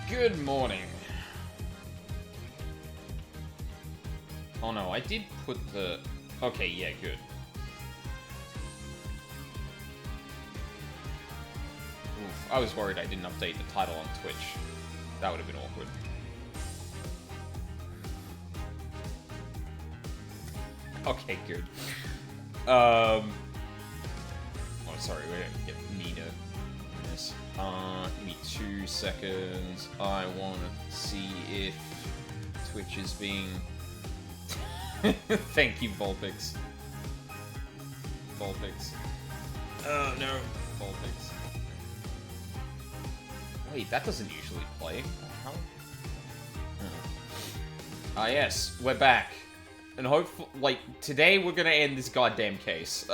Good morning. Oh no, I did put the... Okay, yeah, good. Oof, I was worried I didn't update the title on Twitch. That would have been awkward. Okay, good. Oh, sorry, we're gonna get Nina in this. Give me 2 seconds. I want to see if Twitch is being... Thank you, Vulpix. Vulpix. Oh, no. Vulpix. Wait, that doesn't usually play. What the hell? Ah, yes, we're back. And hopefully, like, today we're gonna end this goddamn case.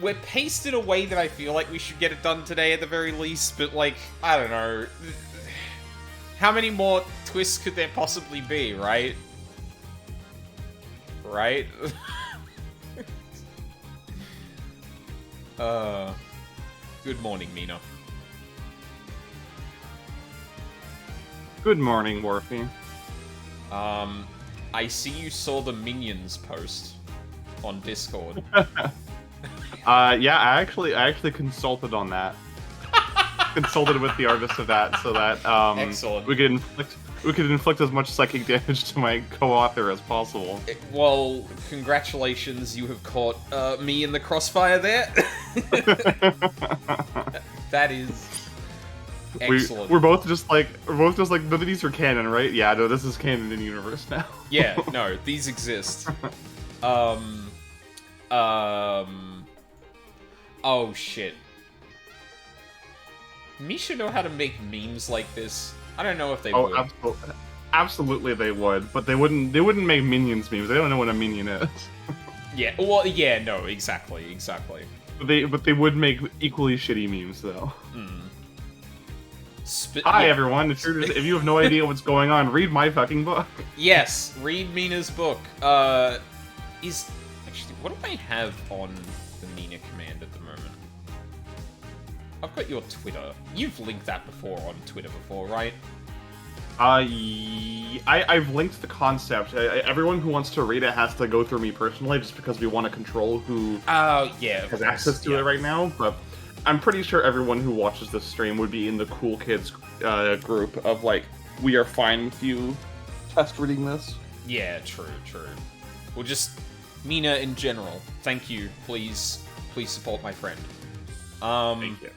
We're paced in a way that I feel like we should get it done today at the very least, but, like, I don't know. How many more twists could there possibly be, right? Right? Good morning, Mina. Good morning, Warfy. I see you saw the Minions post on Discord. Yeah, I actually consulted on that. Consulted with the artist of that, so that Excellent. we could inflict as much psychic damage to my co-author as possible. Well, congratulations, you have caught me in the crossfire there. That is excellent. We're both just like none of these are canon, right? Yeah, no, this is canon in the universe now. Yeah, no, these exist. Oh shit. Misha know how to make memes like this. I don't know if they would. Absolutely they would, but they wouldn't make minions memes. They don't know what a minion is. Yeah, well, yeah, no, exactly. But they would make equally shitty memes though. Hi everyone, if you have no idea what's going on, read my fucking book. Yes, read Mina's book. Actually, what do I have on the Mina command at the moment? I've got your Twitter. You've linked that before on Twitter before, right? I've linked the concept. Everyone who wants to read it has to go through me personally, just because we want to control who has access to it right now. But I'm pretty sure everyone who watches this stream would be in the cool kids group of like, we are fine with you test reading this. Yeah, true. Well, just Mina in general. Thank you. Please support my friend. Thank you.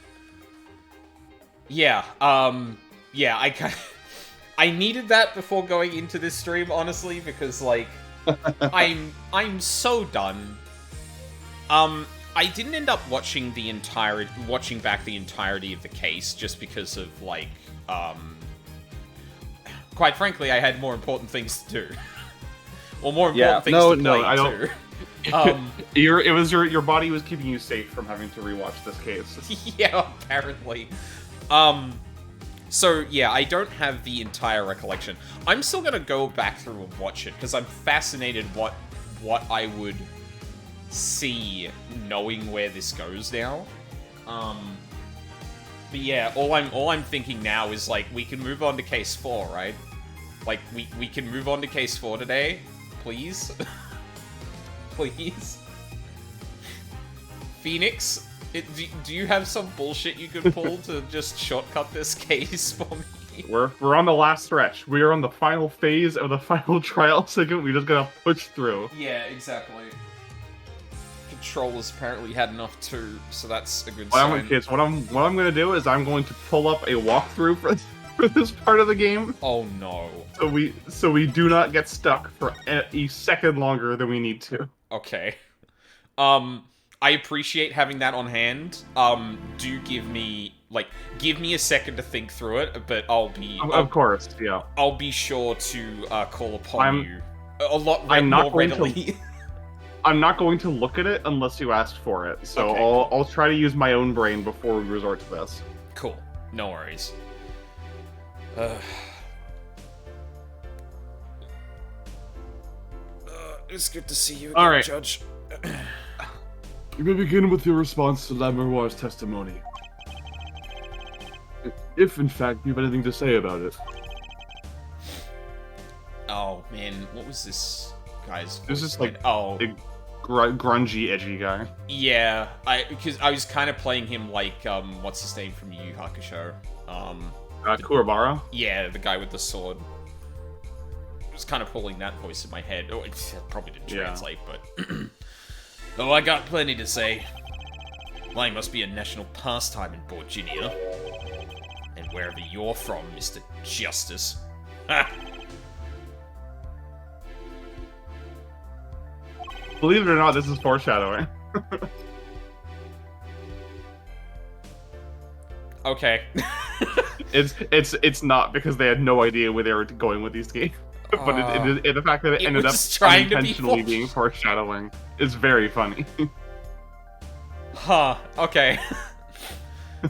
Yeah. I needed that before going into this stream, honestly, because like I'm so done. I didn't end up watching back the entirety of the case just because of like quite frankly, I had more important things to do. Or more important things to play I don't. Your body was keeping you safe from having to rewatch this case. Yeah, apparently. So yeah, I don't have the entire recollection. I'm still gonna go back through and watch it because I'm fascinated what I would see knowing where this goes now. But yeah, all I'm thinking now is like we can move on to case 4, right? Like we can move on to case 4 today, please. Please. Phoenix, do you have some bullshit you could pull to just shortcut this case for me? We're on the last stretch. We are on the final phase of the final trial segment. We just gotta push through. Yeah, exactly. Controllers apparently had enough too, so that's a good sign. Kids, what I'm gonna do is I'm going to pull up a walkthrough for this part of the game. Oh no. So we do not get stuck for a second longer than we need to. Okay. I appreciate having that on hand. Do give me a second to think through it, but Of course, yeah. I'll be sure to call upon you a lot more readily. I'm not going to look at it unless you ask for it, so okay. I'll try to use my own brain before we resort to this. Cool. No worries. It's good to see you again, All right. Judge. You may begin with your response to Lammerwar's testimony. If, in fact, you have anything to say about it. Oh, man, what was this guy's voice? This is like a grungy, edgy guy. Yeah, because I was kind of playing him like, what's his name from Yu Yu Hakusho? Kuwabara? Yeah, the guy with the sword. I was kind of pulling that voice in my head. Oh, it probably didn't translate, but... Though I got plenty to say. Lying must be a national pastime in Borginia. And wherever you're from, Mr. Justice. Ha! Believe it or not, this is foreshadowing. Okay. it's not, because they had no idea where they were going with these games. But the fact that it ended up unintentionally being foreshadowing is very funny. Huh, okay.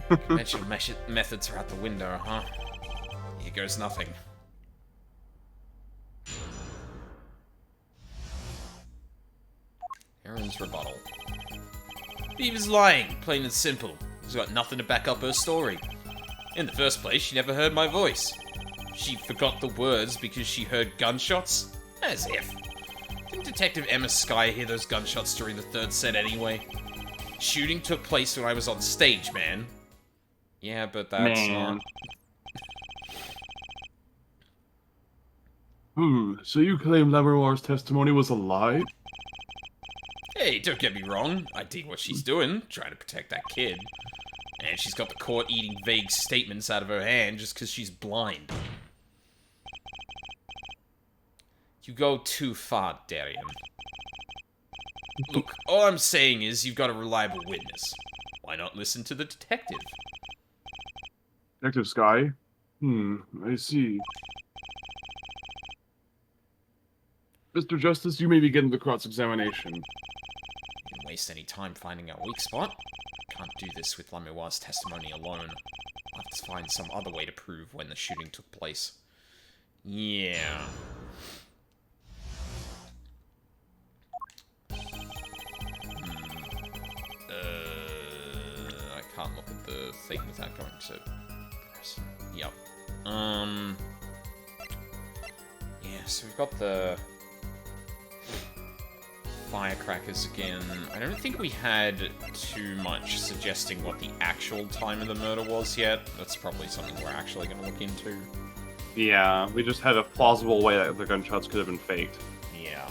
Conventional methods are out the window, huh? Here goes nothing. Erin's rebuttal. Beaver's lying, plain and simple. She's got nothing to back up her story. In the first place, she never heard my voice. She forgot the words because she heard gunshots? As if. Didn't Detective Emma Skye hear those gunshots during the third set anyway? Shooting took place when I was on stage, man. Yeah, but that's not... So you claim Lemuroir's testimony was a lie? Hey, don't get me wrong. I dig what she's doing, trying to protect that kid. And she's got the court eating vague statements out of her hand just because she's blind. You go too far, Darian. Look, all I'm saying is you've got a reliable witness. Why not listen to the detective? Detective Skye? I see. Mr. Justice, you may begin the cross-examination. Didn't waste any time finding our weak spot. Can't do this with Lemuroir's testimony alone. I'll have to find some other way to prove when the shooting took place. Yeah. I can't look at the thing without going to person. Yep. Yeah, so we've got the firecrackers again. I don't think we had too much suggesting what the actual time of the murder was yet. That's probably something we're actually going to look into. Yeah, we just had a plausible way that the gunshots could have been faked. Yeah.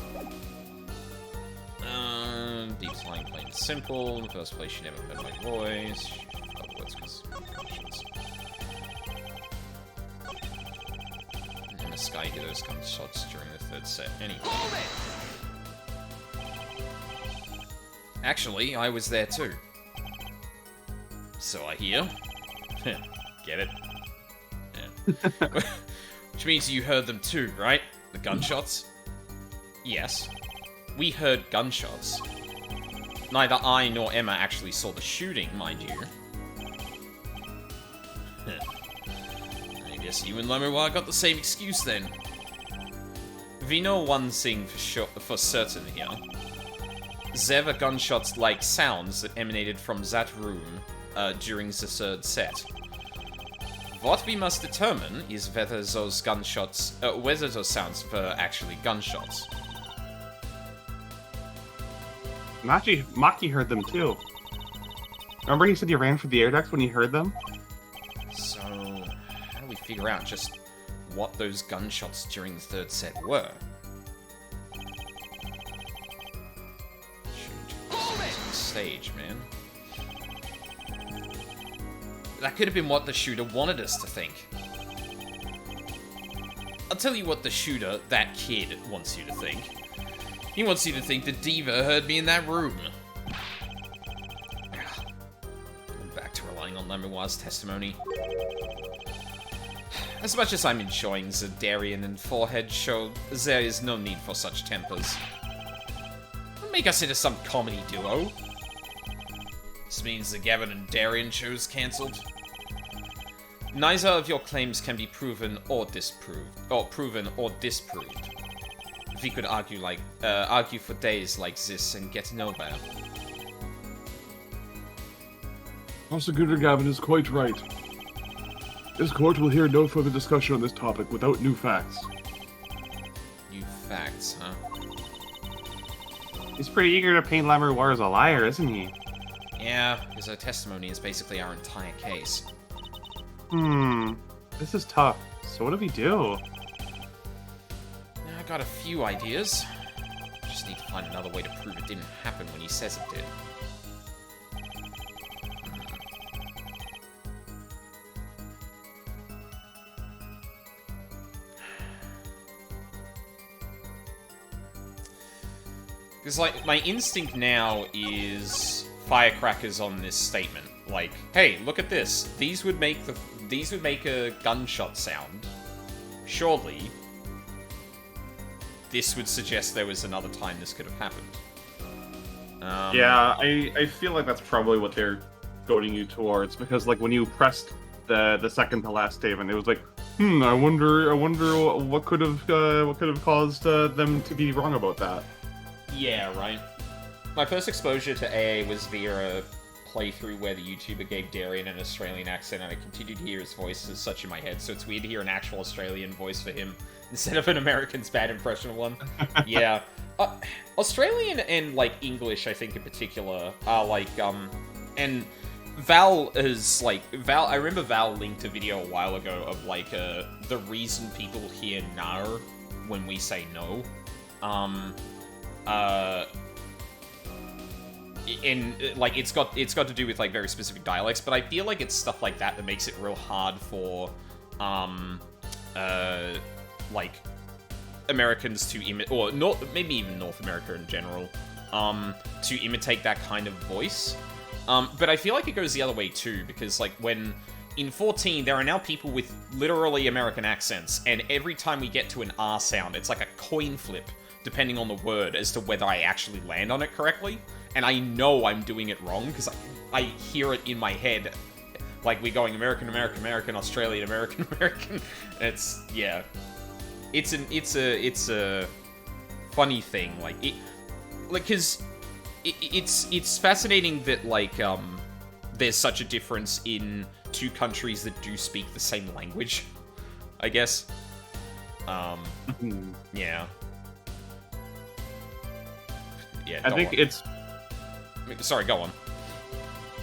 Deep's lying plain and simple. In the first place, she never heard my voice. Words because gunshots. And the Skye hit those gunshots during the third set anyway. Actually, I was there too. So I hear. Get it? Yeah. Which means you heard them too, right? The gunshots? Yes. We heard gunshots. Neither I nor Emma actually saw the shooting, mind you. I guess you and Lemuroir got the same excuse then. We know one thing for certain here. There were gunshots like sounds that emanated from that room during the third set. What we must determine is whether those gunshots, whether those sounds were actually gunshots. Maki heard them too. Remember he said he ran for the air ducts when he heard them? So, how do we figure out just what those gunshots during the third set were? Stage, man. That could have been what the shooter wanted us to think. I'll tell you what the shooter, that kid, wants you to think. He wants you to think that Diva heard me in that room. I'm back to relying on Lemuroir's testimony. As much as I'm enjoying the Darian and Forehead show, there is no need for such tempers. Don't make us into some comedy duo. This means the Gavin and Darian show's cancelled. Neither of your claims can be proven or disproved. We could argue for days like this and get nowhere. Prosecutor Gavin is quite right. This court will hear no further discussion on this topic without new facts. New facts, huh? He's pretty eager to paint Lammermoor as a liar, isn't he? Yeah, because her testimony is basically our entire case. This is tough. So what do we do? I got a few ideas. Just need to find another way to prove it didn't happen when he says it did. Because, like, my instinct now is firecrackers on this statement. Like, hey, look at this. These would make a gunshot sound. Surely, this would suggest there was another time this could have happened. Yeah, I feel like that's probably what they're goading you towards, because like when you pressed the second to last statement, it was like, I wonder what could have caused them to be wrong about that. Yeah, right. My first exposure to AA was via a playthrough where the YouTuber gave Darian an Australian accent, and I continued to hear his voice as such in my head, so it's weird to hear an actual Australian voice for him instead of an American's bad impression one. Yeah. Australian and, like, English, I think, in particular, are, like, and Val is, like, I remember Val linked a video a while ago of, like, the reason people hear nar when we say no. And like it's got to do with like very specific dialects, but I feel like it's stuff like that that makes it real hard for like Americans to maybe even North America in general to imitate that kind of voice. But I feel like it goes the other way too, because like when in 14 there are now people with literally American accents, and every time we get to an R sound, it's like a coin flip depending on the word as to whether I actually land on it correctly. And I know I'm doing it wrong because I hear it in my head, like we're going American, American, American, Australian, American, American. It's yeah, it's a funny thing, like it, like because it's fascinating that like there's such a difference in two countries that do speak the same language, I guess. Yeah. Yeah, I think it's... Sorry, go on.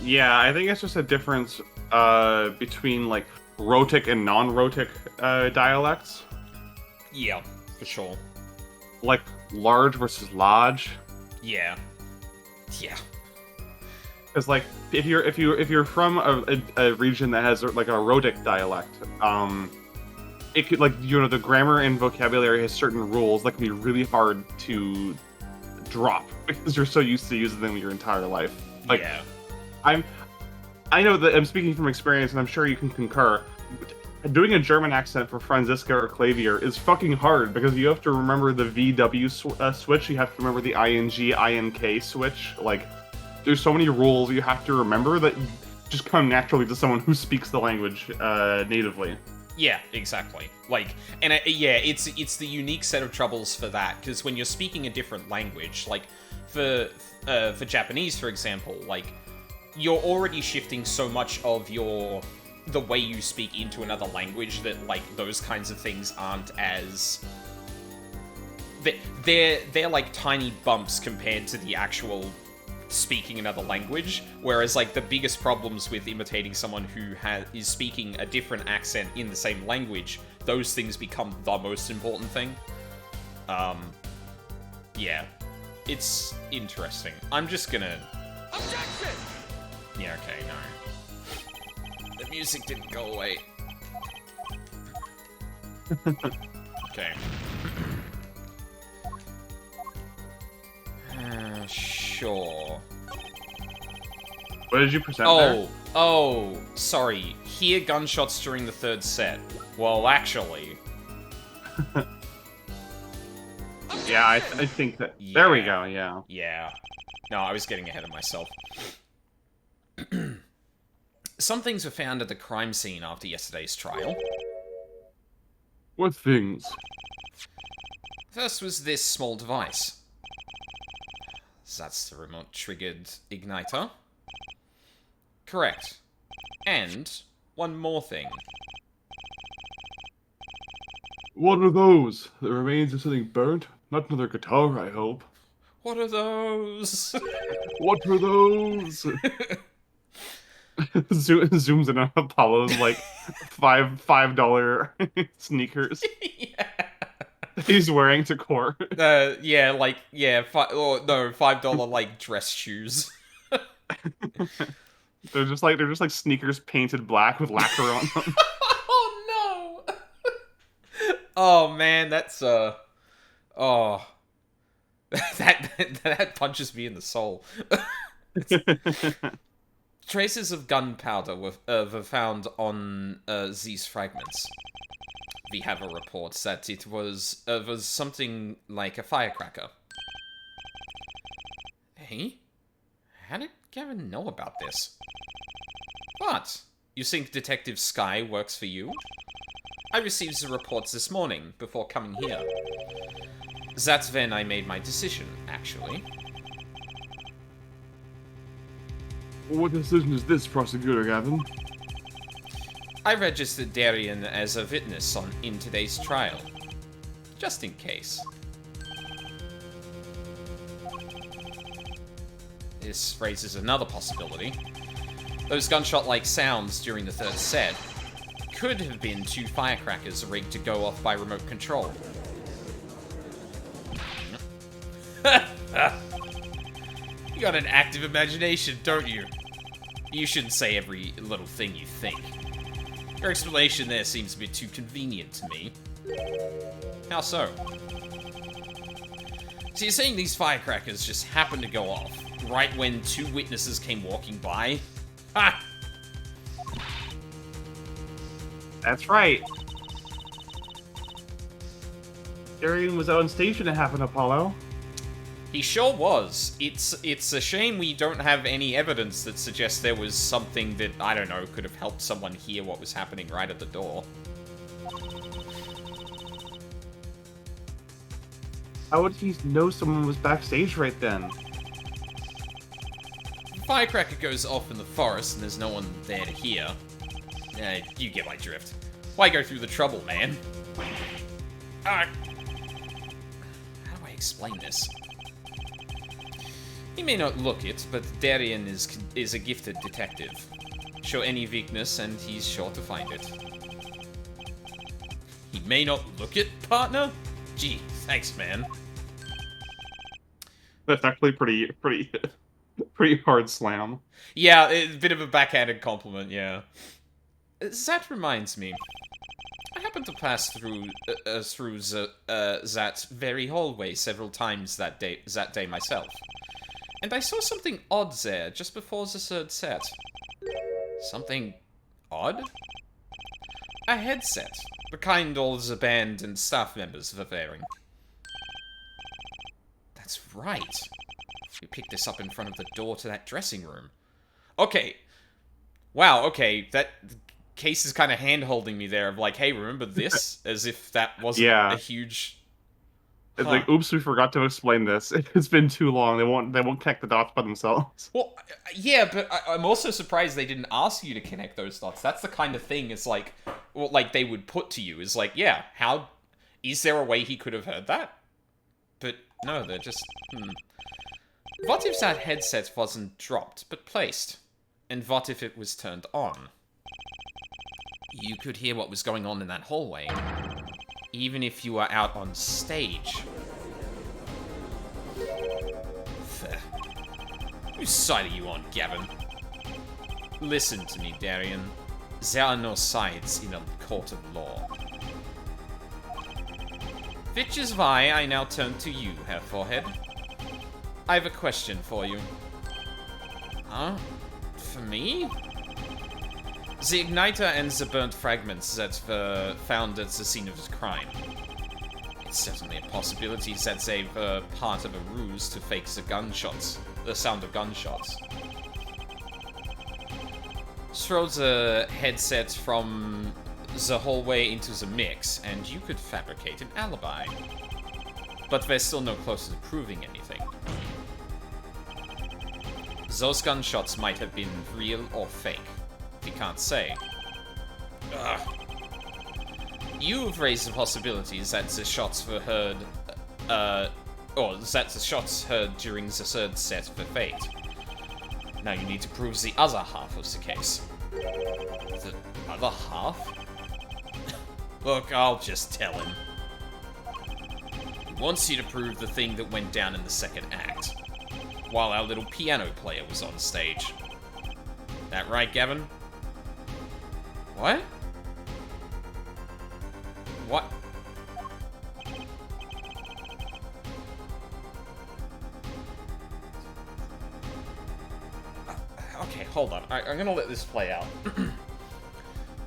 Yeah, I think it's just a difference between, like, rhotic and non-rhotic dialects. Yeah, for sure. Like, large versus large. Yeah. Yeah. Because, like, if you're from a region that has, like, a rhotic dialect, it could, like, you know, the grammar and vocabulary has certain rules that can be really hard to drop because you're so used to using them your entire life. Like, yeah. I know that I'm speaking from experience, and I'm sure you can concur. Doing a German accent for Franziska or Clavier is fucking hard because you have to remember the VW switch, you have to remember the ING, INK switch. Like, there's so many rules you have to remember that just come naturally to someone who speaks the language natively. Yeah, exactly. Like, and yeah, it's the unique set of troubles for that, because when you're speaking a different language, like for Japanese, for example, like you're already shifting so much of the way you speak into another language that like those kinds of things aren't as they're like tiny bumps compared to the actual speaking another language, whereas like the biggest problems with imitating someone who is speaking a different accent in the same language, those things become the most important thing. Yeah, it's interesting. I'm just gonna... Objection! Yeah, okay, no. The music didn't go away. Okay. Sure. What did you present there? Oh, sorry. Hear gunshots during the third set. Well, actually... Yeah, I think that... Yeah. There we go, yeah. Yeah. No, I was getting ahead of myself. Some things were found at the crime scene after yesterday's trial. What things? First was this small device. That's the remote-triggered igniter. Correct. And one more thing. What are those? The remains of something burnt? Not another guitar, I hope. What are those? What are those? Zooms in on Apollo's like $5 sneakers. Yeah. He's wearing to court. $5 like dress shoes. They're just like sneakers painted black with lacquer on them. Oh no! Oh man, that's that punches me in the soul. Traces of gunpowder were found on these fragments. We have a report that it was something like a firecracker. Hey? How did Gavin know about this? What? You think Detective Sky works for you? I received the reports this morning, before coming here. That's when I made my decision, actually. What decision is this, Prosecutor Gavin? I registered Darian as a witness in today's trial. Just in case. This raises another possibility. Those gunshot-like sounds during the third set could have been 2 firecrackers rigged to go off by remote control. You got an active imagination, don't you? You shouldn't say every little thing you think. Your explanation there seems a bit too convenient to me. How so? So you're saying these firecrackers just happened to go off right when 2 witnesses came walking by? Ha! That's right. Darian was out on station to happen, Apollo. He sure was. It's a shame we don't have any evidence that suggests there was something that, I don't know, could have helped someone hear what was happening right at the door. How would he know someone was backstage right then? The firecracker goes off in the forest and there's no one there to hear. You get my drift. Why go through the trouble, man? How do I explain this? He may not look it, but Darian is a gifted detective. Show any weakness and he's sure to find it. He may not look it, partner? Gee, thanks, man. That's actually pretty hard slam. Yeah, a bit of a backhanded compliment, yeah. That reminds me. I happened to pass through that very hallway several times that day myself. And I saw something odd there just before the third set. Something odd? A headset. The kind all the band and staff members were wearing. That's right. We picked this up in front of the door to that dressing room. Okay. Wow, okay. That Case is kind of hand-holding me there of like, hey, remember this? As if that wasn't a huge... It's like, oops, we forgot to explain this. It's been too long. They won't connect the dots by themselves. Well, yeah, but I'm also surprised they didn't ask you to connect those dots. That's the kind of thing it's like, well, like they would put to you is like, yeah, how is there a way he could have heard that? But no, they're just What if that headset wasn't dropped but placed? And what if it was turned on? You could hear what was going on in that hallway. Even if you are out on stage. Fair. Whose side are you on, Gavin? Listen to me, Darian. There are no sides in a court of law. Which is why I now turn to you, Herr Forehead. I have a question for you. Huh? For me? The igniter and the burnt fragments that were found at the scene of the crime. It's certainly a possibility that they were part of a ruse to fake the sound of gunshots. Throw the headset from the hallway into the mix, and you could fabricate an alibi. But we're still no closer to proving anything. Those gunshots might have been real or fake. You can't say. Ugh. You've raised the possibility that the shots were heard, or that the shots heard during the third set were faked. Now you need to prove the other half of the case. The other half? Look, I'll just tell him. He wants you to prove the thing that went down in the second act, while our little piano player was on stage. That right, Gavin? What? What? Okay, hold on. I'm gonna let this play out.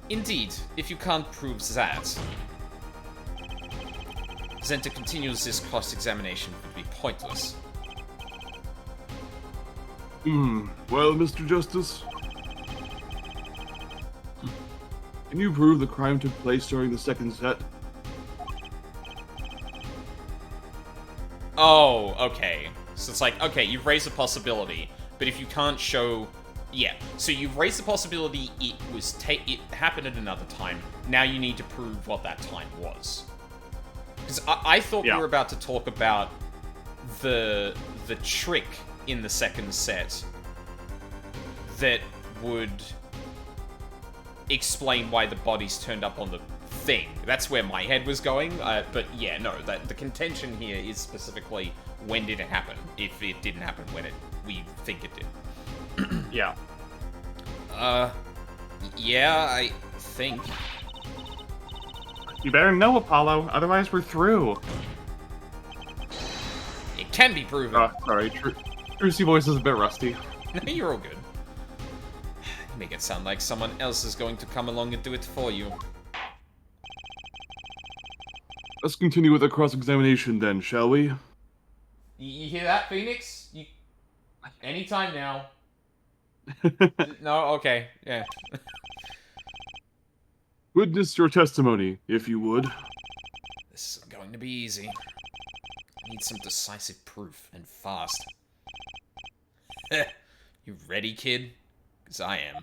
Indeed, if you can't prove that, then to continue this cross-examination would be pointless. Well, Mr. Justice? Can you prove the crime took place during the second set? Oh, okay. So it's like, okay, you've raised a possibility, but if you can't show... Yeah, so you've raised the possibility it happened at another time. Now you need to prove what that time was. Because I thought we were about to talk about the trick in the second set that would explain why the bodies turned up on the thing. That's where my head was going. But yeah, no, the contention here is specifically when did it happen? If it didn't happen when we think it did. Yeah. Yeah, I think. You better know, Apollo, otherwise we're through. It can be proven. Oh, sorry, Trucy voice is a bit rusty. No, you're all good. You make it sound like someone else is going to come along and do it for you. Let's continue with the cross-examination then, shall we? You hear that, Phoenix? Anytime now. No? Okay. Yeah. Witness your testimony, if you would. This isn't going to be easy. I need some decisive proof, and fast. You ready, kid? 'Cause I am.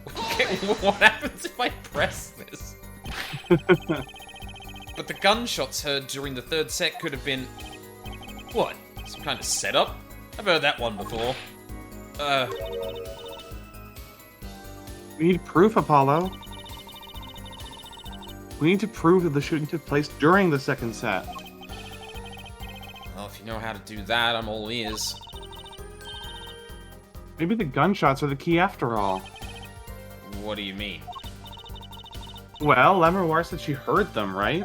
Okay, what happens if I press this? But the gunshots heard during the third set could have been... What? Some kind of setup? I've heard that one before. We need proof, Apollo. We need to prove that the shooting took place during the second set. Well, if you know how to do that, I'm all ears. Maybe the gunshots are the key after all. What do you mean? Well, Lemmerwar said she heard them, right?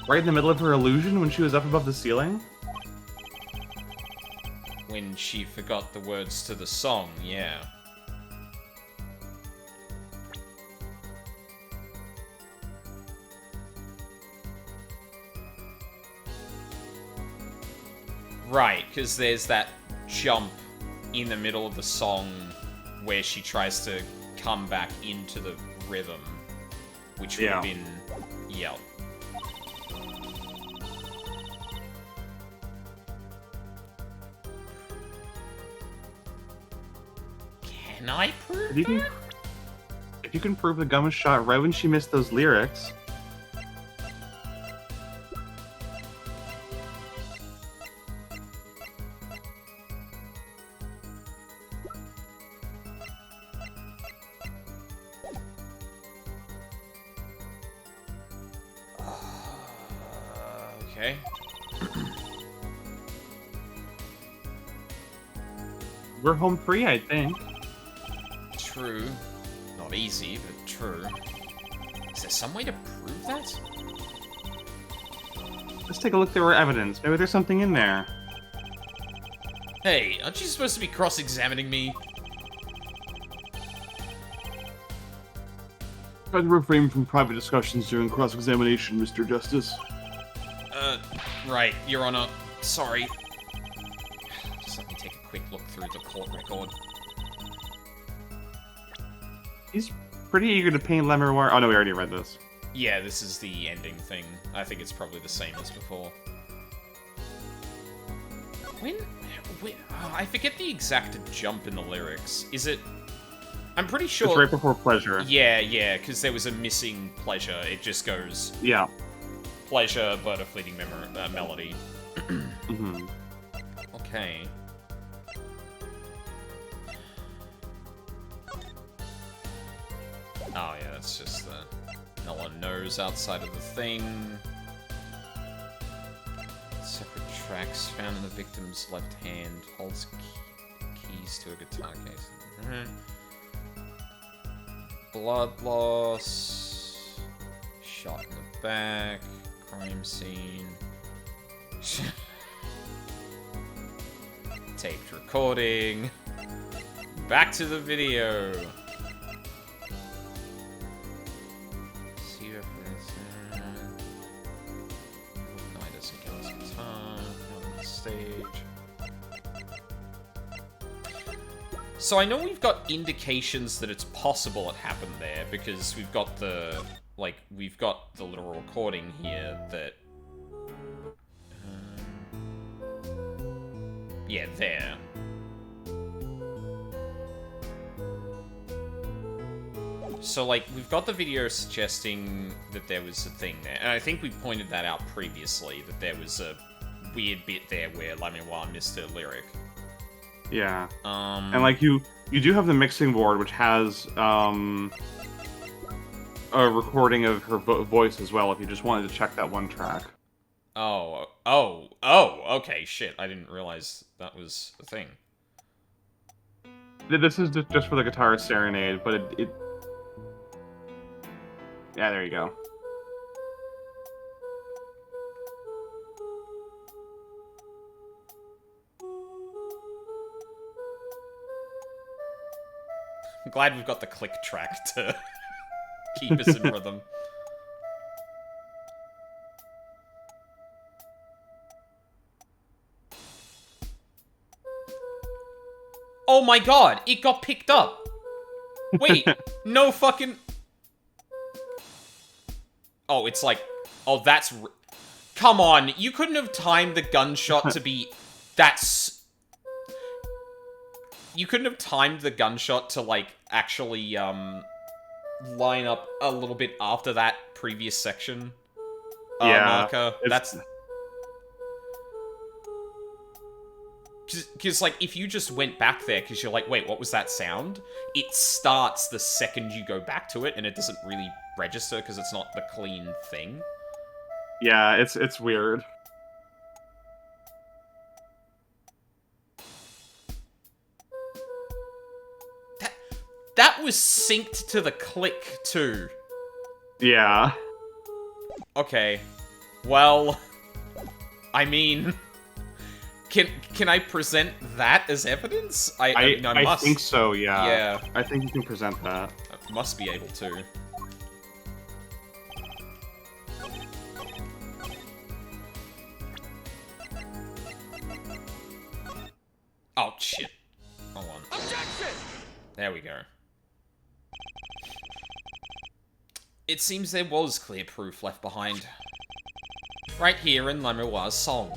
Right in the middle of her illusion when she was up above the ceiling? When she forgot the words to the song, yeah. Right, because there's that jump in the middle of the song where she tries to come back into the rhythm, which would have been... Yeah. Can I prove that? If you can prove the gun was shot right when she missed those lyrics... Okay. We're home free, I think. True. Not easy, but true. Is there some way to prove that? Let's take a look through our evidence. Maybe there's something in there. Hey, aren't you supposed to be cross-examining me? Try to refrain from private discussions during cross-examination, Mr. Justice. Right, Your Honor. Sorry. Just let me take a quick look through the court record. He's pretty eager to paint Lemmerwar. Oh no, we already read this. Yeah, this is the ending thing. I think it's probably the same as before. I forget the exact jump in the lyrics. Is it... I'm pretty sure... It's right before pleasure. Yeah, because there was a missing pleasure. It just goes... Yeah. Pleasure, but a fleeting melody. Mm-hmm. Okay. Oh yeah, that's just the... No one knows outside of the thing. Separate tracks found in the victim's left hand. Holds keys to a guitar case. Blood loss. Shot in the back. Crime scene. Taped recording. Back to the video. See reference. Nidus and Gallus guitar. On the stage. So I know we've got indications that it's possible it happened there because we've got the little recording here that. Yeah, there. So, like, we've got the video suggesting that there was a thing there. And I think we pointed that out previously, that there was a weird bit there where Lamiwa missed a lyric. Yeah. And, like, you do have the mixing board, which has, a recording of her voice as well, if you just wanted to check that one track. Oh, okay, shit. I didn't realize that was a thing. This is just for the guitar serenade, but it... Yeah, there you go. I'm glad we've got the click track to keep us in rhythm. Oh my god, it got picked up! Wait, no fucking... Oh, it's like... Oh, that's... Come on, you couldn't have timed the gunshot to be... That's... You couldn't have timed the gunshot to, like, actually, line up a little bit after that previous section. Marker. That's... Because, like, if you just went back there, because you're like, wait, what was that sound? It starts the second you go back to it, and it doesn't really register, because it's not the clean thing. Yeah, it's weird. That was synced to the click, too. Yeah. Okay. Well... I mean... Can I present that as evidence? I must. I think so, yeah. Yeah. I think you can present that. I must be able to. Oh, shit. Hold on. Objection! There we go. It seems there was clear proof left behind. Right here in Lamiwa's song.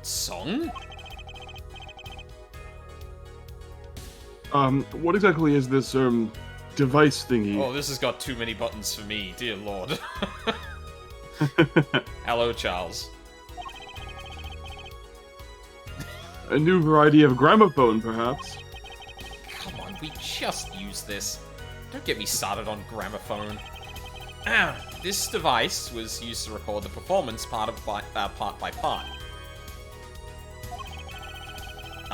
Song? What exactly is this, device thingy? Oh, this has got too many buttons for me, dear lord. Hello, Charles. A new variety of gramophone, perhaps? Come on, we just used this. Don't get me started on gramophone. This device was used to record the performance part by part.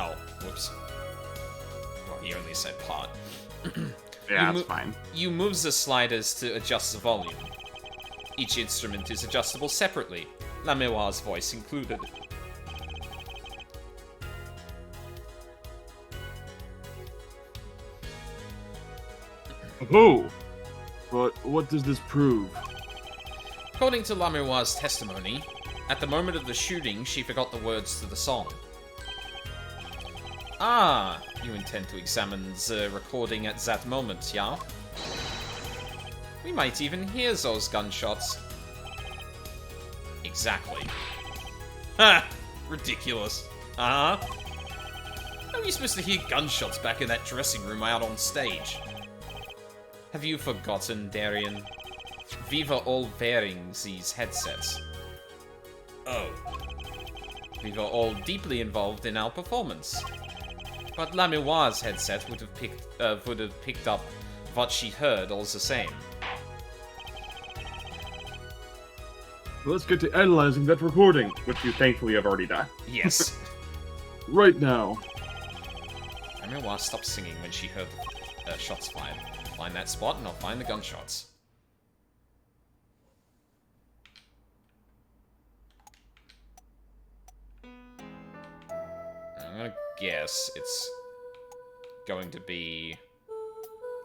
Oh, whoops. Well, he only said part. Yeah, that's fine. You move the sliders to adjust the volume. Each instrument is adjustable separately, Lamiwa's voice included. Oh! But what does this prove? According to Lamiwa's testimony, at the moment of the shooting, she forgot the words to the song. Ah, you intend to examine the recording at that moment, yeah? We might even hear those gunshots. Exactly. Ha! Ridiculous. Uh-huh. How are you supposed to hear gunshots back in that dressing room out on stage? Have you forgotten, Darien? We were all wearing these headsets. Oh. We were all deeply involved in our performance. But Lamouire's headset would have picked up what she heard all the same. Well, let's get to analyzing that recording, which you thankfully have already done. Yes. Right now. Lamouire stopped singing when she heard the shots fired. Find that spot and I'll find the gunshots. I'm gonna guess it's going to be...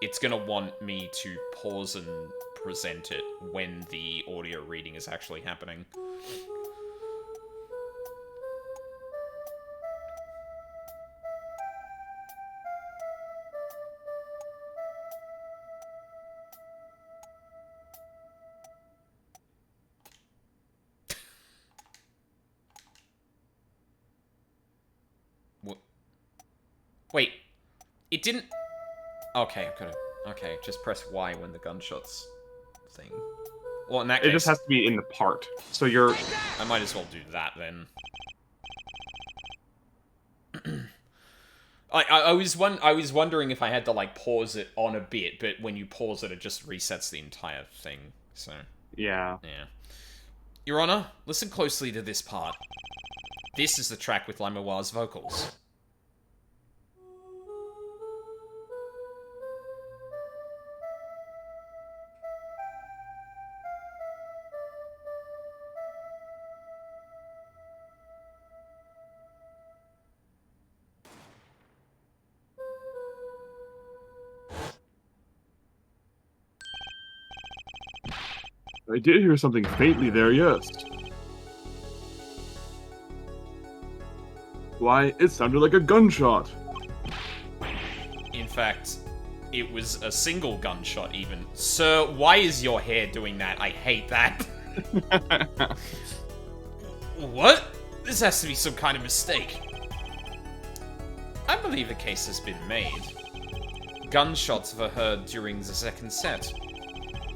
It's gonna want me to pause and present it when the audio reading is actually happening. Wait, it didn't... Okay, I've got to... Okay, just press Y when the gunshots thing... Well, in that case... It just has to be in the part, so you're... I might as well do that, then. I was wondering if I had to, like, pause it on a bit, but when you pause it, it just resets the entire thing, so... Yeah. Yeah. Your Honor, listen closely to this part. This is the track with Lamouire's vocals. I did hear something faintly there, yes. Why, it sounded like a gunshot. In fact, it was a single gunshot, even. Sir, why is your hair doing that? I hate that. What? This has to be some kind of mistake. I believe a case has been made. Gunshots were heard during the second set,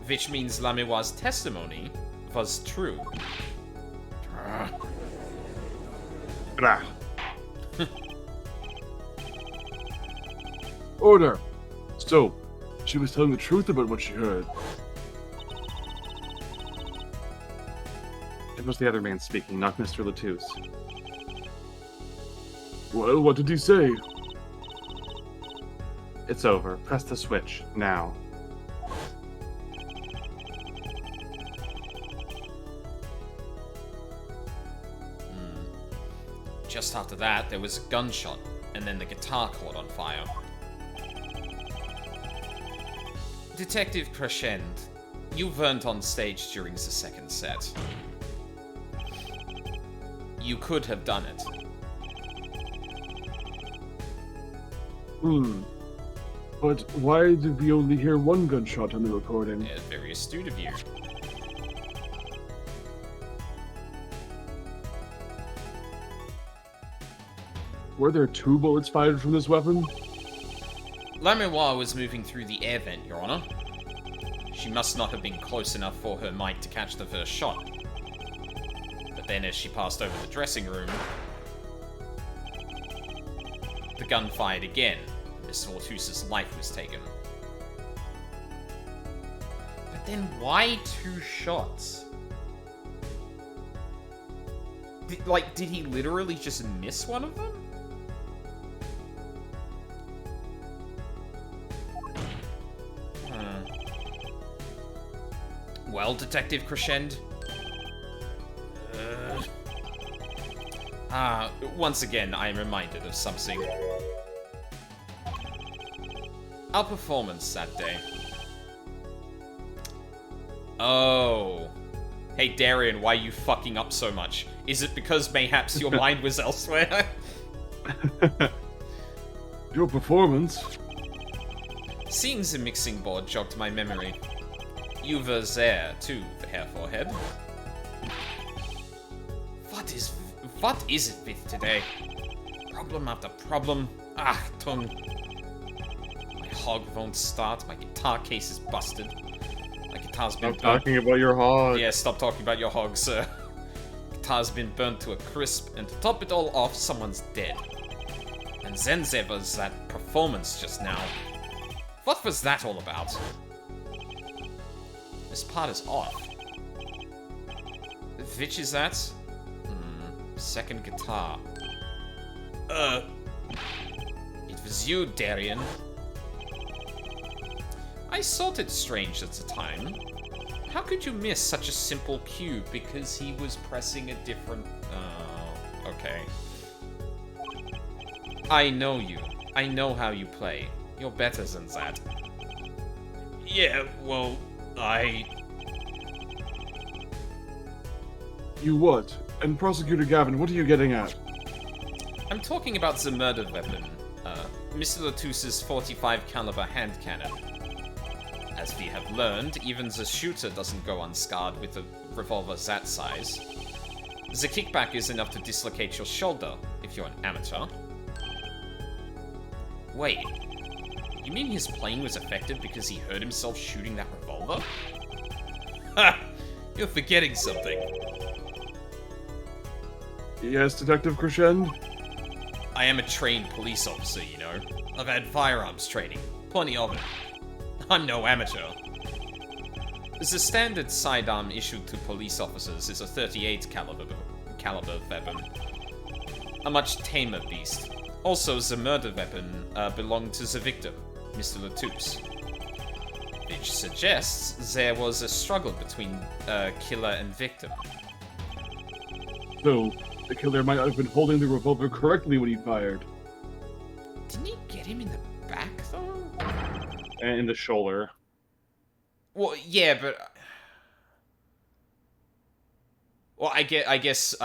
which means Lamouire's testimony was true. Order! So, she was telling the truth about what she heard. It was the other man speaking, not Mr. Latouche. Well, what did he say? It's over. Press the switch, now. Just after that, there was a gunshot, and then the guitar caught on fire. Detective Crescend, you weren't on stage during the second set. You could have done it. But why did we only hear one gunshot on the recording? Yeah, very astute of you. Were there 2 bullets fired from this weapon? Lamouire was moving through the air vent, Your Honor. She must not have been close enough for her mic to catch the first shot. But then as she passed over the dressing room, the gun fired again. Miss Latouche's life was taken. But then why 2 shots? Did he literally just miss one of them? Well, Detective Crescend? Once again, I am reminded of something. Our performance that day. Oh. Hey, Darien, why are you fucking up so much? Is it because mayhaps your mind was elsewhere? Your performance? Seeing the mixing board jogged my memory. You were there, too, Hair Forehead. What is it with today? Problem after problem. Tongue. My hog won't start. My guitar case is busted. My guitar's been burnt. Stop talking about your hog. Yeah, stop talking about your hog, sir. Guitar's been burnt to a crisp, and to top it all off, someone's dead. And then there was that performance just now. What was that all about? This part is off. Which is that? Second guitar. It was you, Darian. I thought it strange at the time. How could you miss such a simple cue because he was pressing a different... okay. I know you. I know how you play. You're better than that. Yeah, well, You what? And Prosecutor Gavin, what are you getting at? I'm talking about the murder weapon. Mr. Latus's 45 caliber hand cannon. As we have learned, even the shooter doesn't go unscarred with a revolver that size. The kickback is enough to dislocate your shoulder, if you're an amateur. Wait, you mean his plane was affected because he hurt himself shooting that revolver? Ha! You're forgetting something. Yes, Detective Crescend? I am a trained police officer, you know. I've had firearms training. Plenty of it. I'm no amateur. The standard sidearm issued to police officers is a 38 caliber weapon. A much tamer beast. Also, the murder weapon belonged to the victim, Mr. Latus. Which suggests there was a struggle between killer and victim. So, the killer might have been holding the revolver correctly when he fired. Didn't he get him in the back, though? And in the shoulder. Well, yeah, but... Well, I guess,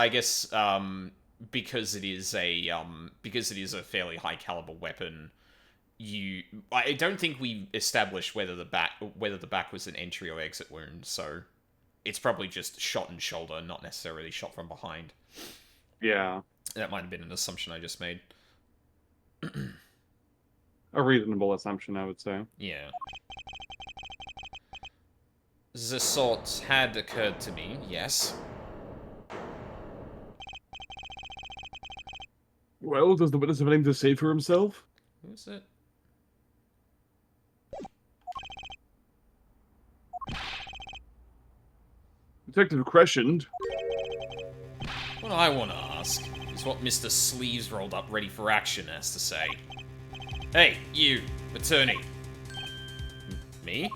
because it is a fairly high caliber weapon, I don't think we established whether the back was an entry or exit wound, so it's probably just shot in shoulder, not necessarily shot from behind. Yeah. That might have been an assumption I just made. A reasonable assumption, I would say. Yeah. The thought had occurred to me, yes. Well, does the witness have anything to say for himself? Who is it? Detective Crescend? What I want to ask is what Mr. Sleeves rolled up ready for action has to say. Hey, you, attorney. Me?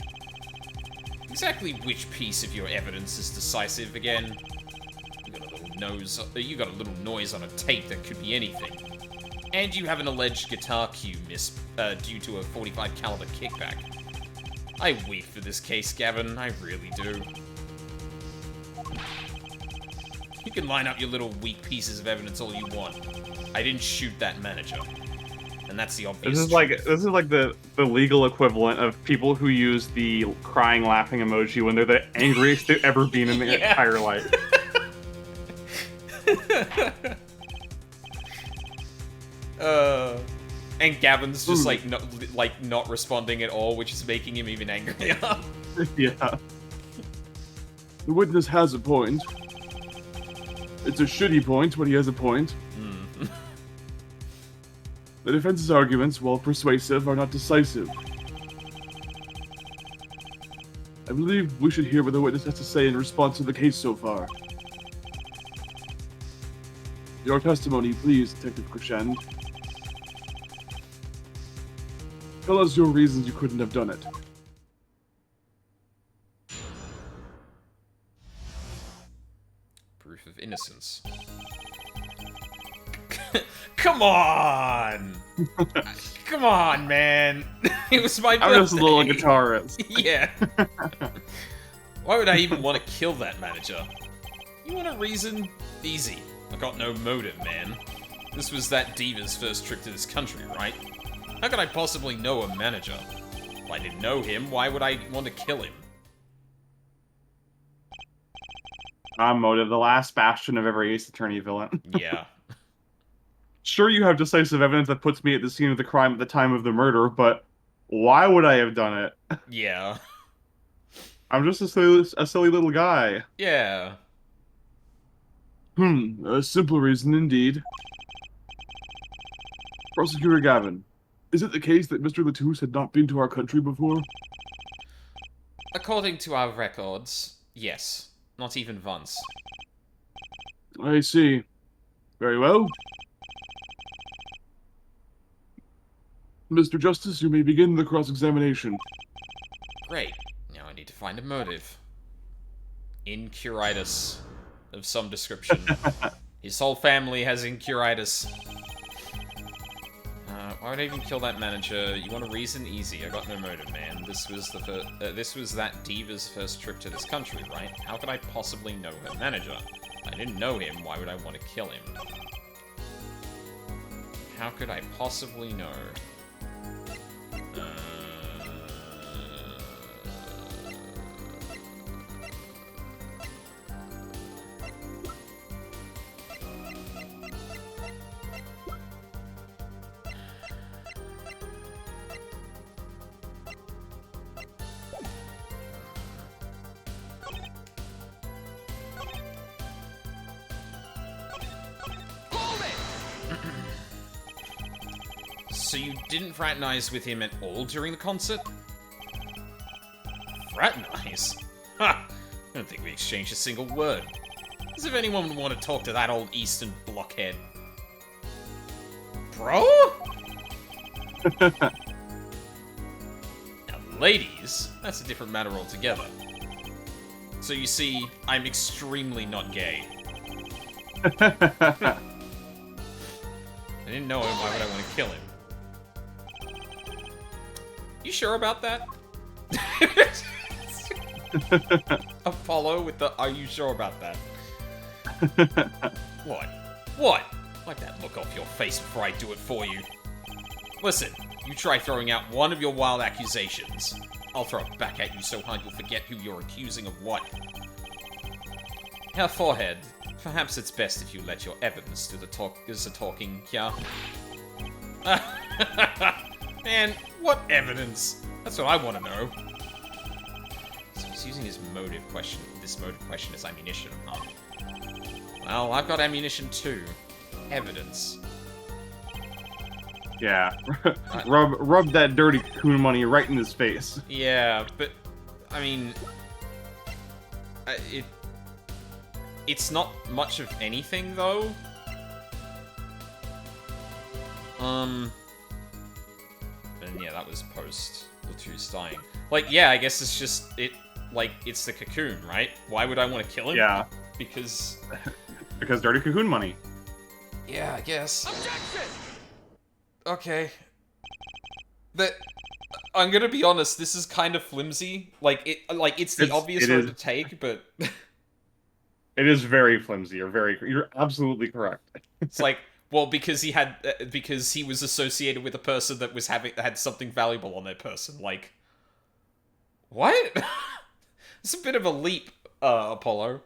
Exactly which piece of your evidence is decisive again? You got a little noise on a tape that could be anything. And you have an alleged guitar cue miss due to a 45 caliber kickback. I weep for this case, Gavin. I really do. You can line up your little weak pieces of evidence all you want. I didn't shoot that manager. And that's the obvious This is like the legal equivalent of people who use the crying laughing emoji when they're the angriest they've ever been in their entire life. And Gavin's just not responding at all, which is making him even angrier. Yeah. The witness has a point. It's a shitty point, but he has a point. The defense's arguments, while persuasive, are not decisive. I believe we should hear what the witness has to say in response to the case so far. Your testimony, please, Detective Crescend. Tell us your reasons you couldn't have done it. Proof of innocence. Come on! Come on, man! It was my birthday! I'm just a little guitarist. Yeah. Why would I even want to kill that manager? You want a reason? Easy. I got no motive, man. This was that diva's first trip to this country, right? How could I possibly know a manager? If I didn't know him, why would I want to kill him? Motive, the last bastion of every Ace Attorney villain. Yeah. Sure, you have decisive evidence that puts me at the scene of the crime at the time of the murder, but why would I have done it? Yeah. I'm just a silly little guy. Yeah. A simple reason indeed. Prosecutor Gavin, is it the case that Mr. Latouche had not been to our country before? According to our records, yes. Not even once. I see. Very well. Mr. Justice, you may begin the cross-examination. Great. Now I need to find a motive. Incuritis of some description. His whole family has incuritis. Why would I even kill that manager? You want a reason? Easy. I got no motive, man. This was this was that diva's first trip to this country, right? How could I possibly know her manager? I didn't know him. Why would I want to kill him? How could I possibly know? So you didn't fraternize with him at all during the concert? Fraternize? Ha! I don't think we exchanged a single word. As if anyone would want to talk to that old Eastern blockhead. Bro? Now, ladies, that's a different matter altogether. So you see, I'm extremely not gay. I didn't know him, why would I want to kill him? You sure about that? Apollo with the, are you sure about that? What? What? Wipe that look off your face before I do it for you. Listen, you try throwing out one of your wild accusations. I'll throw it back at you so hard you'll forget who you're accusing of what. Her forehead. Perhaps it's best if you let your evidence do the talking, yeah? Man, what evidence? That's what I want to know. So he's using his motive question, this motive question as ammunition, huh? Well, I've got ammunition too. Evidence. Yeah. rub that dirty cocoon money right in his face. Yeah, but, I mean... It's not much of anything, though. And yeah, that was post Latouche dying. Like, yeah, I guess it's just, it's the cocoon, right? Why would I want to kill him? Yeah. Because... Because dirty cocoon money. Yeah, I guess. Objection! Okay. I'm gonna be honest, this is kind of flimsy. It's the obvious road to take, but... It is very flimsy. You're absolutely correct. It's like, well, because he was associated with a person that had something valuable on their person. Like, what? It's a bit of a leap, Apollo.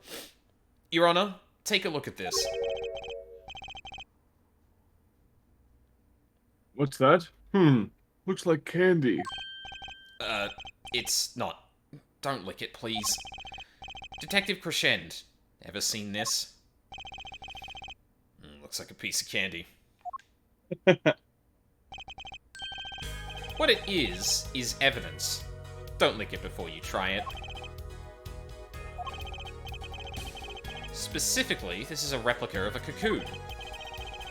Your Honor, take a look at this. What's that? Looks like candy. It's not. Don't lick it, please. Detective Crescend. Ever seen this? Looks like a piece of candy. What it is evidence. Don't lick it before you try it. Specifically, this is a replica of a cocoon.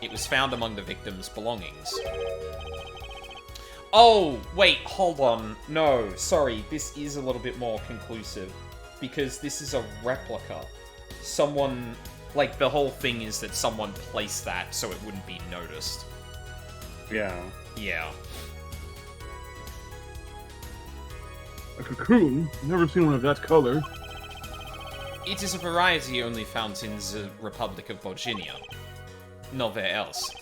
It was found among the victim's belongings. Oh, wait, hold on. No, sorry, this is a little bit more conclusive. Because this is a replica. Someone... Like, the whole thing is that someone placed that so it wouldn't be noticed. Yeah. Yeah. A cocoon? Never seen one of that color. It is a variety only found in the Republic of Virginia. Nowhere else.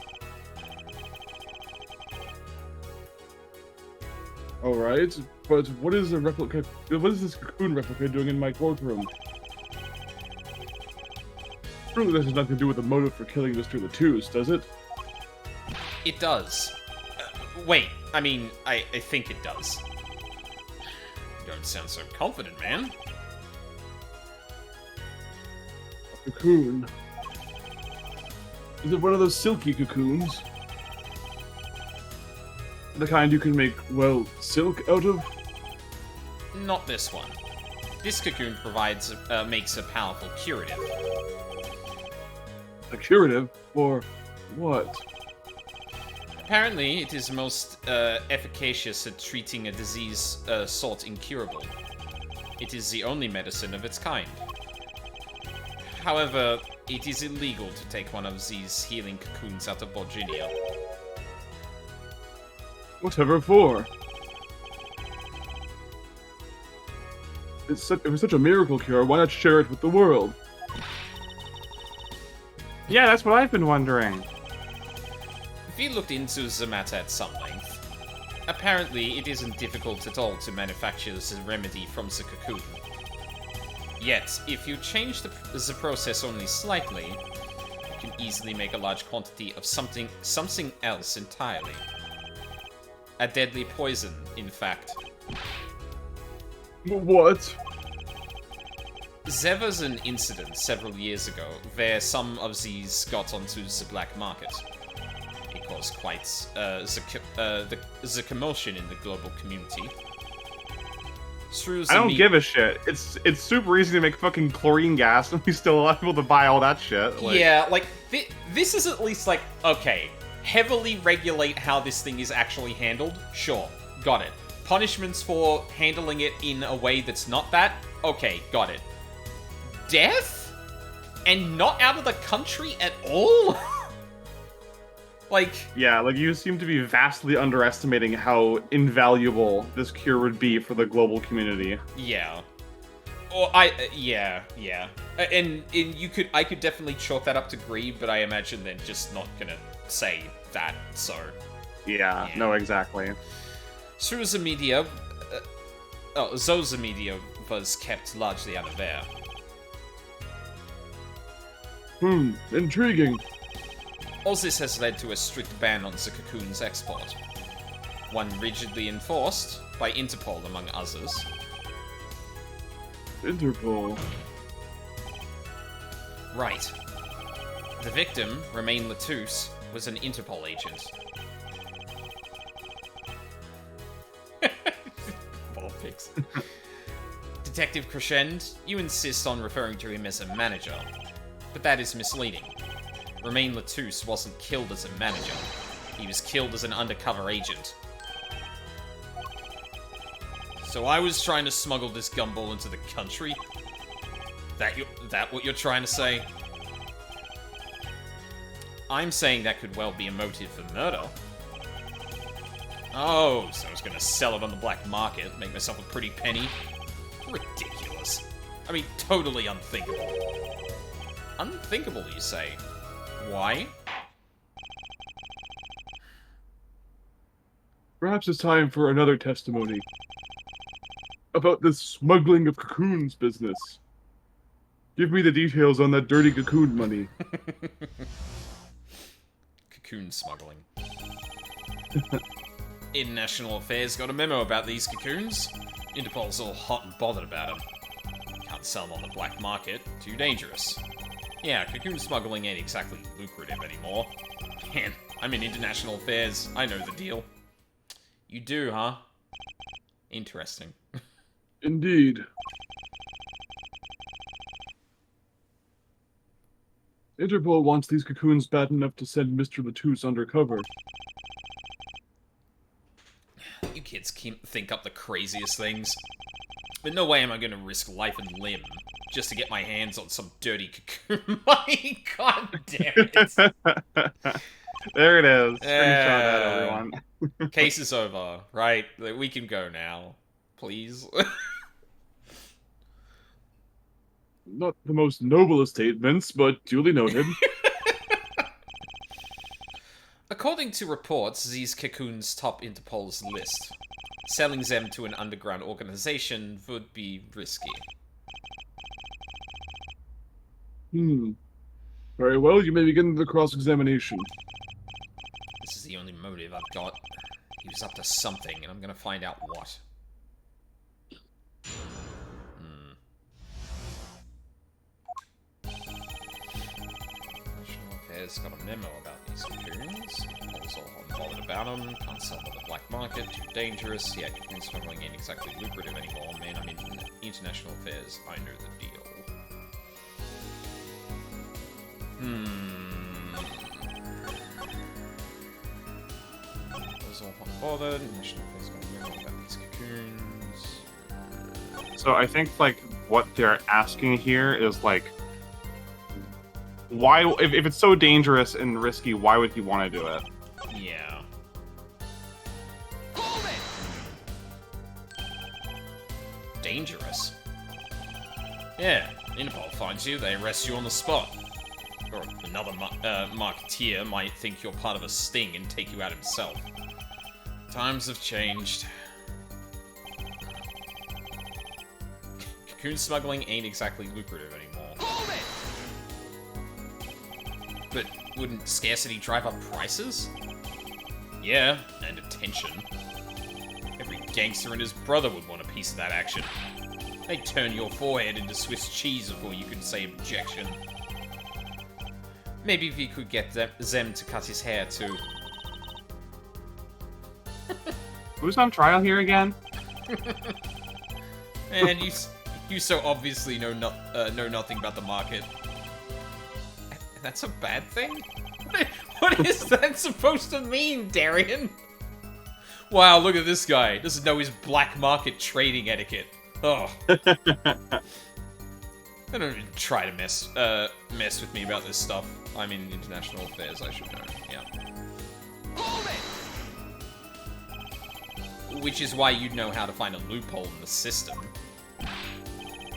Alright, but what is this cocoon replica doing in my courtroom? Surely this has nothing to do with the motive for killing Mr. Latouche, does it? It does. Wait, I mean, I think it does. You don't sound so confident, man. A cocoon. Is it one of those silky cocoons? The kind you can make, well, silk out of? Not this one. This cocoon makes a powerful curative. A curative? For what? Apparently, it is most efficacious at treating a disease thought incurable. It is the only medicine of its kind. However, it is illegal to take one of these healing cocoons out of Borginia. Whatever for? It was such a miracle cure, why not share it with the world? Yeah, that's what I've been wondering. If you looked into the matter at some length, apparently it isn't difficult at all to manufacture the remedy from the cocoon. Yet, if you change the process only slightly, you can easily make a large quantity of something else entirely. A deadly poison, in fact. What? There was an incident several years ago where some of these got onto the black market. It caused quite the commotion in the global community. I don't give a shit. It's super easy to make fucking chlorine gas, and we still are able to buy all that shit. Like... Yeah, like, this is at least like, okay, heavily regulate how this thing is actually handled? Sure, got it. Punishments for handling it in a way that's not that? Okay, got it. Death? And not out of the country at all? Like... Yeah, like, you seem to be vastly underestimating how invaluable this cure would be for the global community. Yeah. Or yeah. And I could definitely chalk that up to greed, but I imagine they're just not gonna say that, so... Yeah, no, exactly. Through the media... though the media was kept largely unaware. Intriguing. All this has led to a strict ban on the cocoon's export. One rigidly enforced by Interpol, among others. Interpol? Right. The victim, Romain Latouche, was an Interpol agent. Politics. Detective Crescend, you insist on referring to him as a manager, but that is misleading. Romain Latouche wasn't killed as a manager. He was killed as an undercover agent. So I was trying to smuggle this gumball into the country? That what you're trying to say? I'm saying that could well be a motive for murder. Oh, so I was gonna sell it on the black market, make myself a pretty penny? Ridiculous. I mean, totally unthinkable. Unthinkable, you say? Why? Perhaps it's time for another testimony. About this smuggling of cocoons business. Give me the details on that dirty cocoon money. Cocoon smuggling. International Affairs got a memo about these cocoons. Interpol's all hot and bothered about them. Can't sell them on the black market. Too dangerous. Yeah, cocoon smuggling ain't exactly lucrative anymore. Man, I'm in international affairs. I know the deal. You do, huh? Interesting. Indeed. Interpol wants these cocoons bad enough to send Mr. Latouche undercover. You kids think up the craziest things. But no way am I going to risk life and limb just to get my hands on some dirty cocoon money. God damn it. There it is. Screenshot that, everyone. Case is over, right? We can go now. Please. Not the most noble of statements, but duly noted. According to reports, these cocoons top Interpol's list. Selling them to an underground organization would be risky. Very well, you may begin the cross-examination. This is the only motive I've got. He was up to something, and I'm gonna find out what. National Affairs got a memo about these cocoons. Also, I'm bothered about them. Can't sell them on the black market. Too dangerous. Yeah, cocoon smuggling ain't exactly lucrative anymore. Man, I'm in international affairs. I know the deal. Also, I'm bothered. National Affairs got a memo about these cocoons. So I think, like, what they're asking here is, like, why, if it's so dangerous and risky, why would you want to do it? Yeah. Dangerous? Yeah, Interpol finds you, they arrest you on the spot. Or another marketeer might think you're part of a sting and take you out himself. Times have changed. Cocoon smuggling ain't exactly lucrative anymore. But wouldn't scarcity drive up prices? Yeah, and attention. Every gangster and his brother would want a piece of that action. They'd turn your forehead into Swiss cheese before you could say objection. Maybe if you could get Zem to cut his hair too. Who's on trial here again? And you so obviously know nothing about the market. That's a bad thing? What is that supposed to mean, Darian? Wow, look at this guy. Doesn't know his black market trading etiquette. Oh. I don't even try to mess with me about this stuff. I'm in international affairs, I should know. Yeah. Which is why you'd know how to find a loophole in the system.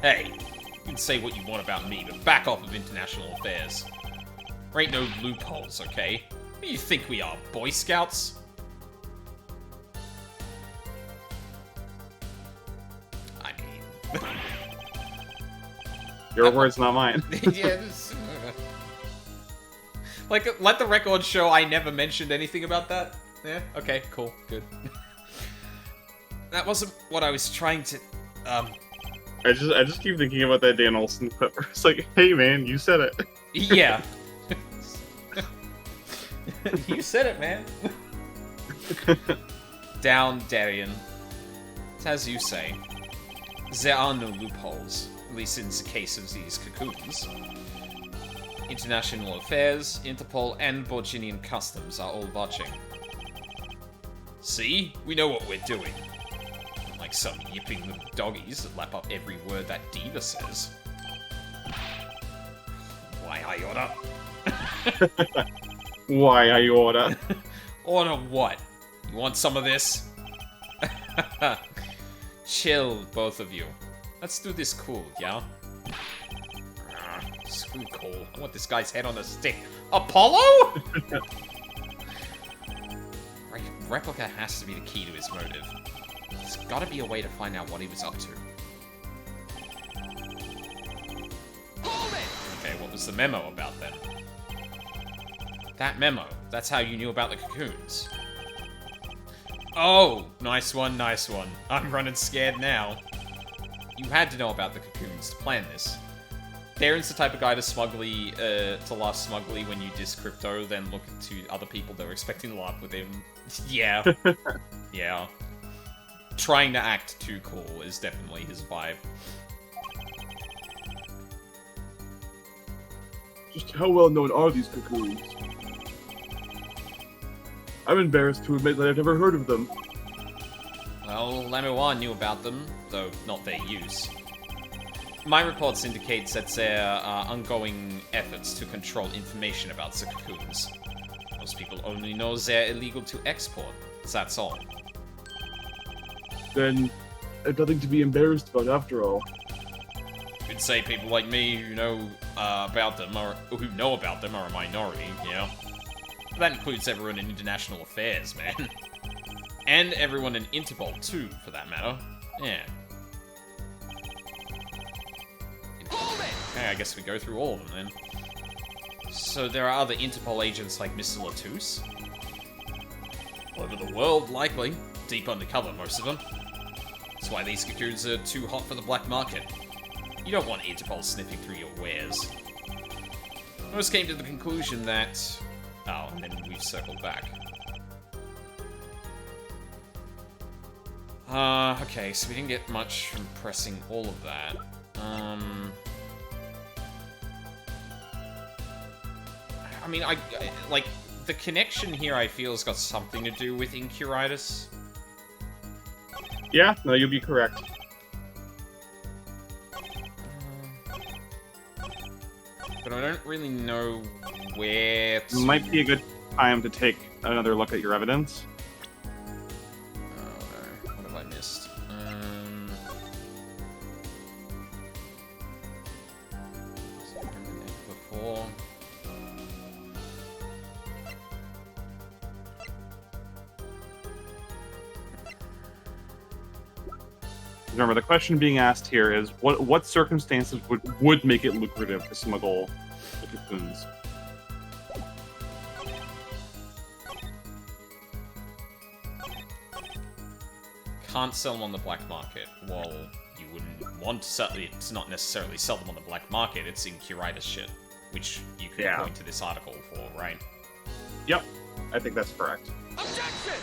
Hey, you can say what you want about me, but back off of international affairs. There ain't no loopholes, okay? What do you think we are, Boy Scouts? I mean... Your words, not mine. Yeah, this... Like, let the record show I never mentioned anything about that. Yeah, okay, cool, good. That wasn't what I was trying to... I just keep thinking about that Dan Olsen clip. It's like, hey man, you said it. Yeah. You said it, man. Down, Darian. It's as you say. There are no loopholes, at least in the case of these cocoons. International Affairs, Interpol, and Borginian Customs are all watching. See? We know what we're doing. Not like some yipping little doggies that lap up every word that diva says. Why, Iota? Why, Iota? Order what? You want some of this? Chill, both of you. Let's do this cool, yeah? Screw cool. I want this guy's head on a stick. Apollo?! Replica has to be the key to his motive. There's gotta be a way to find out what he was up to. Okay, what was the memo about then? That memo. That's how you knew about the cocoons. Oh, nice one, nice one. I'm running scared now. You had to know about the cocoons to plan this. Darren's the type of guy to laugh smugly when you diss crypto, then look to other people that are expecting to laugh with him. Yeah. Yeah. Trying to act too cool is definitely his vibe. Just how well known are these cocoons? I'm embarrassed to admit that I've never heard of them. Well, Lamois knew about them, though not their use. My reports indicate that there are ongoing efforts to control information about the cocoons. Most people only know they're illegal to export, that's all. Then, I've nothing to be embarrassed about after all. You could say people like me who know about them are a minority, you know? That includes everyone in international affairs, man. And everyone in Interpol, too, for that matter. Yeah. Okay, I guess we go through all of them, then. So there are other Interpol agents like Mr. Latouche? All over the world, likely. Deep undercover, most of them. That's why these cocoons are too hot for the black market. You don't want Interpol sniffing through your wares. Most came to the conclusion that... Oh, and then we've circled back. Okay, so we didn't get much from pressing all of that. I mean, like, the connection here I feel has got something to do with Incuritis. Yeah, no, you'll be correct. But I don't really know where to... Might be a good time to take another look at your evidence. Oh no, what have I missed? Before... Remember, the question being asked here is, what circumstances would make it lucrative to smuggle the cocoons? Can't sell them on the black market. Well, you wouldn't want to sell... It's not necessarily sell them on the black market, it's Incuritis shit. Which you could point to this article for, right? Yep, I think that's correct. Objection!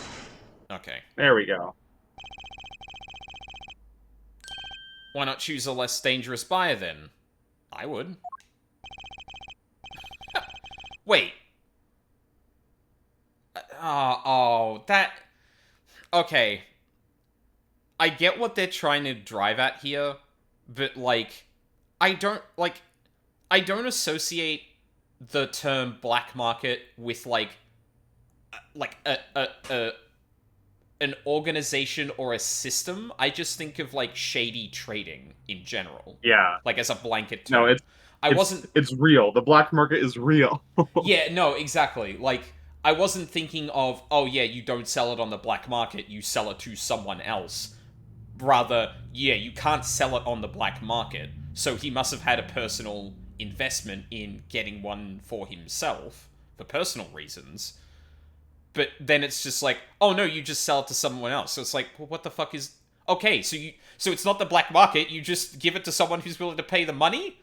Okay. There we go. Why not choose a less dangerous buyer, then? I would. Wait. That... Okay. I get what they're trying to drive at here, but, like, I don't associate the term black market with, like an organization or a system. I just think of, like, shady trading in general. Yeah. Like, as a blanket term. No, it's real. The black market is real. Yeah, no, exactly. Like, I wasn't thinking of, oh yeah, you don't sell it on the black market, you sell it to someone else. Rather, yeah, you can't sell it on the black market, so he must have had a personal investment in getting one for himself, for personal reasons. But then it's just like, oh no, you just sell it to someone else. So it's like, well, what the fuck is... Okay, so it's not the black market, you just give it to someone who's willing to pay the money?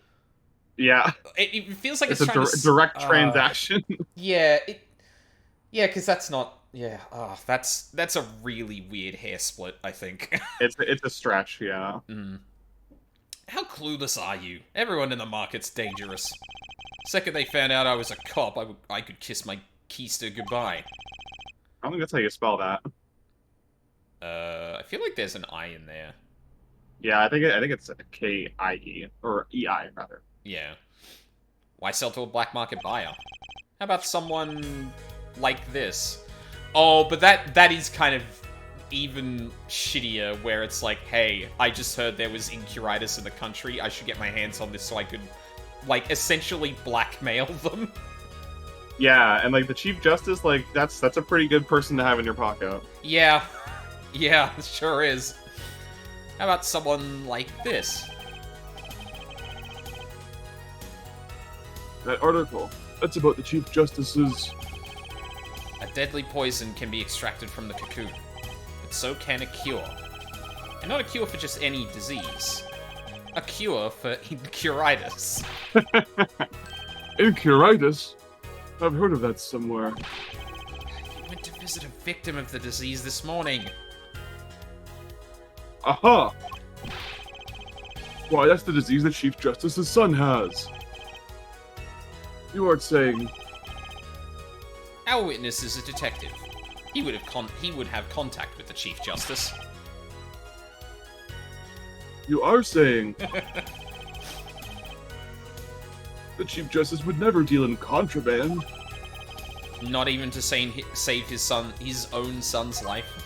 Yeah. It feels like it's a direct transaction. Yeah, because that's not... Yeah, that's a really weird hair split, I think. It's a stretch, yeah. How clueless are you? Everyone in the market's dangerous. Second they found out I was a cop, I could kiss my keister goodbye. I don't think that's how you spell that. I feel like there's an I in there. Yeah, I think it's K-I-E, or E-I, rather. Yeah. Why sell to a black market buyer? How about someone like this? Oh, but that is kind of even shittier, where it's like, hey, I just heard there was Incuritis in the country, I should get my hands on this so I could, like, essentially blackmail them. Yeah, and, like, the Chief Justice, like, that's a pretty good person to have in your pocket. Yeah. Yeah, it sure is. How about someone like this? That article, that's about the Chief Justice's... A deadly poison can be extracted from the cocoon, but so can a cure. And not a cure for just any disease. A cure for Incuritis. Incuritis? I've heard of that somewhere. I went to visit a victim of the disease this morning. Aha! Why, that's the disease that Chief Justice's son has. You aren't saying... Our witness is a detective. He would have contact with the Chief Justice. You are saying... the Chief Justice would never deal in contraband. Not even to save his own son's life.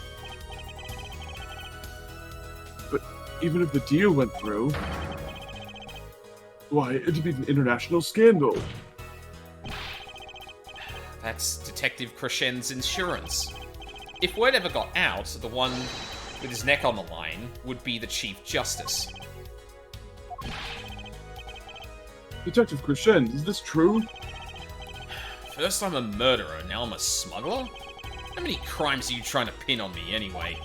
But even if the deal went through... why, it'd be an international scandal. That's Detective Crescen's insurance. If word ever got out, the one with his neck on the line would be the Chief Justice. Detective Crescend, is this true? First I'm a murderer, now I'm a smuggler? How many crimes are you trying to pin on me, anyway?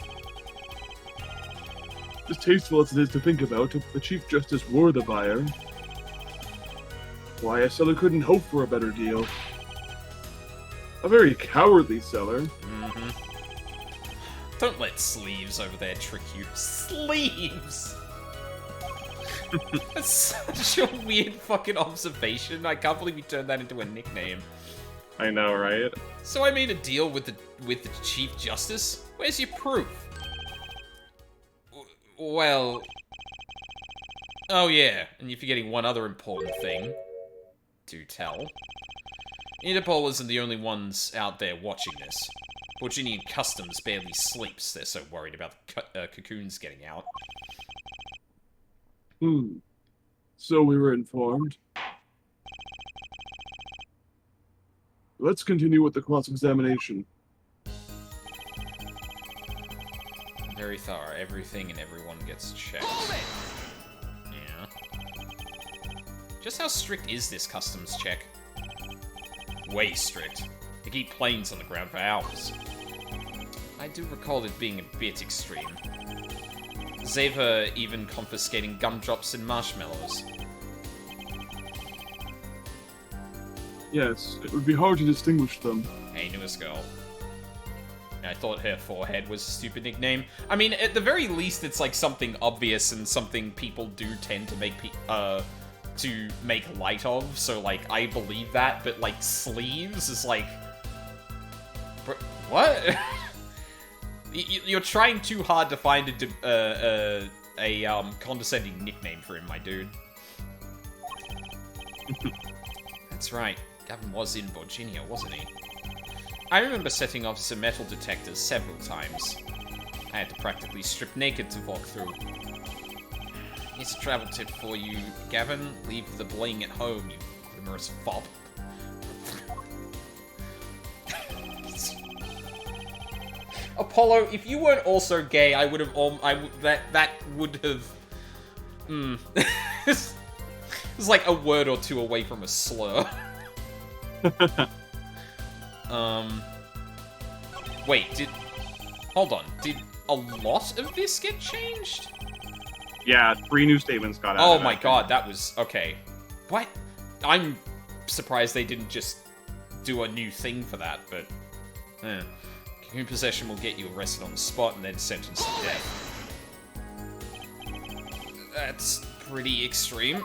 Distasteful as it is to think about, if the Chief Justice were the buyer, why, a seller couldn't hope for a better deal. A very cowardly seller. Mm-hmm. Don't let Sleeves over there trick you. Sleeves! That's such a weird fucking observation. I can't believe you turned that into a nickname. I know, right? So I made a deal with the Chief Justice? Where's your proof? Well... Oh yeah, and you're forgetting one other important thing. Do tell. Interpol isn't the only ones out there watching this. Borginian Customs barely sleeps. They're so worried about the cocoons getting out. So we were informed. Let's continue with the cross-examination. Very thorough. Everything and everyone gets checked. Yeah. Just how strict is this customs check? Way strict. They keep planes on the ground for hours. I do recall it being a bit extreme. Zeva even confiscating gumdrops and marshmallows. Yes, it would be hard to distinguish them. Hey, newest girl. I thought her forehead was a stupid nickname. I mean, at the very least, it's like something obvious and something people do tend to make light of. So, like, I believe that. But like, Sleeves is like, what? You're trying too hard to find a condescending nickname for him, my dude. That's right. Gavin was in Borginia, wasn't he? I remember setting off some metal detectors several times. I had to practically strip naked to walk through. Here's a travel tip for you, Gavin. Leave the bling at home, you glimmerous fop. Apollo, if you weren't also gay, I would have that would have It's like a word or two away from a slur. Wait, hold on, did a lot of this get changed? Yeah, 3 new statements got out. Oh my god, that was okay. What? I'm surprised they didn't just do a new thing for that, but cocoon possession will get you arrested on the spot and then sentenced to death. That's pretty extreme.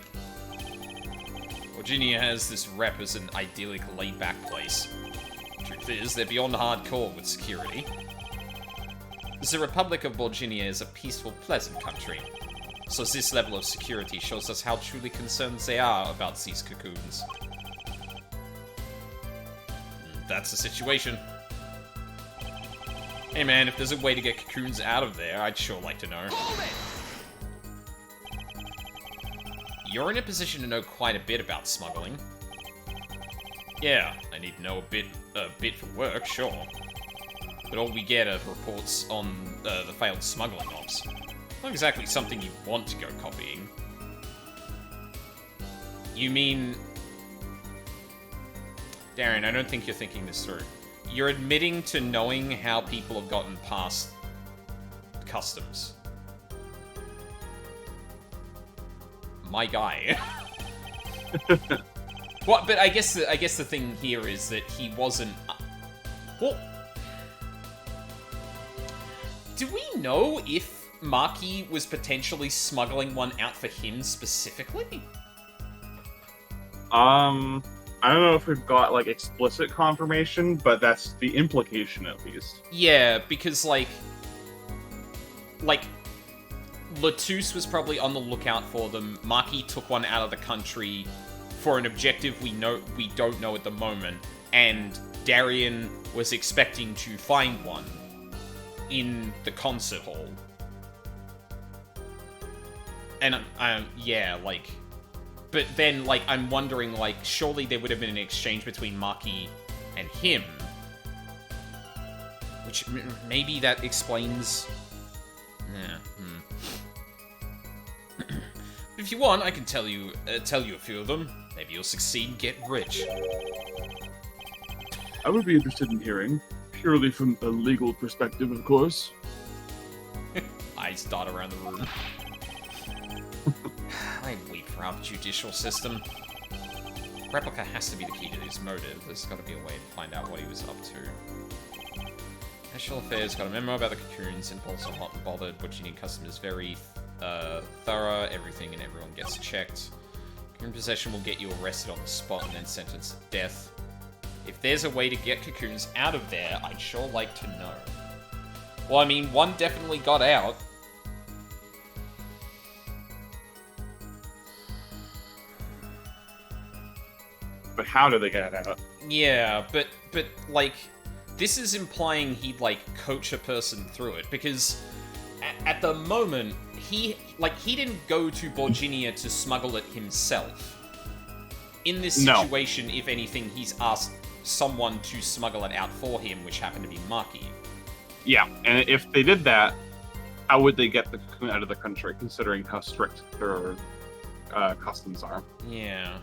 Borginia has this rep as an idyllic, laid-back place. Truth is, they're beyond hardcore with security. The Republic of Borginia is a peaceful, pleasant country. So this level of security shows us how truly concerned they are about these cocoons. That's the situation. Hey man, if there's a way to get cocoons out of there, I'd sure like to know. You're in a position to know quite a bit about smuggling. Yeah, I need to know a bit for work, sure. But all we get are reports on the failed smuggling ops. Not exactly something you want to go copying. You mean... Darren, I don't think you're thinking this through. You're admitting to knowing how people have gotten past customs. My guy. What? But I guess the thing here is that he wasn't. Well, do we know if Maki was potentially smuggling one out for him specifically? I don't know if we've got like explicit confirmation, but that's the implication at least. Yeah, because like Latus was probably on the lookout for them. Maki took one out of the country for an objective we don't know at the moment, and Darian was expecting to find one in the concert hall. And yeah, like, but then like I'm wondering, like, surely there would have been an exchange between Maki and him, which maybe that explains. Yeah. If you want, I can tell you a few of them. Maybe you'll succeed and get rich. I would be interested in hearing, purely from a legal perspective, of course. Eyes dot around the room. I weep for our judicial system. Replica has to be the key to his motive. There's got to be a way to find out what he was up to. National Affairs got a memo about the cocoons, and also hot and bothered. What you need customers very thorough. Everything and everyone gets checked. Cocoon possession will get you arrested on the spot and then sentenced to death. If there's a way to get cocoons out of there, I'd sure like to know. Well, I mean, one definitely got out. But how did they get it out? Yeah, but like, this is implying he'd, like, coach a person through it, because at the moment, he didn't go to Borginia to smuggle it himself. In this situation, if anything, he's asked someone to smuggle it out for him, which happened to be Maki. Yeah, and if they did that, how would they get the cocoon out of the country, considering how strict their customs are? Yeah.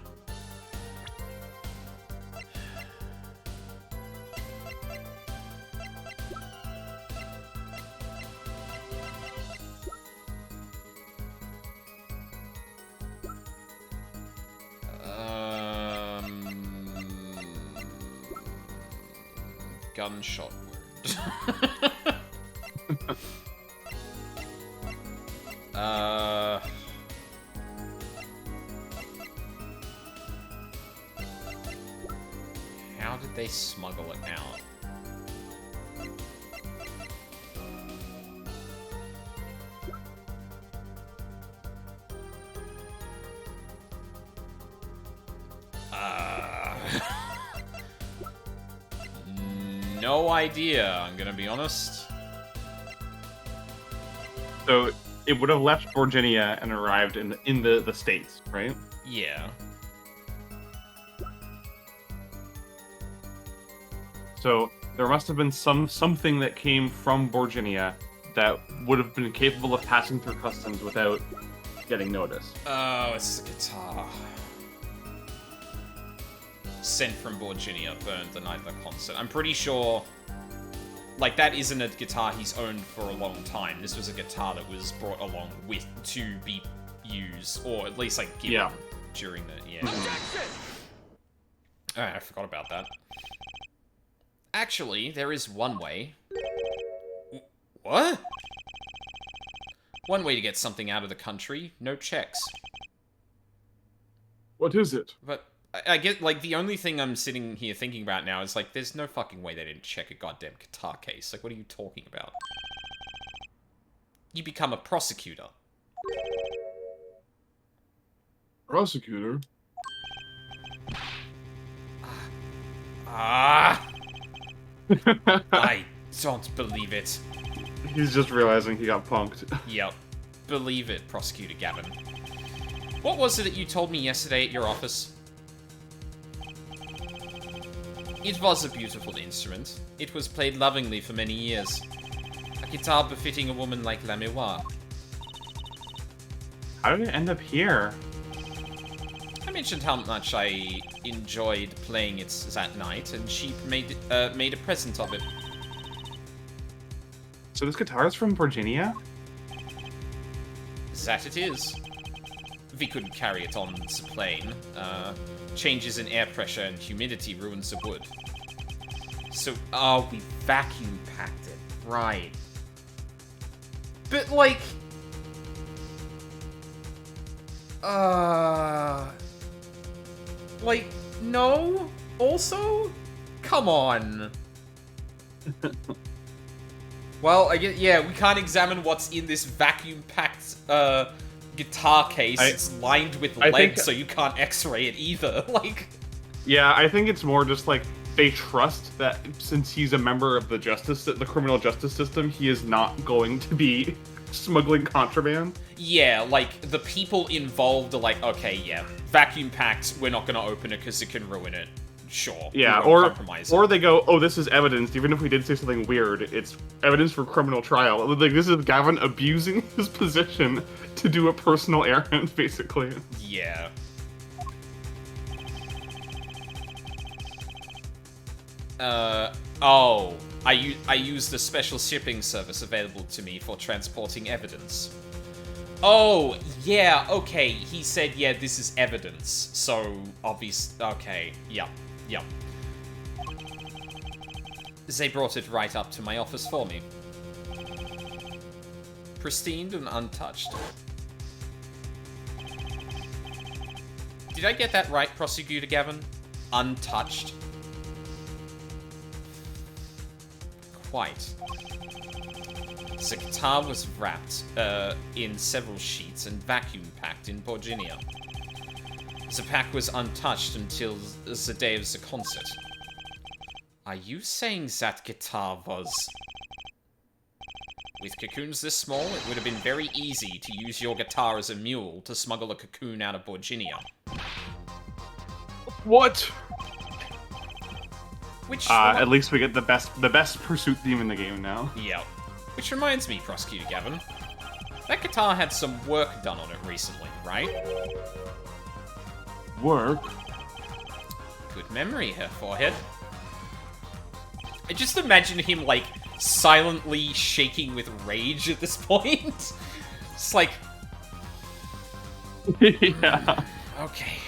Gunshot wound. How did they smuggle it out? No idea, I'm gonna be honest. So it would have left Borginia and arrived in the States, right? Yeah. So there must have been something that came from Borginia that would have been capable of passing through customs without getting noticed. Oh, it's the guitar. Sent from Borginia, burned the night of the concert. I'm pretty sure, like, that isn't a guitar he's owned for a long time. This was a guitar that was brought along with to be used, or at least, like, given during the, yeah. Alright, I forgot about that. Actually, there is one way. What? One way to get something out of the country, no checks. What is it? But I get, like, the only thing I'm sitting here thinking about now is, like, there's no fucking way they didn't check a goddamn guitar case. Like, what are you talking about? You become a prosecutor. Prosecutor? I don't believe it. He's just realizing he got punked. Yep. Believe it, Prosecutor Gavin. What was it that you told me yesterday at your office? It was a beautiful instrument. It was played lovingly for many years. A guitar befitting a woman like Lamiwa. How did it end up here? I mentioned how much I enjoyed playing it that night, and she made a present of it. So this guitar is from Virginia? That it is. We couldn't carry it on the plane. Changes in air pressure and humidity ruins the wood. So, we vacuum packed it. Right. But, like... Like, no? Also? Come on. Well, I guess, yeah, we can't examine what's in this vacuum-packed, guitar case. It's lined with lead, so you can't x-ray it either. Like... Yeah, I think it's more just, like, they trust that since he's a member of the criminal justice system, he is not going to be smuggling contraband. Yeah, like, the people involved are like, okay, yeah, vacuum-packed, we're not gonna open it because it can ruin it. Sure. Yeah, or they go, oh, this is evidence. Even if we did say something weird, it's evidence for criminal trial. Like, this is Gavin abusing his position to do a personal errand, basically. Yeah. Oh. I use the special shipping service available to me for transporting evidence. Oh, yeah, okay. He said, yeah, this is evidence. So, obvious. Okay, yep. They brought it right up to my office for me. Pristine and untouched. Did I get that right, Prosecutor Gavin? Untouched? Quite. The guitar was wrapped in several sheets and vacuum-packed in Virginia. The pack was untouched until the day of the concert. Are you saying that guitar was... With cocoons this small, it would have been very easy to use your guitar as a mule to smuggle a cocoon out of Virginia. What? Which... at least we get the best pursuit theme in the game now. Yeah. Which reminds me, Prosecutor Gavin, that guitar had some work done on it recently, right? Work? Good memory here, Forehead. I just imagine him, like, silently shaking with rage at this point. It's like... Yeah. Okay.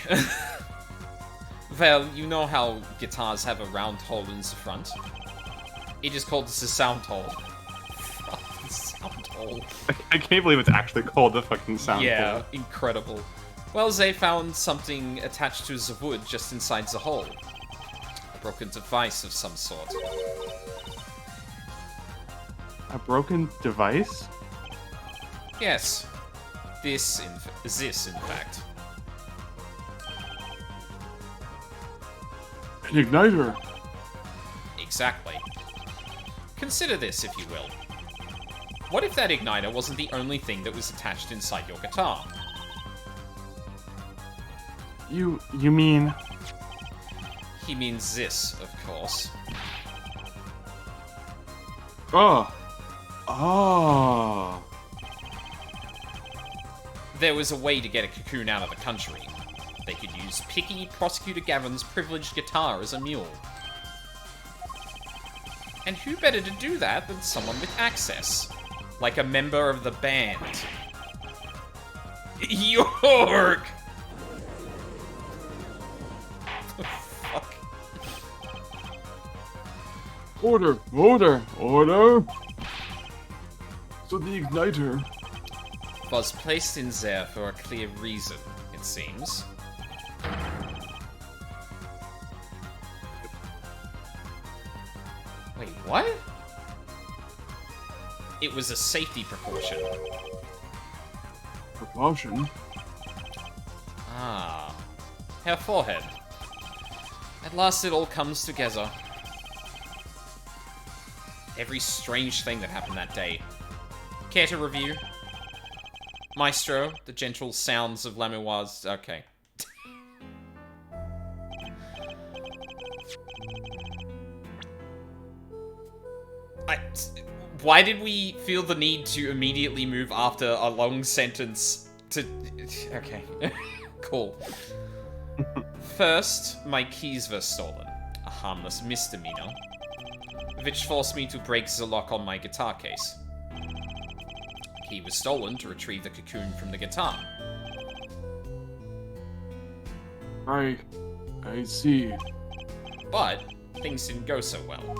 Well, you know how guitars have a round hole in the front? It is called the sound hole. Sound hole. I can't believe it's actually called the fucking sound hole. Yeah, incredible. Well, they found something attached to the wood just inside the hole. A broken device of some sort. A broken device? Yes. This, in fact. An igniter. Exactly. Consider this, if you will. What if that igniter wasn't the only thing that was attached inside your guitar? You mean... He means this, of course. Oh. Oh. There was a way to get a cocoon out of the country. They could use picky Prosecutor Gavin's privileged guitar as a mule. And who better to do that than someone with access? Like a member of the band. York! Fuck. Order. So the igniter... Was placed in there for a clear reason, it seems. Wait, what? It was a safety precaution. Precaution? Ah. Herr Forehead. At last it all comes together. Every strange thing that happened that day. Care to review? Maestro, the gentle sounds of Lamuaz. Okay. Why did we feel the need to immediately move after a long sentence to... Okay. Cool. First, my keys were stolen. A harmless misdemeanor. Which forced me to break the lock on my guitar case. Key was stolen to retrieve the cocoon from the guitar. I see. But things didn't go so well.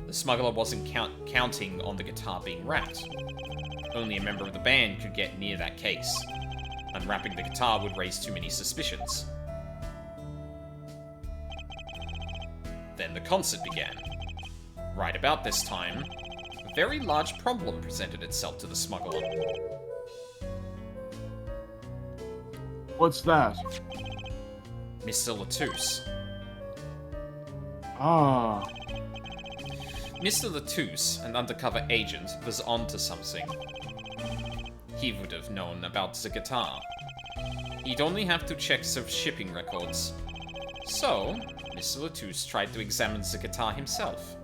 The smuggler wasn't counting on the guitar being wrapped. Only a member of the band could get near that case. Unwrapping the guitar would raise too many suspicions. Then the concert began. Right about this time, a very large problem presented itself to the smuggler. What's that? Mr. Latouche. Ah. Mr. Latouche, an undercover agent, was onto something. He would have known about the guitar. He'd only have to check some shipping records. So, Mr. Latouche tried to examine the guitar himself.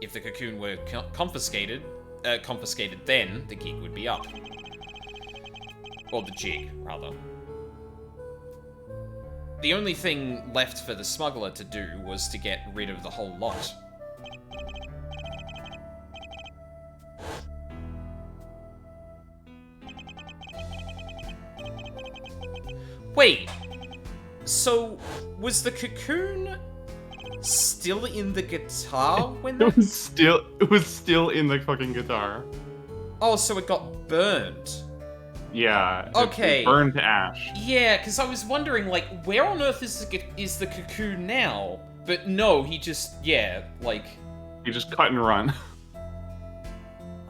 If the cocoon were confiscated then, the gig would be up. Or the jig, rather. The only thing left for the smuggler to do was to get rid of the whole lot. Wait, so was the cocoon still in the guitar when it was still in the fucking guitar. Oh, so it got burned. Yeah. Okay. It burned to ash. Yeah, because I was wondering, like, where on earth is the cocoon now? But no, he just, like... He just cut and run.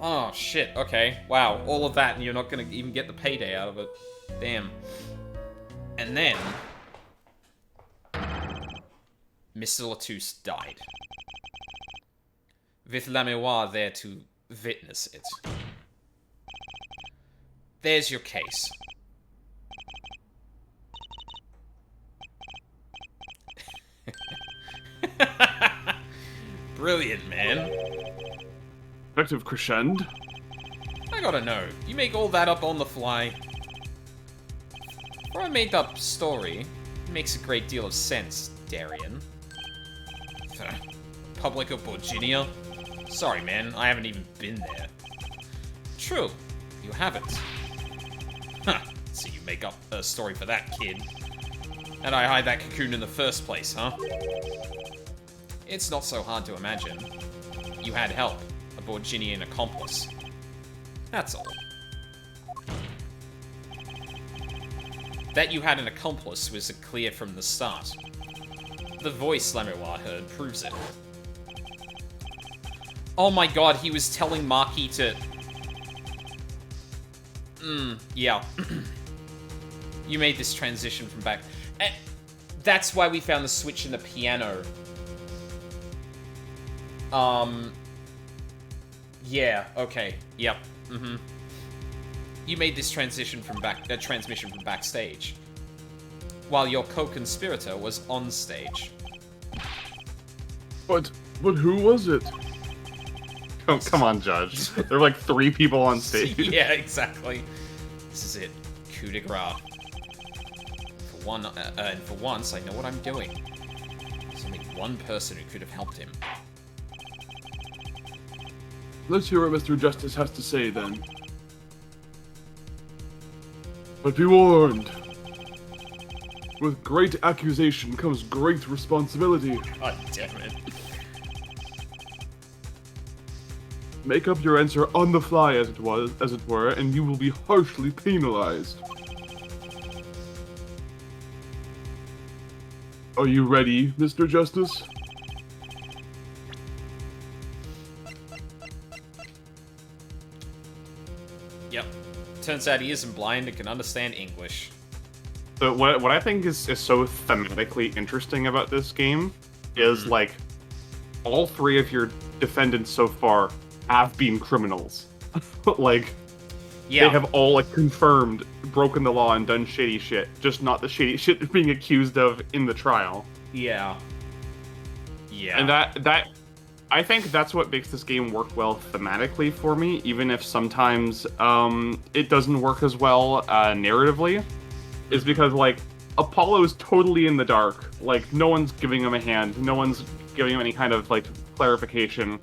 Oh, shit, okay. Wow, all of that, and you're not gonna even get the payday out of it. Damn. And then... Mr. Latouche died. With Laméoire there to witness it. There's your case. Brilliant, man. Detective Crescend? I gotta know, you make all that up on the fly? For a made-up story, it makes a great deal of sense, Darian. Public of Borginia? Sorry, man, I haven't even been there. True, you haven't. Huh, so you make up a story for that, kid. And I hide that cocoon in the first place, huh? It's not so hard to imagine. You had help, a Borginian accomplice. That's all. That you had an accomplice was clear from the start. The voice Laméoire heard proves it. Oh my god, he was telling Marquis to... yeah. You made this transition from back... that's why we found the switch in the piano. Yeah, okay. Yep. You made this transition from transmission from backstage, while your co-conspirator was on stage. But who was it? Oh, come on, Judge. There are like 3 people on stage. Yeah, exactly. This is it. Coup de grace. For once, I know what I'm doing. There's only one person who could have helped him. Let's hear what Mr. Justice has to say, then. But be warned. With great accusation comes great responsibility. God damn it. Make up your answer on the fly, as it were, and you will be harshly penalized. Are you ready, Mr. Justice? Yep. Turns out he isn't blind and can understand English. So what I think is so thematically interesting about this game is, like, all 3 of your defendants so far have been criminals. Like, yeah. They have all, like, confirmed broken the law and done shady shit, just not the shady shit they're being accused of in the trial. Yeah. Yeah. And that I think that's what makes this game work well thematically for me, even if sometimes it doesn't work as well narratively, is because, like, Apollo is totally in the dark. Like, no one's giving him a hand, no one's giving him any kind of, like, clarification.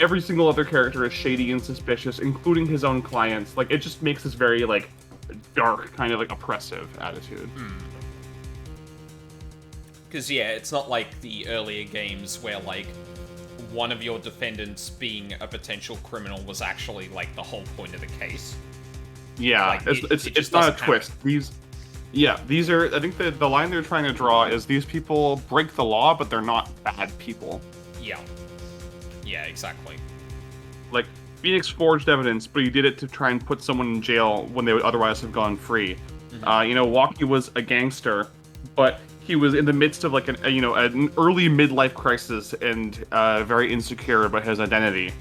Every single other character is shady and suspicious, including his own clients. Like, it just makes this very, like, dark, kind of, like, oppressive attitude. Because, yeah, it's not like the earlier games where, like, one of your defendants being a potential criminal was actually, like, the whole point of the case. Yeah, like, it's not a twist. These are, I think the line they're trying to draw is these people break the law, but they're not bad people. Yeah. Yeah, exactly. Like, Phoenix forged evidence, but he did it to try and put someone in jail when they would otherwise have gone free. Walkie was a gangster, but he was in the midst of, like, an early midlife crisis and very insecure about his identity.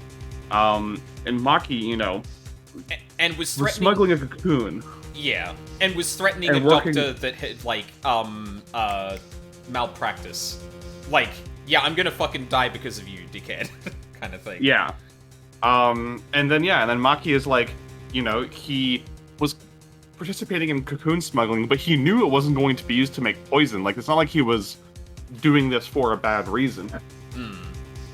And Maki, and was threatening... smuggling a cocoon. Yeah, and was threatening and a doctor that had, like, malpractice. Like, yeah, I'm gonna fucking die because of you, dickhead. Kind of thing. Yeah. And then Maki is like, he was participating in cocoon smuggling, but he knew it wasn't going to be used to make poison. Like, it's not like he was doing this for a bad reason.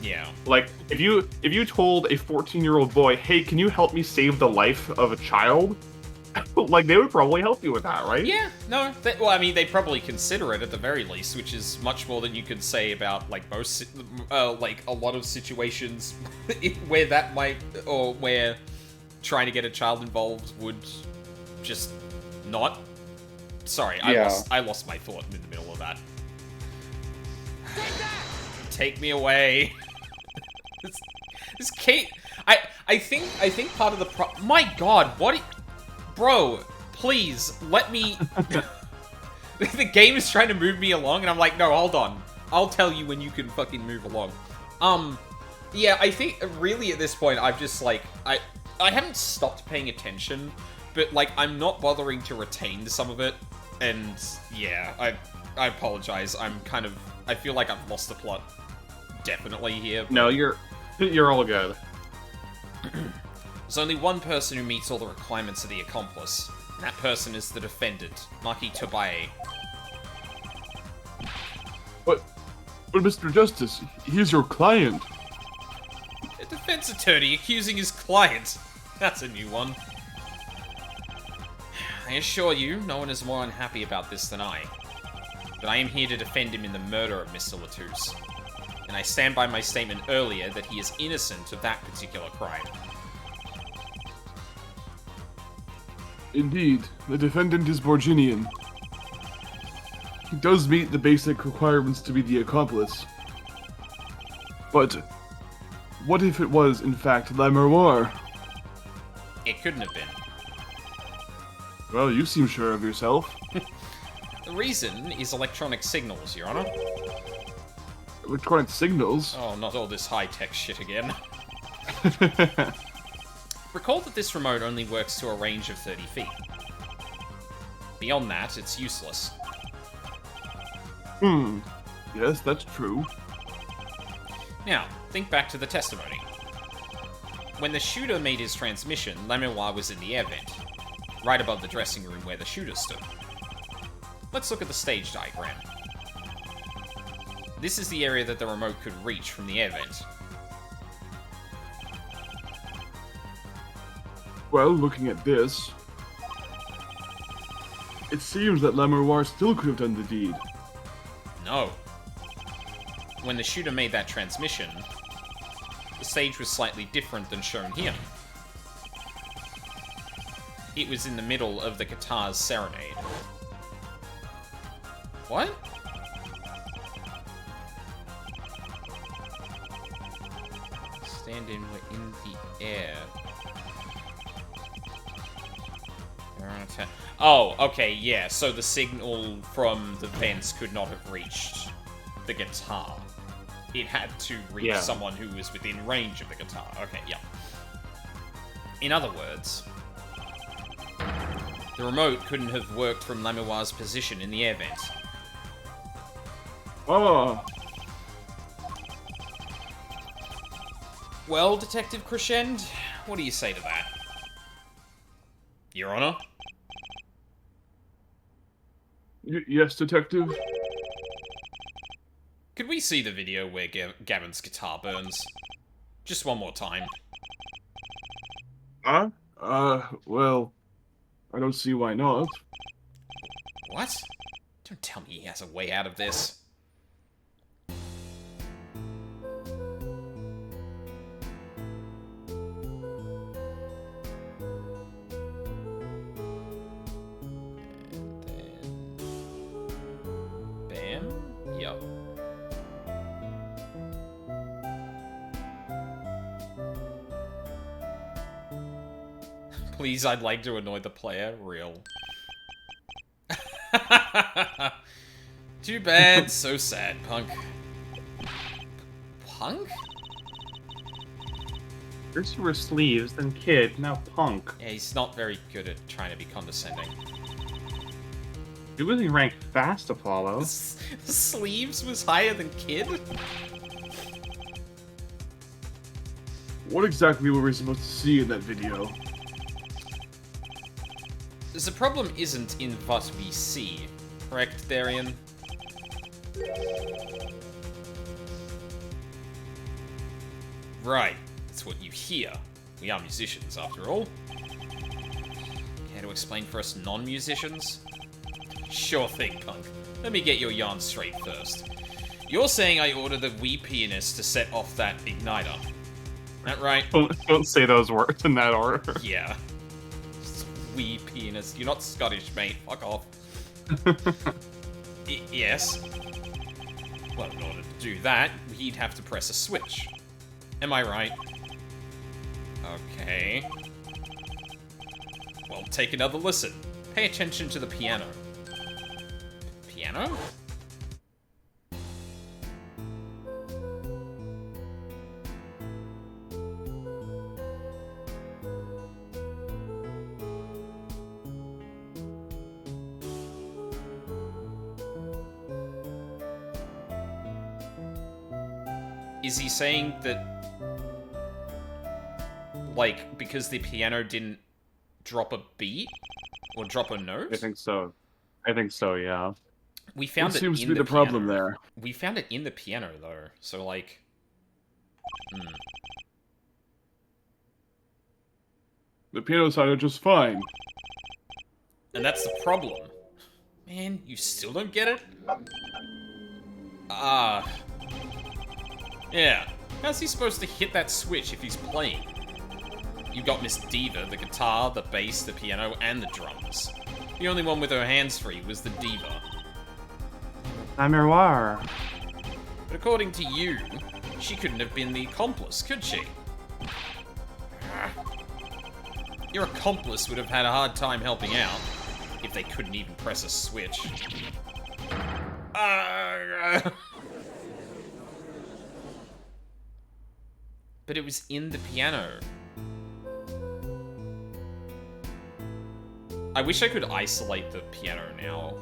Yeah. Like, if you told a 14-year-old boy, hey, can you help me save the life of a child? Like, they would probably help you with that, right? Yeah, no. Well, I mean, they probably consider it at the very least, which is much more than you could say about, like, most, like, a lot of situations where that might, or where trying to get a child involved would just not. Sorry, I lost my thought in the middle of that. Take me away. This Kate, I think part of the my God, what? Bro, please let me. The game is trying to move me along, and I'm like, no, hold on. I'll tell you when you can fucking move along. Yeah, I think really at this point I've just like I haven't stopped paying attention, but like I'm not bothering to retain some of it, and yeah, I apologize. I feel like I've lost the plot definitely here. No, you're all good. There's only one person who meets all the requirements of the accomplice. And that person is the defendant, Maki Tobae. But Mr. Justice, he's your client. A defense attorney accusing his client. That's a new one. I assure you, no one is more unhappy about this than I. But I am here to defend him in the murder of Mr. Latouche. And I stand by my statement earlier that he is innocent of that particular crime. Indeed, the defendant is Borginian. He does meet the basic requirements to be the accomplice. But what if it was, in fact, La Miroir? It couldn't have been. Well, you seem sure of yourself. The reason is electronic signals, Your Honor. Electronic signals? Oh, not all this high-tech shit again. Recall that this remote only works to a range of 30 feet. Beyond that, it's useless. Yes, that's true. Now, think back to the testimony. When the shooter made his transmission, La Miroir was in the air vent, right above the dressing room where the shooter stood. Let's look at the stage diagram. This is the area that the remote could reach from the air vent. Well, looking at this, it seems that La Miroir still could have done the deed. No. When the shooter made that transmission, the stage was slightly different than shown here. It was in the middle of the guitar's serenade. What? Stand in the air. Oh, okay, yeah, so the signal from the vents could not have reached the guitar. It had to reach someone who was within range of the guitar. Okay, yeah. In other words, the remote couldn't have worked from La Miroir's position in the air vent. Oh. Well, Detective Crescend, what do you say to that? Your Honor? Yes, Detective? Could we see the video where Gavin's guitar burns? Just one more time. Well, I don't see why not. What? Don't tell me he has a way out of this. Yep. Please, I'd like to annoy the player. Real. Too bad. So sad, Punk. Punk? First you were Sleeves, then Kid, now Punk. Yeah, he's not very good at trying to be condescending. You really rank fast, Apollo. Sleeves was higher than Kid? What exactly were we supposed to see in that video? the problem isn't in what we see, correct, Darian? Right, it's what you hear. We are musicians, after all. Care to explain for us non-musicians? Sure thing, punk. Let me get your yarn straight first. You're saying I ordered the Wii pianist to set off that igniter. That right? Don't say those words in that order. Yeah. Wii pianist. You're not Scottish, mate. Fuck off. Yes. Well, in order to do that, he'd have to press a switch. Am I right? Okay. Well, take another listen. Pay attention to the piano. Piano? Is he saying that, like, because the piano didn't drop a beat? Or drop a note? I think so, yeah. We found it seems in to be the piano. problem there. We found it in the piano, though, so, like... The piano sounded just fine. And that's the problem. Man, you still don't get it? Yeah. How's he supposed to hit that switch if he's playing? You got Miss Diva, the guitar, the bass, the piano, and the drums. The only one with her hands free was the Diva. A miroir. But according to you, she couldn't have been the accomplice, could she? Your accomplice would have had a hard time helping out, if they couldn't even press a switch. But it was in the piano. I wish I could isolate the piano now.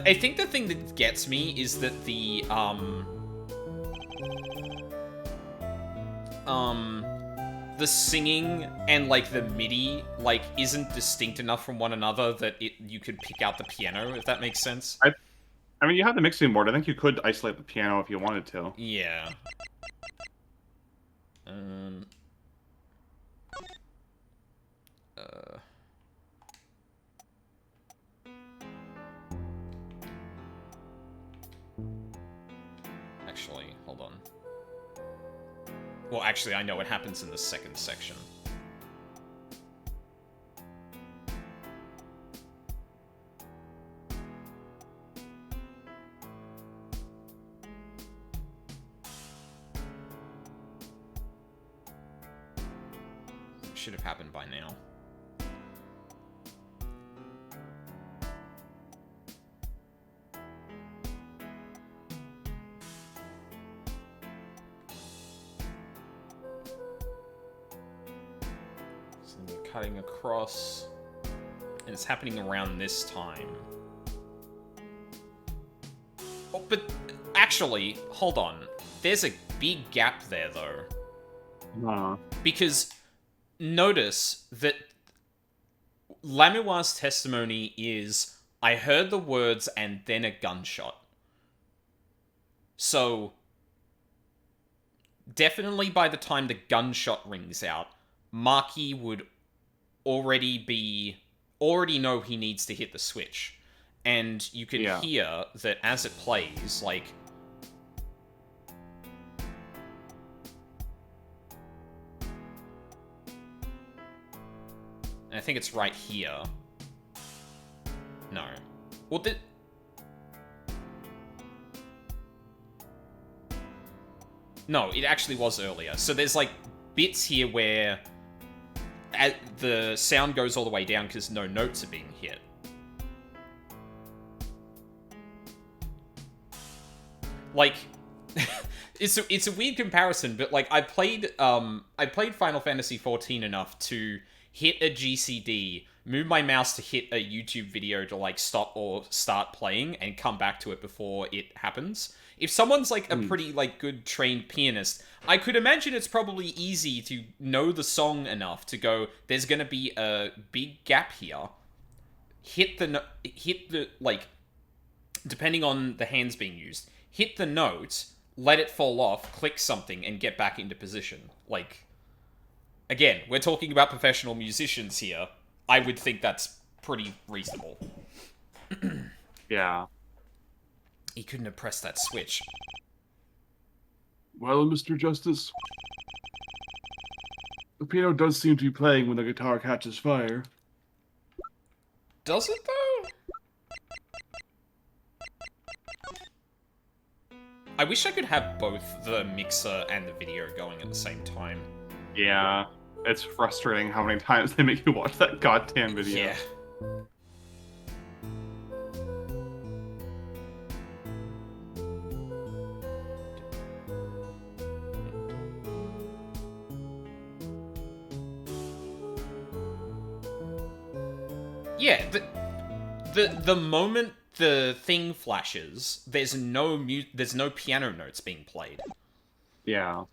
I think the thing that gets me is that the singing and, like, the MIDI, like, isn't distinct enough from one another that you could pick out the piano, if that makes sense. I mean, you have the mixing board. I think you could isolate the piano if you wanted to. Yeah. Actually, hold on. Well, actually, I know what happens in the second section. Should have happened by now. So we're cutting across, and it's happening around this time. Oh, but actually, hold on. There's a big gap there, though. Because notice that Lamua's testimony is, I heard the words and then a gunshot. So, definitely by the time the gunshot rings out, Maki would already know he needs to hit the switch. And you can hear that as it plays, like... I think it's right here. No. Well, no, it actually was earlier. So there's, like, bits here where the sound goes all the way down because no notes are being hit. Like, it's a weird comparison, but, like, I played Final Fantasy XIV enough to hit a GCD, move my mouse to hit a YouTube video to, like, stop or start playing and come back to it before it happens. If someone's, like, a pretty, like, good trained pianist, I could imagine it's probably easy to know the song enough to go, there's gonna be a big gap here. Hit the, like, depending on the hands being used, hit the note, let it fall off, click something, and get back into position. Like, again, we're talking about professional musicians here. I would think that's pretty reasonable. Yeah. He couldn't have pressed that switch. Well, Mr. Justice, the piano does seem to be playing when the guitar catches fire. Does it, though? I wish I could have both the mixer and the video going at the same time. Yeah. It's frustrating how many times they make you watch that goddamn video. Yeah. Yeah, the moment the thing flashes, there's no piano notes being played. Yeah.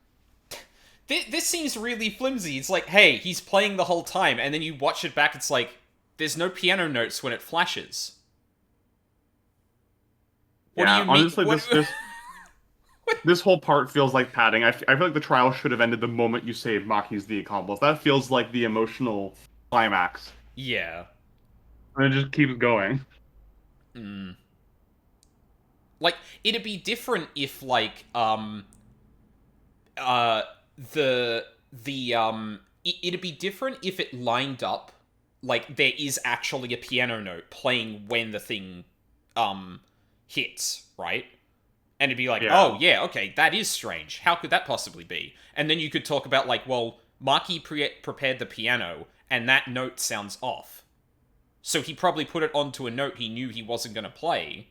This seems really flimsy. It's like, hey, he's playing the whole time, and then you watch it back, it's like, there's no piano notes when it flashes. What do you mean? Honestly, this whole part feels like padding. I feel like the trial should have ended the moment you say Maki's the accomplice. That feels like the emotional climax. Yeah. And it just keeps going. Like, it'd be different if, like, it'd be different if it lined up, like, there is actually a piano note playing when the thing, hits, right? And it'd be like, oh, yeah, okay, that is strange. How could that possibly be? And then you could talk about, like, well, Maki prepared the piano, and that note sounds off. So he probably put it onto a note he knew he wasn't going to play,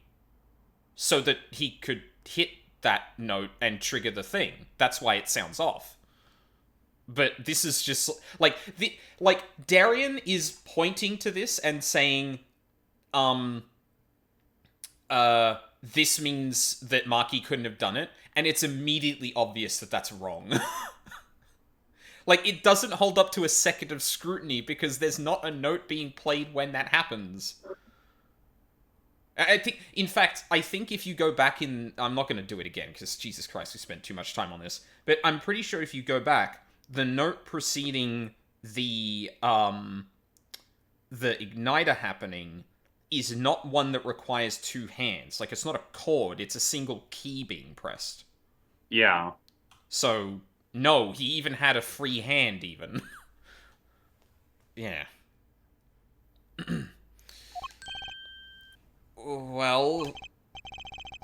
so that he could hit that note and trigger the thing. That's why it sounds off. But this is just, like, Darien is pointing to this and saying, this means that Maki couldn't have done it, and it's immediately obvious that that's wrong. Like, it doesn't hold up to a second of scrutiny because there's not a note being played when that happens. I think if you go back in... I'm not going to do it again because, Jesus Christ, we spent too much time on this. But I'm pretty sure if you go back, the note preceding the igniter happening is not one that requires two hands. Like, it's not a chord, it's a single key being pressed. Yeah. So, no, he even had a free hand, even. Yeah. Well,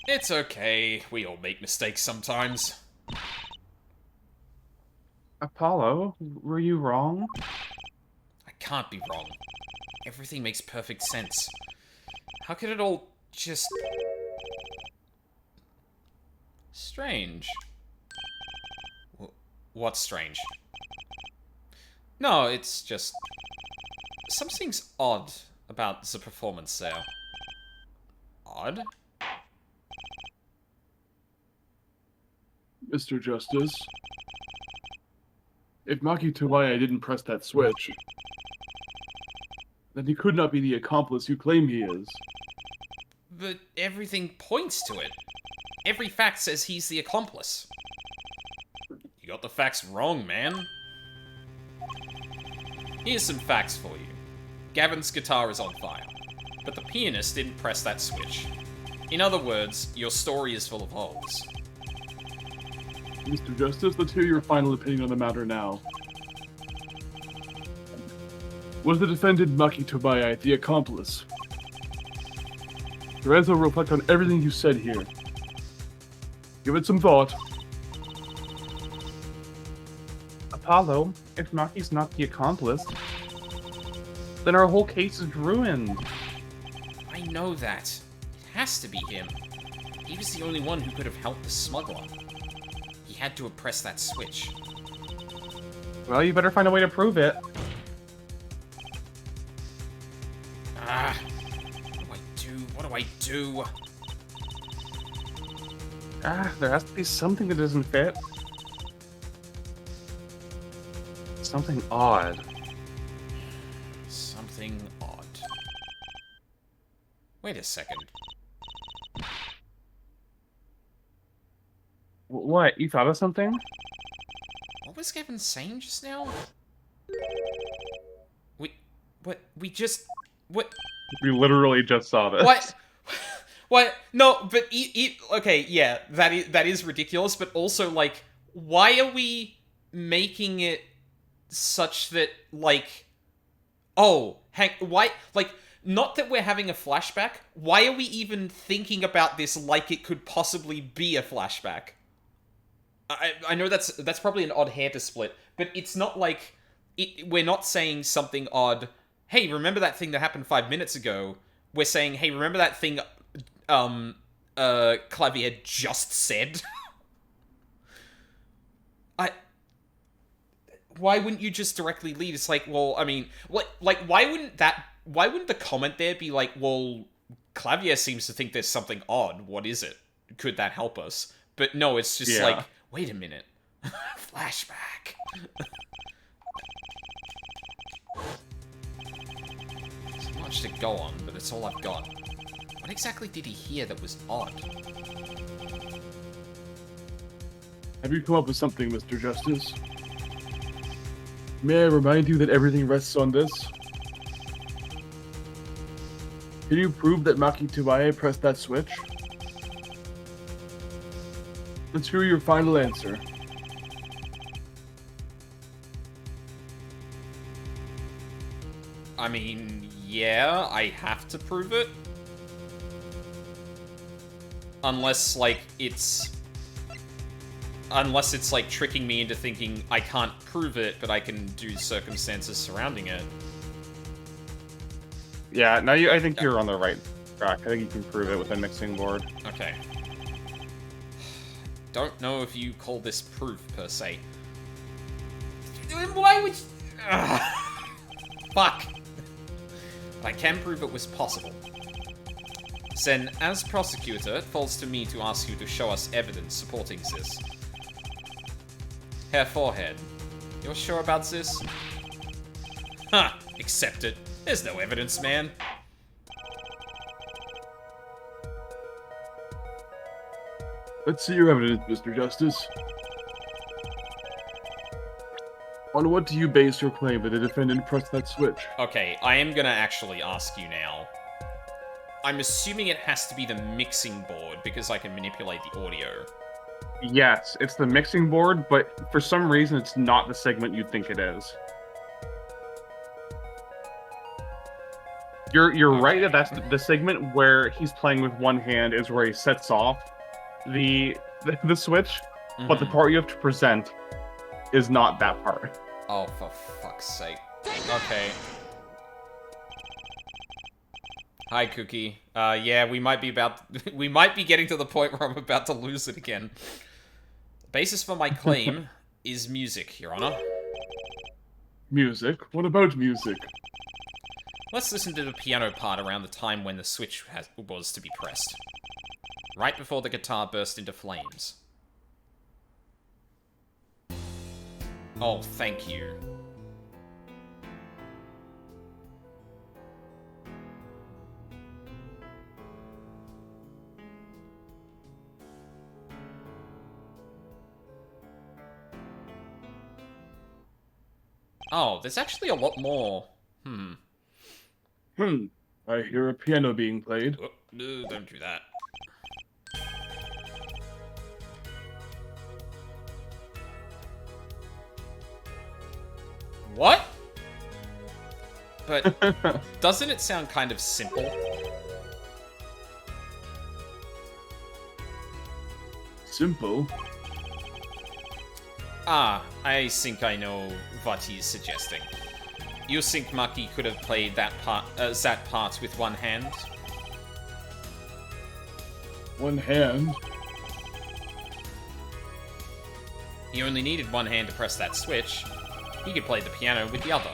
it's okay. We all make mistakes sometimes. Apollo, were you wrong? I can't be wrong. Everything makes perfect sense. How could it all just... Strange. What's strange? No, it's just... Something's odd about the performance there. Odd? Mr. Justice, if Maki Tawaya didn't press that switch, then he could not be the accomplice you claim he is. But everything points to it. Every fact says he's the accomplice. You got the facts wrong, man. Here's some facts for you. Gavin's guitar is on fire, but the pianist didn't press that switch. In other words, your story is full of holes. Mr. Justice, let's hear your final opinion on the matter now. Was the defendant Maki Tobaya the accomplice? Lorenzo will reflect on everything you said here. Give it some thought. Apollo, if Maki's not the accomplice, then our whole case is ruined. I know that. It has to be him. He was the only one who could have helped the smuggler. He had to have pressed that switch. Well, you better find a way to prove it. What do I do? There has to be something that doesn't fit. Something odd. Something odd. Wait a second. What? You thought of something? What was Kevin saying just now? We just... What? We literally just saw this. What? What? No, but okay, yeah, that is ridiculous, but also, like, why are we making it such that, like, why, like, not that we're having a flashback, why are we even thinking about this like it could possibly be a flashback? I know that's probably an odd hair to split, but it's not like, we're not saying something odd, hey, remember that thing that happened 5 minutes ago? We're saying, hey, remember that thing Clavier just said? Why wouldn't you just directly lead? It's like, well, I mean, like, why wouldn't the comment there be like, well, Clavier seems to think there's something odd. What is it? Could that help us? But no, it's just like, wait a minute. Flashback. So much to go on, but it's all I've got. What exactly did he hear that was odd? Have you come up with something, Mr. Justice? May I remind you that everything rests on this? Can you prove that Maki Tumae pressed that switch? Let's hear your final answer. I mean, yeah, I have to prove it. Unless, like, it's like tricking me into thinking I can't prove it, but I can do circumstances surrounding it. Yeah, now I think you're on the right track. I think you can prove it with a mixing board. Okay. Don't know if you call this proof, per se. Why would you... Fuck. I can prove it was possible. Then, as prosecutor, it falls to me to ask you to show us evidence supporting this. Herr Forehead, you're sure about this? Ha! Accept it. There's no evidence, man. Let's see your evidence, Mr. Justice. On what do you base your claim that the defendant pressed that switch? Okay, I am gonna actually ask you now. I'm assuming it has to be the mixing board, because I can manipulate the audio. Yes, it's the mixing board, but for some reason it's not the segment you think it is. You're right that that's the segment where he's playing with one hand is where he sets off the switch, but the part you have to present is not that part. Oh, for fuck's sake. Okay. Hi, Cookie. Yeah, we might be getting to the point where I'm about to lose it again. The basis for my claim is music, Your Honor. Music? What about music? Let's listen to the piano part around the time when the switch was to be pressed. Right before the guitar burst into flames. Oh, thank you. Oh, there's actually a lot more. I hear a piano being played. Oh, no, don't do that. What? But doesn't it sound kind of simple? Simple? Ah, I think I know what he's suggesting. You think Maki could have played that part with one hand? One hand? He only needed one hand to press that switch. He could play the piano with the other.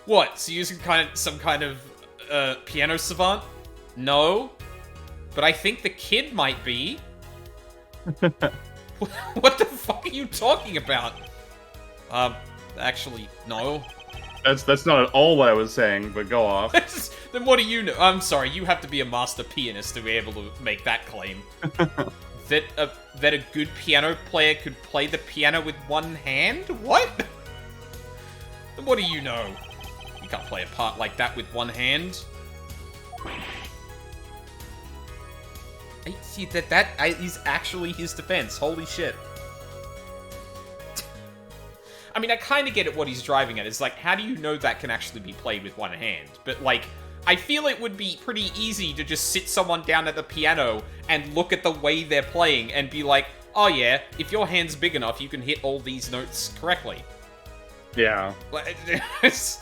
What? So using some kind of piano savant? No. But I think the kid might be. What the fuck are you talking about? Actually, no. That's not at all what I was saying, but go off. Then what do you know? I'm sorry, you have to be a master pianist to be able to make that claim. that a good piano player could play the piano with one hand? What? Then what do you know? You can't play a part like that with one hand. See, that is actually his defense. Holy shit. I mean, I kind of get at what he's driving at. It's like, how do you know that can actually be played with one hand? But, like, I feel it would be pretty easy to just sit someone down at the piano and look at the way they're playing and be like, oh yeah, if your hand's big enough, you can hit all these notes correctly. Yeah. This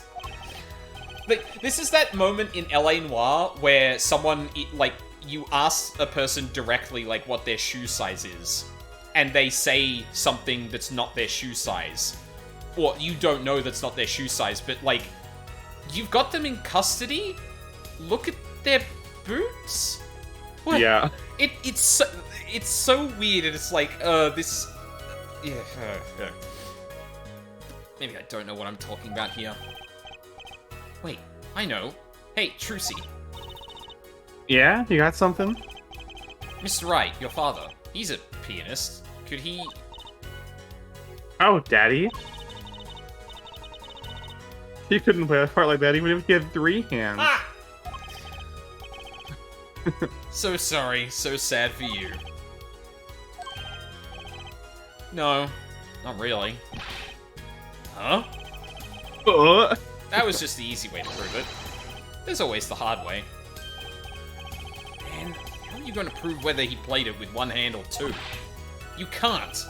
is that moment in L.A. Noire where someone, like, you ask a person directly, like, what their shoe size is, and they say something that's not their shoe size. Or you don't know that's not their shoe size, but, like, you've got them in custody? Look at their boots? What? Yeah. It's so weird, and it's like, this... Yeah, maybe I don't know what I'm talking about here. Wait, I know. Hey, Trucy. Yeah? You got something? Mr. Wright, your father, he's a pianist. Could he... Oh, Daddy? He couldn't play a part like that even if he had 3 hands. Ah! So sorry, so sad for you. No, not really. Huh? That was just the easy way to prove it. There's always the hard way. Man, how are you going to prove whether he played it with one hand or 2? You can't.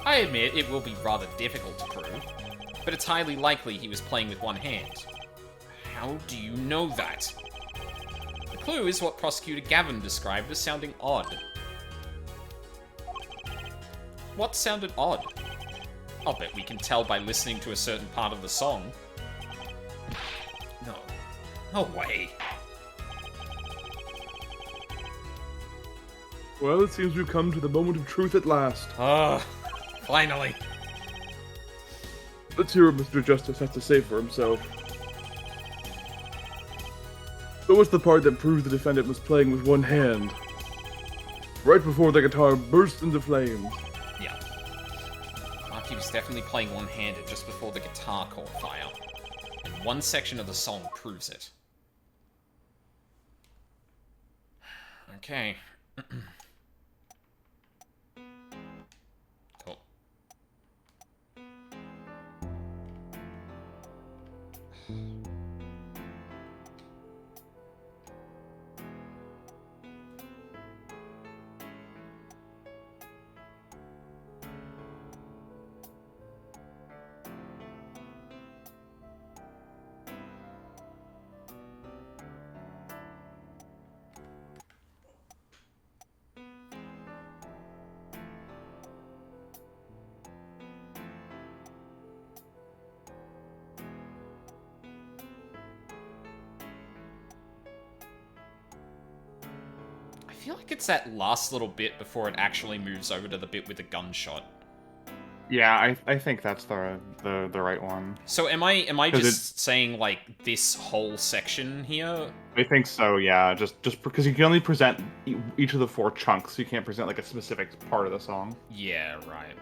I admit it will be rather difficult to prove, but it's highly likely he was playing with one hand. How do you know that? The clue is what Prosecutor Gavin described as sounding odd. What sounded odd? I'll bet we can tell by listening to a certain part of the song. No. No way. Well, it seems we've come to the moment of truth at last. Finally. Let's hear what Mr. Justice has to say for himself. What was the part that proved the defendant was playing with one hand? Right before the guitar burst into flames. Yeah. Marky was definitely playing one-handed just before the guitar caught fire. And one section of the song proves it. Okay. Cool. I feel like it's that last little bit before it actually moves over to the bit with the gunshot. Yeah, I think that's the right one. So am I just saying like this whole section here? I think so. Yeah, just because you can only present each of the 4 chunks, you can't present like a specific part of the song. Yeah, right.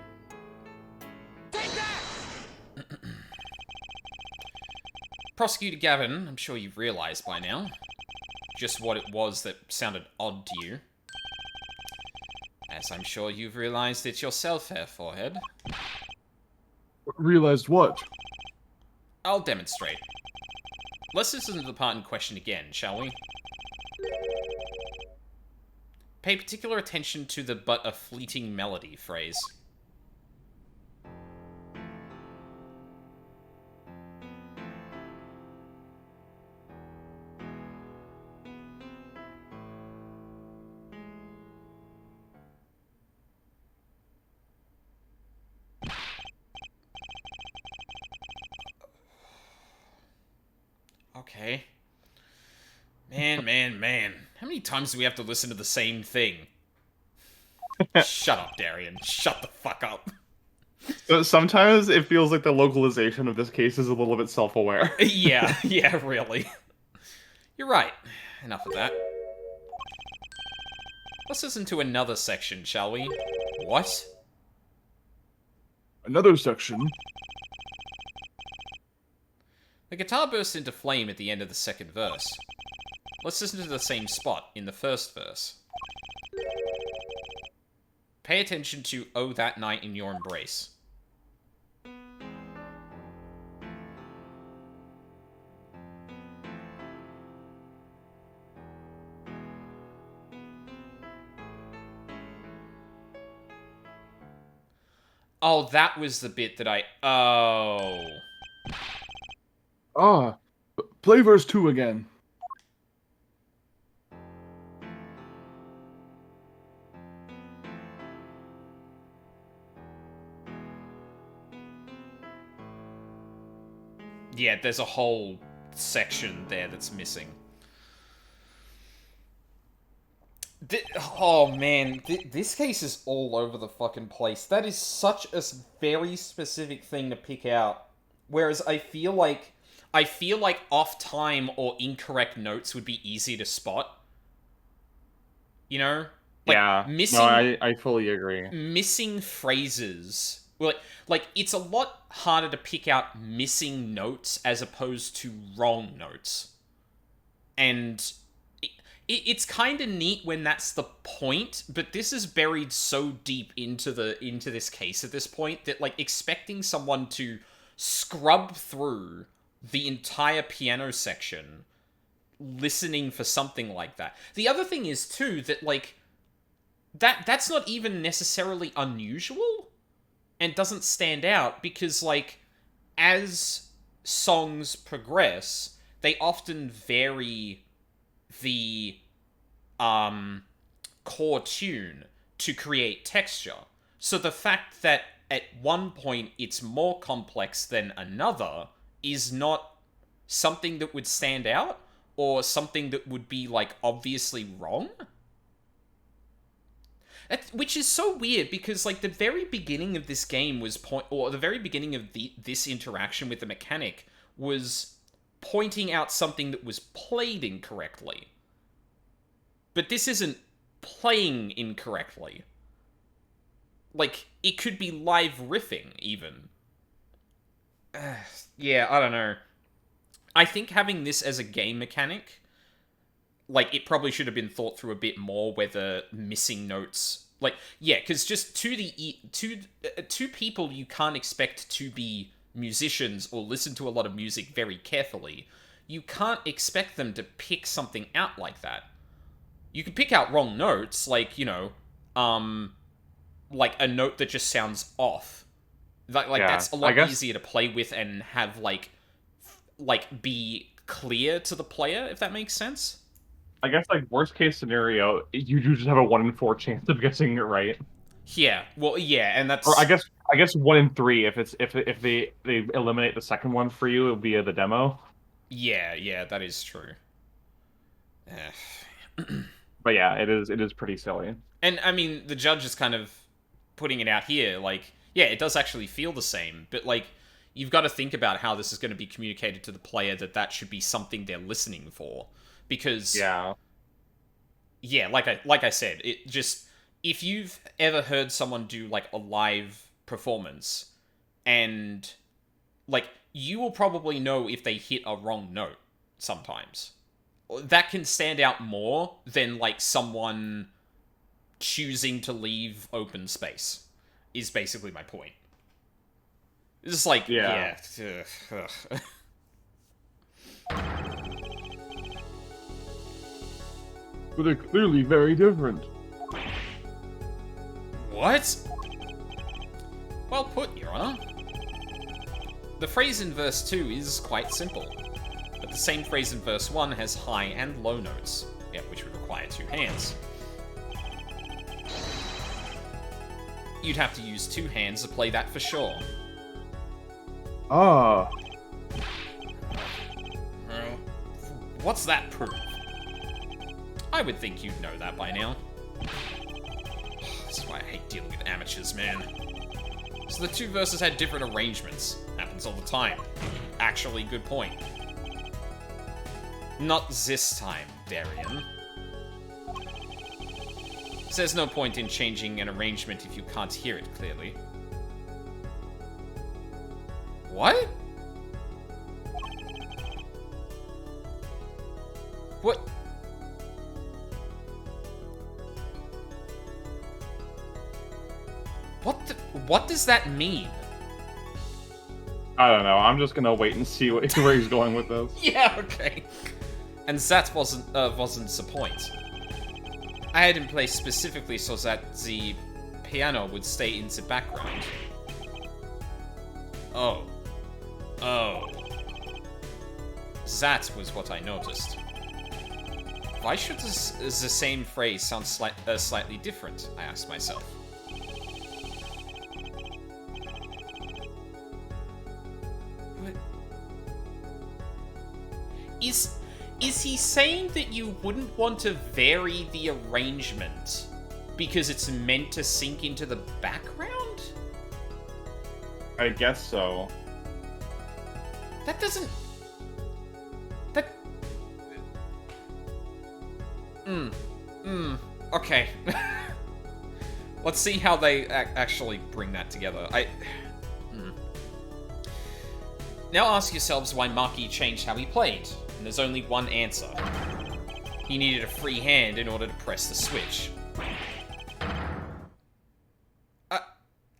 Take that! Prosecutor Gavin, I'm sure you've realized by now just what it was that sounded odd to you. As I'm sure you've realized it yourself, Herr Forehead. Realized what? I'll demonstrate. Let's listen to the part in question again, shall we? Pay particular attention to the "but a fleeting melody" phrase. Okay. Man. How many times do we have to listen to the same thing? Shut up, Darian. Shut the fuck up. So sometimes it feels like the localization of this case is a little bit self-aware. Yeah, really. You're right. Enough of that. Let's listen to another section, shall we? What? Another section? The guitar bursts into flame at the end of the second verse. Let's listen to the same spot in the first verse. Pay attention to "Oh That Night in Your Embrace." Oh, that was the bit that I... Oh. Ah, play verse 2 again. Yeah, there's a whole section there that's missing. Oh man, this case is all over the fucking place. That is such a very specific thing to pick out. Whereas I feel like off time or incorrect notes would be easy to spot. You know? Like, yeah. Missing, no, I fully agree. Missing phrases. Like, it's a lot harder to pick out missing notes as opposed to wrong notes. And it's kind of neat when that's the point, but this is buried so deep into this case at this point that, like, expecting someone to scrub through the entire piano section listening for something like that. The other thing is, too, that, like, that's not even necessarily unusual and doesn't stand out because, like, as songs progress, they often vary the core tune to create texture. So the fact that at one point it's more complex than another is not something that would stand out or something that would be, like, obviously wrong. Which is so weird because, like, the very beginning of this game was the very beginning of this interaction with the mechanic was pointing out something that was played incorrectly. But this isn't playing incorrectly. Like, it could be live riffing, even. Yeah, I don't know. I think having this as a game mechanic, like, it probably should have been thought through a bit more, whether missing notes... Like, yeah, because just two people you can't expect to be musicians or listen to a lot of music very carefully, you can't expect them to pick something out like that. You can pick out wrong notes, like, you know, like a note that just sounds off. Like yeah, that's a lot easier to play with and have, like, be clear to the player, if that makes sense. I guess, like, worst case scenario, you do just have a 1 in 4 chance of guessing it right. Yeah, well, yeah, and that's... Or I guess 1 in 3 if they eliminate the second one for you via the demo. Yeah, that is true. But yeah, it is pretty silly. And I mean, the judge is kind of putting it out here, like, yeah, it does actually feel the same, but, like, you've got to think about how this is going to be communicated to the player that should be something they're listening for. Because yeah, like I said, it just, if you've ever heard someone do, like, a live performance, and, like, you will probably know if they hit a wrong note sometimes. That can stand out more than, like, someone choosing to leave open space, is basically my point. It's just like, yeah. But they're clearly very different. What? Well put, Your Honor. The phrase in verse 2 is quite simple, but the same phrase in verse 1 has high and low notes, which would require 2 hands. You'd have to use 2 hands to play that for sure. Ah. Well, What's that prove? I would think you'd know that by now. This is why I hate dealing with amateurs, man. So the two verses had different arrangements. Happens all the time. Actually, good point. Not this time, Darian. There's no point in changing an arrangement if you can't hear it clearly. What? What? What does that mean? I don't know. I'm just gonna wait and see where he's going with this. Yeah, okay. And that wasn't the point. I had him play specifically so that the piano would stay in the background. Oh. Oh. That was what I noticed. Why should the same phrase sound slightly different? I asked myself. What? Is he saying that you wouldn't want to vary the arrangement because it's meant to sink into the background? I guess so. That doesn't... That... Okay. Let's see how they actually bring that together. Now ask yourselves why Maki changed how he played, and there's only one answer. He needed a free hand in order to press the switch.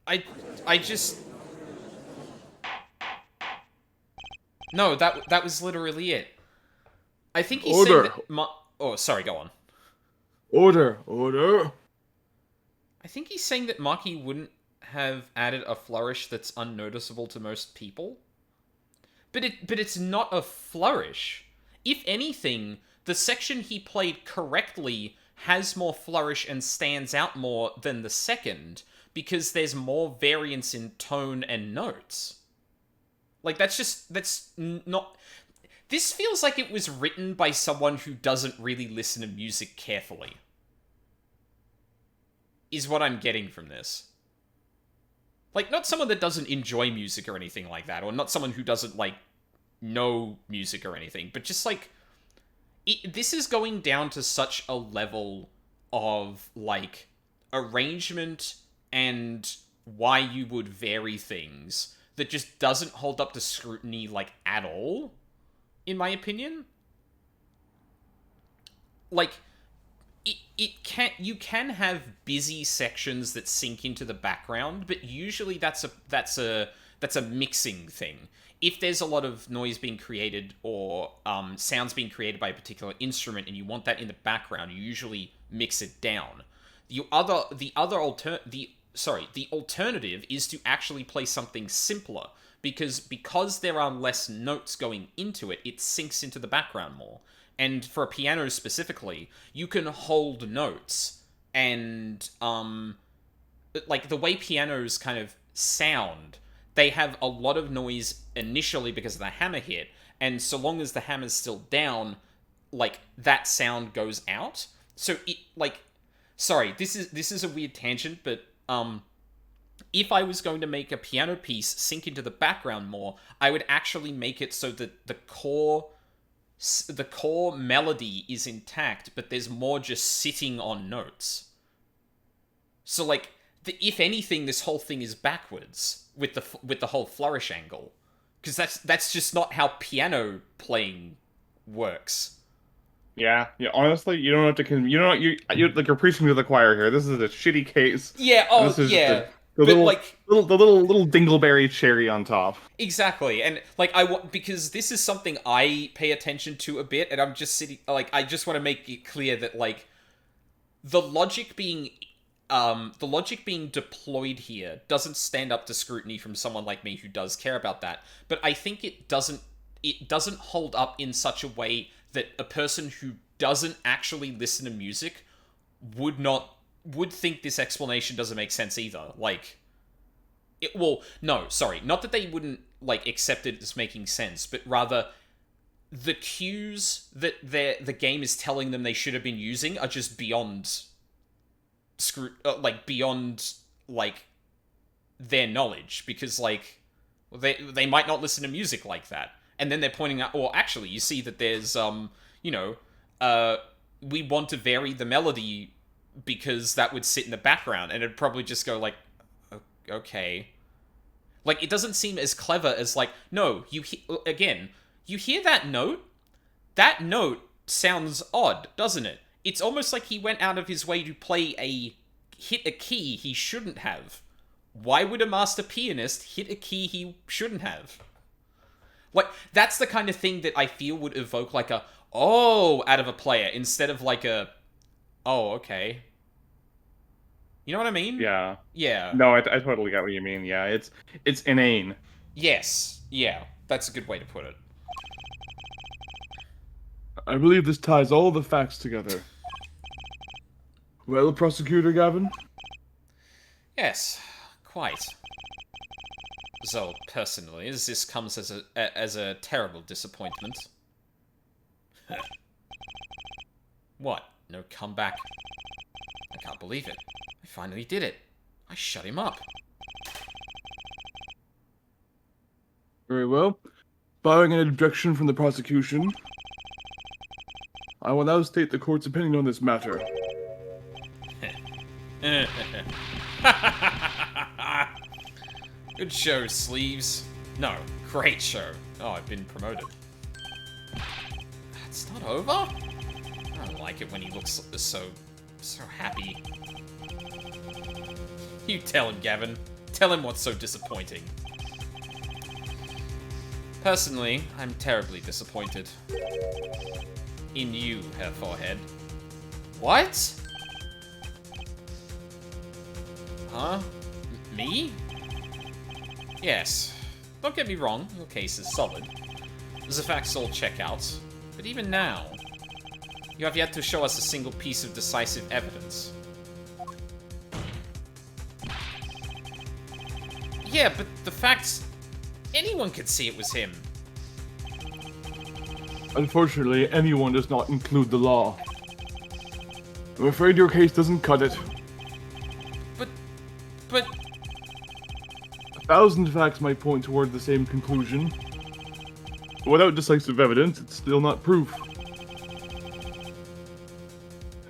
I just... No, that was literally it. I think he's saying that oh, sorry, go on. Order. I think he's saying that Maki wouldn't have added a flourish that's unnoticeable to most people. But it's not a flourish. If anything, the section he played correctly has more flourish and stands out more than the second, because there's more variance in tone and notes. Like, that's not... This feels like it was written by someone who doesn't really listen to music carefully. Is what I'm getting from this. Like, not someone that doesn't enjoy music or anything like that, or not someone who doesn't, like, know music or anything, but just, like... this is going down to such a level of, like, arrangement and why you would vary things that just doesn't hold up to scrutiny, like, at all, in my opinion. Like, you can have busy sections that sink into the background, but usually that's a mixing thing. If there's a lot of noise being created or sounds being created by a particular instrument and you want that in the background, you usually mix it down. The alternative is to actually play something simpler, because there are less notes going into it, it sinks into the background more. And for a piano specifically, you can hold notes, and like the way pianos kind of sound, they have a lot of noise initially because of the hammer hit, and so long as the hammer's still down, like, that sound goes out. So it, like, sorry, this is a weird tangent, but if I was going to make a piano piece sink into the background more, I would actually make it so that the core melody is intact, but there's more just sitting on notes. So, like, if anything, this whole thing is backwards with the whole flourish angle, because that's just not how piano playing works. Yeah. Honestly, you don't have to. You're preaching to the choir here. This is a shitty case. Yeah. Oh, this is yeah. The little dingleberry cherry on top. Exactly, and like because this is something I pay attention to a bit, and I'm just sitting I just want to make it clear that like the logic being deployed here doesn't stand up to scrutiny from someone like me who does care about that. But I think it doesn't hold up in such a way that a person who doesn't actually listen to music would think this explanation doesn't make sense either. Like, not that they wouldn't, like, accept it as making sense, but rather, the cues that the game is telling them they should have been using are just beyond beyond their knowledge, because they might not listen to music like that, and then they're pointing out, or actually you see that there's we want to vary the melody because that would sit in the background, and it'd probably just go like, okay. Like, it doesn't seem as clever as, no, you hear that note? That note sounds odd, doesn't it? It's almost like he went out of his way to hit a key he shouldn't have. Why would a master pianist hit a key he shouldn't have? That's the kind of thing that I feel would evoke, out of a player, instead of oh, okay. You know what I mean? Yeah. Yeah. No, I totally get what you mean. Yeah, it's inane. Yes. Yeah. That's a good way to put it. I believe this ties all the facts together. Well, Prosecutor Gavin? Yes, quite. So, personally, this comes as a terrible disappointment. What? No comeback? I can't believe it. I finally did it. I shut him up. Very well. Barring an objection from the prosecution, I will now state the court's opinion on this matter. Good show, Sleeves. No, great show. Oh, I've been promoted. It's not over? I don't like it when he looks so happy. You tell him, Gavin. Tell him what's so disappointing. Personally, I'm terribly disappointed. In you, Herr Forehead. What? Huh? Me? Yes. Don't get me wrong, your case is solid. The facts all check out. But even now, you have yet to show us a single piece of decisive evidence. Yeah, but the facts... Anyone could see it was him. Unfortunately, anyone does not include the law. I'm afraid your case doesn't cut it. But... 1,000 facts might point toward the same conclusion. But without decisive evidence, it's still not proof.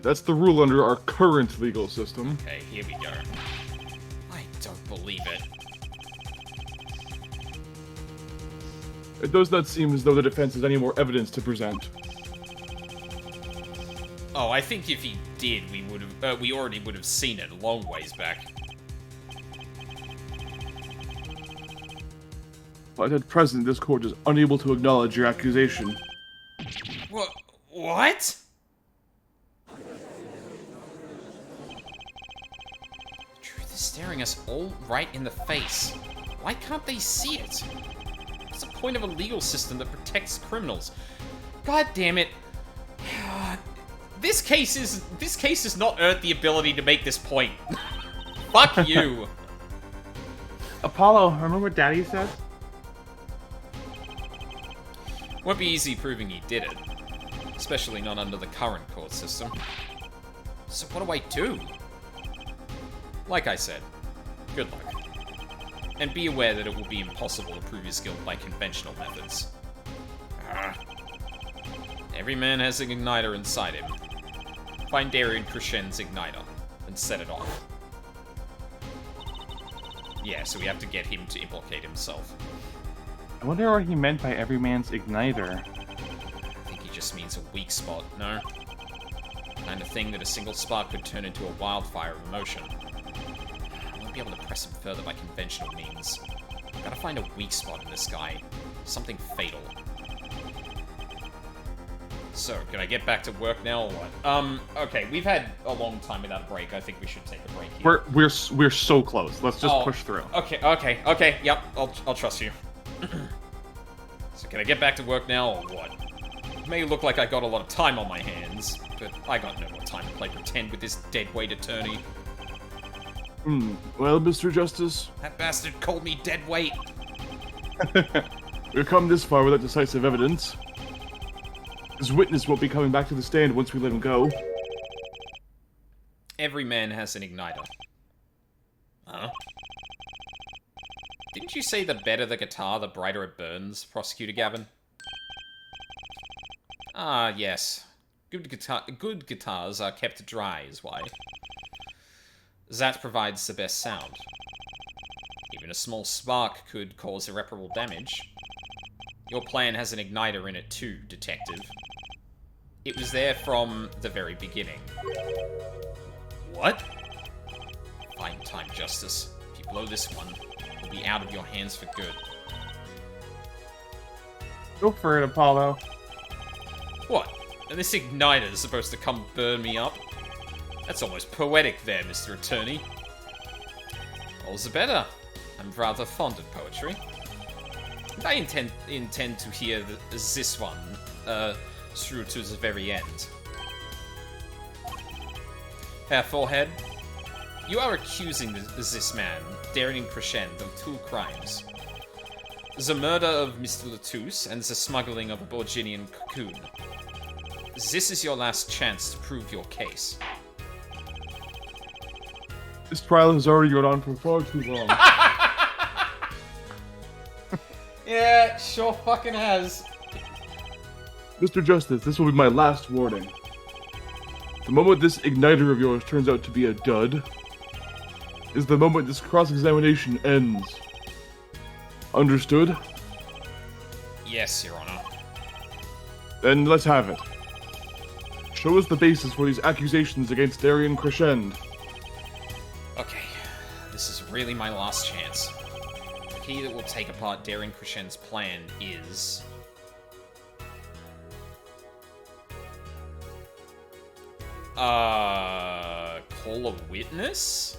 That's the rule under our current legal system. Okay, here we go. I don't believe it. It does not seem as though the defense has any more evidence to present. Oh, I think if he did, we already would have seen it a long ways back. But at present, this court is unable to acknowledge your accusation. What? The truth is staring us all right in the face. Why can't they see it? What's the point of a legal system that protects criminals? God damn it. This case has not earned the ability to make this point. Fuck you. Apollo, remember what Daddy said? Won't be easy proving he did it. Especially not under the current court system. So what do I do? Like I said, good luck. And be aware that it will be impossible to prove his guilt by conventional methods. Every man has an igniter inside him. Find Darien Crescen's igniter, and set it off. Yeah, so we have to get him to implicate himself. I wonder what he meant by every man's igniter. I think he just means a weak spot, no? The kind of thing that a single spark could turn into a wildfire of emotion. I won't be able to press him further by conventional means. I've gotta find a weak spot in this guy. Something fatal. So, can I get back to work now or what? Okay, we've had a long time without a break. I think we should take a break here. We're so close. Let's just push through. Okay, yep, I'll trust you. So can I get back to work now, or what? It may look like I got a lot of time on my hands, but I got no more time to play pretend with this deadweight attorney. Well, Mr. Justice? That bastard called me deadweight. We've come this far without decisive evidence. His witness won't be coming back to the stand once we let him go. Every man has an igniter. Huh? Didn't you say the better the guitar, the brighter it burns, Prosecutor Gavin? Ah, yes. Good guitars are kept dry, is why. That provides the best sound. Even a small spark could cause irreparable damage. Your plan has an igniter in it too, Detective. It was there from the very beginning. What? Fine time, Justice. If you blow this one, it'll be out of your hands for good. Go for it, Apollo. What? And this igniter is supposed to come burn me up? That's almost poetic there, Mr. Attorney. All the better. I'm rather fond of poetry. And I intend to hear this one through to the very end. Herr Forehead, you are accusing this man, Darien Crescent, of 2 crimes. The murder of Mr. Latouche and the smuggling of a Borginian cocoon. This is your last chance to prove your case. This trial has already gone on for far too long. Yeah, sure fucking has. Mr. Justice, this will be my last warning. The moment this igniter of yours turns out to be a dud is the moment this cross-examination ends. Understood? Yes, Your Honor. Then let's have it. Show us the basis for these accusations against Darien Crescent. Okay, this is really my last chance. The key that will take apart Darien Crescent's plan is... call a witness?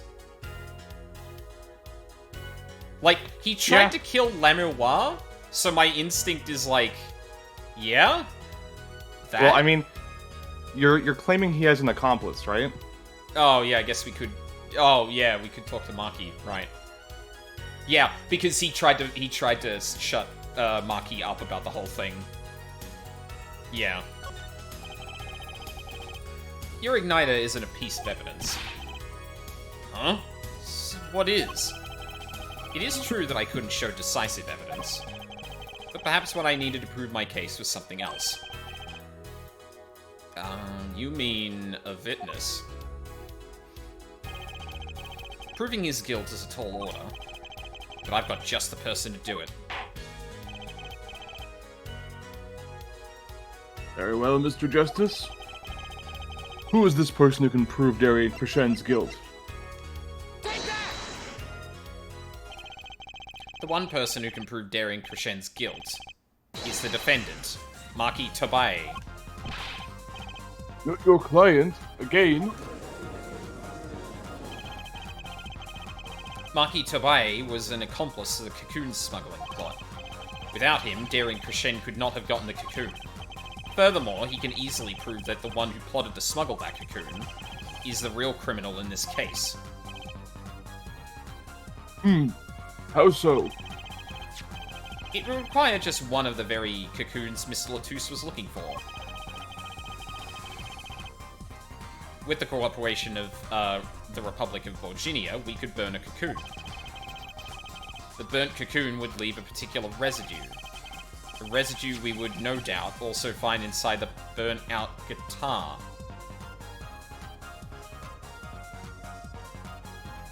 Like, he tried to kill Lamour, so my instinct is like, yeah? That? Well, I mean, you're claiming he has an accomplice, right? Oh, yeah, I guess we could... Oh, yeah, we could talk to Maki, right. Yeah, because he tried to shut Maki up about the whole thing. Yeah. Your igniter isn't a piece of evidence. Huh? What is? It is true that I couldn't show decisive evidence, but perhaps what I needed to prove my case was something else. You mean a witness? Proving his guilt is a tall order, but I've got just the person to do it. Very well, Mr. Justice. Who is this person who can prove Darien Crescent's guilt? The one person who can prove Darien Crescent's guilt is the defendant, Maki Tobae. Not your client, again. Maki Tobae was an accomplice to the cocoon smuggling plot. Without him, Darien Crescent could not have gotten the cocoon. Furthermore, he can easily prove that the one who plotted to smuggle that cocoon is the real criminal in this case. How so? It would require just one of the very cocoons Mr. Latouche was looking for. With the cooperation of the Republic of Borginia, we could burn a cocoon. The burnt cocoon would leave a particular residue. The residue we would, no doubt, also find inside the burnt-out guitar.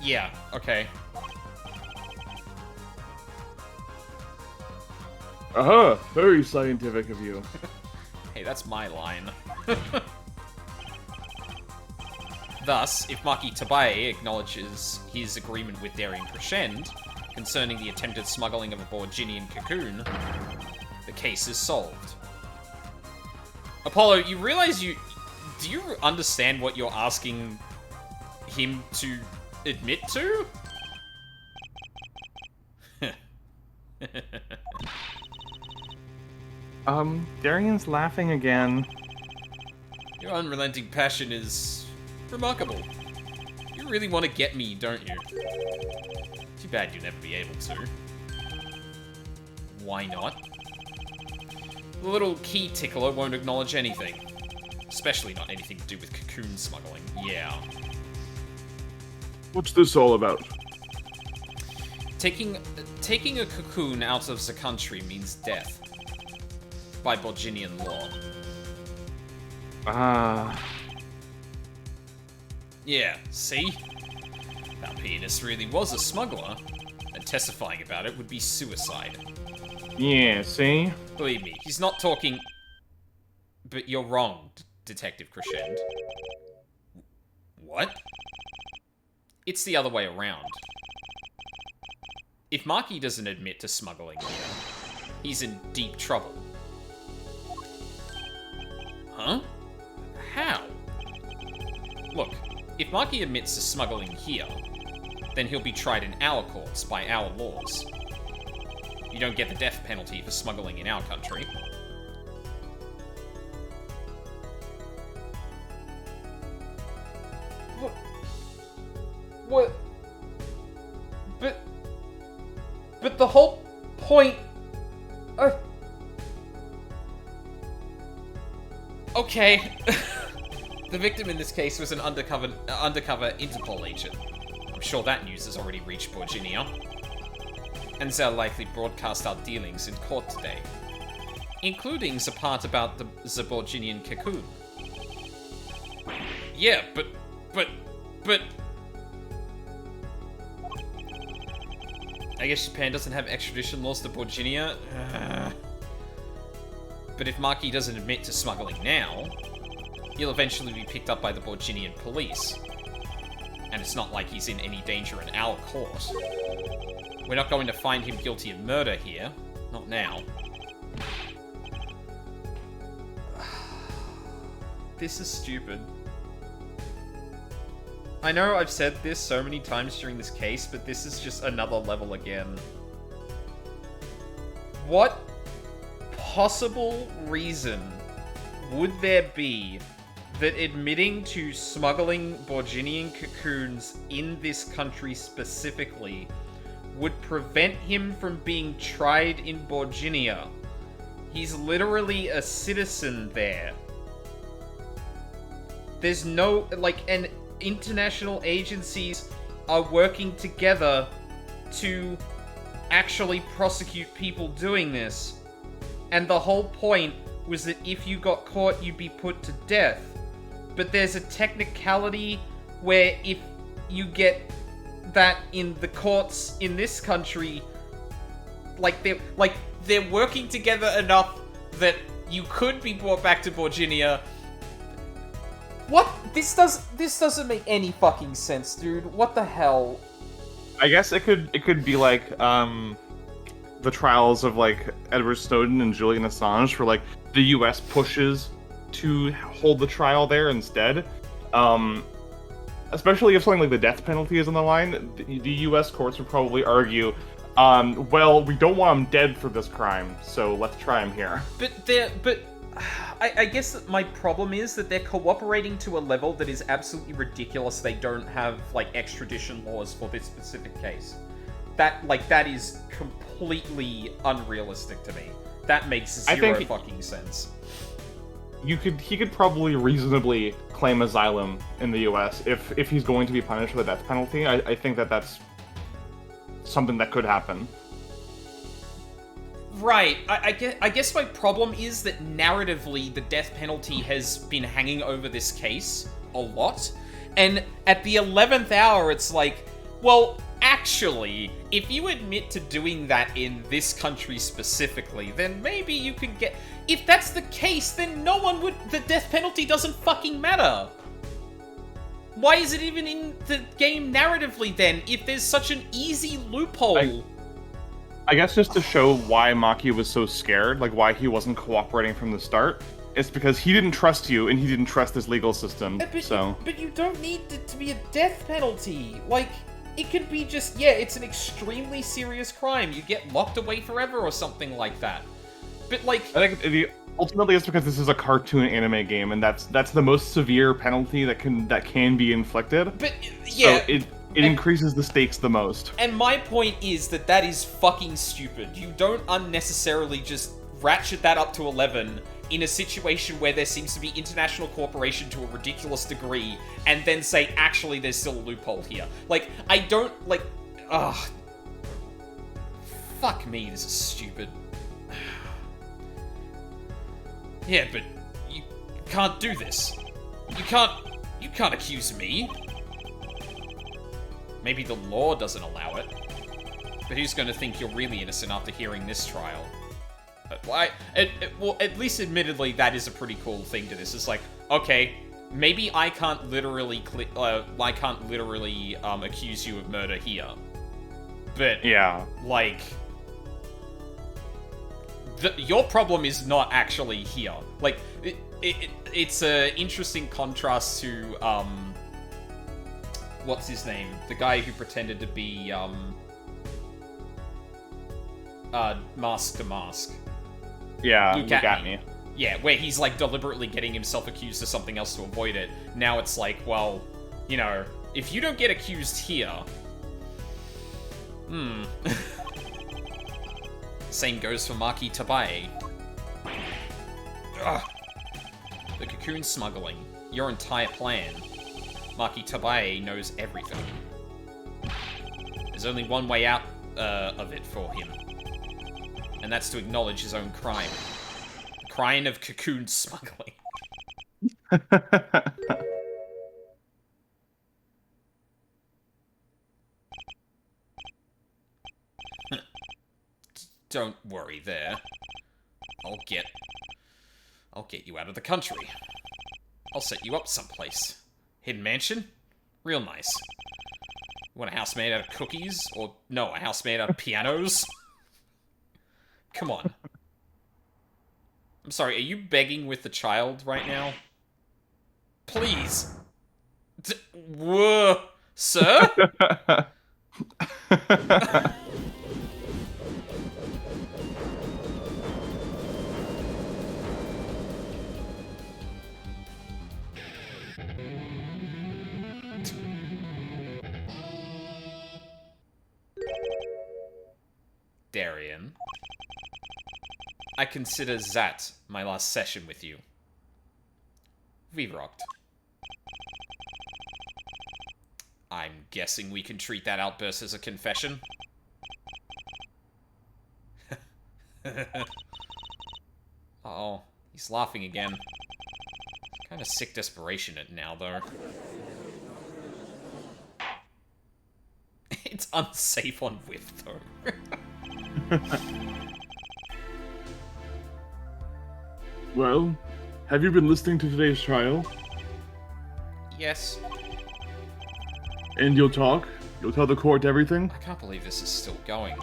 Yeah, okay. Aha! Very scientific of you. Hey, that's my line. Thus, if Maki Tobae acknowledges his agreement with Darien Crescent concerning the attempted smuggling of a Borginian cocoon, the case is solved. Apollo, you realize do you understand what you're asking him to admit to? Darien's laughing again. Your unrelenting passion is remarkable. You really want to get me, don't you? Too bad you'll never be able to. Why not? The little key tickler won't acknowledge anything. Especially not anything to do with cocoon smuggling. Yeah. What's this all about? Taking a cocoon out of the country means death. By Borginian law. Yeah, see? That pianist really was a smuggler, and testifying about it would be suicide. Yeah, see? Believe me, he's not talking... But you're wrong, Detective Crescend. What? It's the other way around. If Maki doesn't admit to smuggling here, he's in deep trouble. Huh? How? Look, if Maki admits to smuggling here, then he'll be tried in our courts by our laws. You don't get the death penalty for smuggling in our country. What? But the whole point... Okay. The victim in this case was an undercover Interpol agent. I'm sure that news has already reached Borginia. And they'll likely broadcast our dealings in court today. Including the part about the Borginian cocoon. Yeah, but... I guess Japan doesn't have extradition laws to Borginia. But if Maki doesn't admit to smuggling now, he'll eventually be picked up by the Borginian police. And it's not like he's in any danger in our court. We're not going to find him guilty of murder here. Not now. This is stupid. I know I've said this so many times during this case, but this is just another level again. What possible reason would there be that admitting to smuggling Borginian cocoons in this country specifically would prevent him from being tried in Borginia? He's literally a citizen there. There's no, and international agencies are working together to actually prosecute people doing this. And the whole point was that if you got caught, you'd be put to death. But there's a technicality where if you get that in the courts in this country, they're working together enough that you could be brought back to Borginia. What? This doesn't make any fucking sense, dude. What the hell? I guess it could be like the trials of Edward Snowden and Julian Assange, where the U.S. pushes to hold the trial there instead. Especially if something like the death penalty is on the line, the U.S. courts would probably argue, well, we don't want him dead for this crime, so let's try him here. But I guess that my problem is that they're cooperating to a level that is absolutely ridiculous. They don't have, extradition laws for this specific case. That is completely unrealistic to me. That makes zero fucking sense. He could probably reasonably claim asylum in the U.S. if he's going to be punished with a death penalty. I think that's something that could happen. Right. I guess my problem is that narratively the death penalty has been hanging over this case a lot. And at the 11th hour, it's well, actually, if you admit to doing that in this country specifically, then maybe you could get... If that's the case, then the death penalty doesn't fucking matter. Why is it even in the game narratively then, if there's such an easy loophole? I guess just to show why Maki was so scared, why he wasn't cooperating from the start, it's because he didn't trust you and he didn't trust his legal system, But you don't need it to be a death penalty. It could be just, it's an extremely serious crime. You get locked away forever or something like that. But I think ultimately it's because this is a cartoon anime game, and that's the most severe penalty that can be inflicted. But yeah, so it increases the stakes the most. And my point is that is fucking stupid. You don't unnecessarily just ratchet that up to 11 in a situation where there seems to be international cooperation to a ridiculous degree, and then say, actually, there's still a loophole here. Like, I don't, like, ugh. Fuck me, this is stupid. Yeah, but you can't do this. You can't accuse me. Maybe the law doesn't allow it. But who's going to think you're really innocent after hearing this trial? Well, at least admittedly, that is a pretty cool thing to this. It's like, okay, maybe I can't literally accuse you of murder here. But, yeah, like, your problem is not actually here. Like, it's an interesting contrast to, what's his name? The guy who pretended to be, Mask to Mask. Yeah, Luke Atney. Yeah, where he's, like, deliberately getting himself accused of something else to avoid it. Now it's like, well, you know, if you don't get accused here... Same goes for Maki Tabae. Ugh. The cocoon smuggling. Your entire plan. Maki Tabae knows everything. There's only one way out of it for him. And that's to acknowledge his own crime. The crime of cocoon smuggling. Don't worry there. I'll get you out of the country. I'll set you up someplace. Hidden mansion? Real nice. You want a house made out of cookies? Or, no, a house made out of pianos? Come on. I'm sorry, are you begging with the child right now? Please. Whoa. Sir? Darian. I consider that my last session with you. We rocked. I'm guessing we can treat that outburst as a confession? Uh-oh, he's laughing again. Kind of sick desperation at now, though. It's unsafe on whiff, though. Well, have you been listening to today's trial? Yes. And you'll talk? You'll tell the court everything? I can't believe this is still going.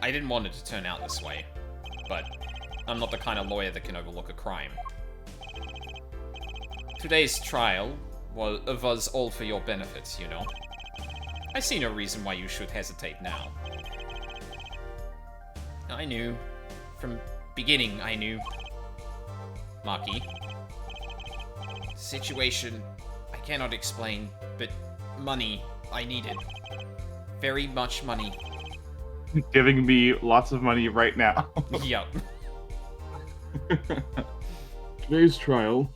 I didn't want it to turn out this way, but I'm not the kind of lawyer that can overlook a crime. Today's trial was all for your benefits, you know. I see no reason why you should hesitate now. I knew. From beginning, I knew. Maki. Situation, I cannot explain, but money, I needed. Very much money. Giving me lots of money right now. Yup. Today's trial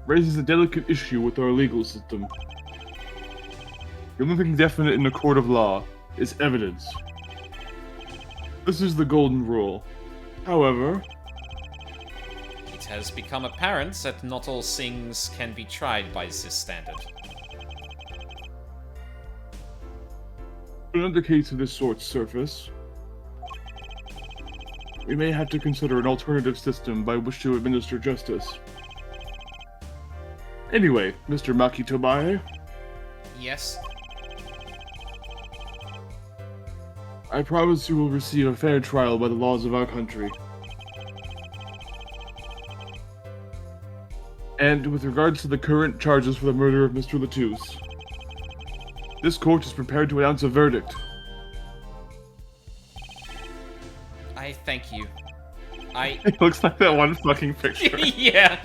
raises a delicate issue with our legal system. The only thing definite in a court of law is evidence. This is the golden rule. However, it has become apparent that not all things can be tried by this standard. in another case of this sort surface, we may have to consider an alternative system by which to administer justice. Anyway, Mr. Maki Tabae. Yes? I promise you will receive a fair trial by the laws of our country. And with regards to the current charges for the murder of Mr. Latouche, this court is prepared to announce a verdict. I thank you. It looks like that one fucking picture. Yeah!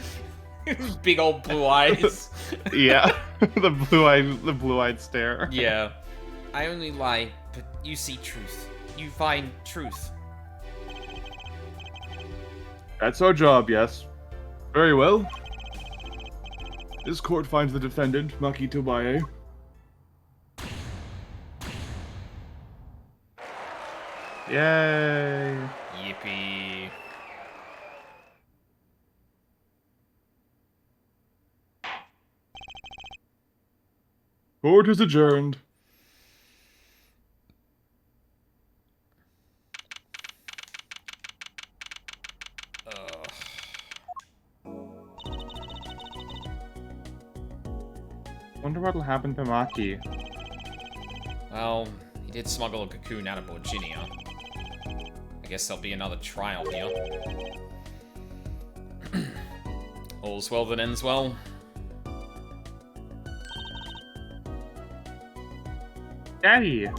Big old blue eyes. Yeah. the blue-eyed stare. Yeah. I only lie, but you see truth. You find truth. That's our job, yes. Very well. This court finds the defendant, Maki Tobae. Yay! Yippee. Court is adjourned. Wonder what'll happen to Maki. Well, he did smuggle a cocoon out of Borginia. I guess there'll be another trial here. All's well that ends well. Daddy!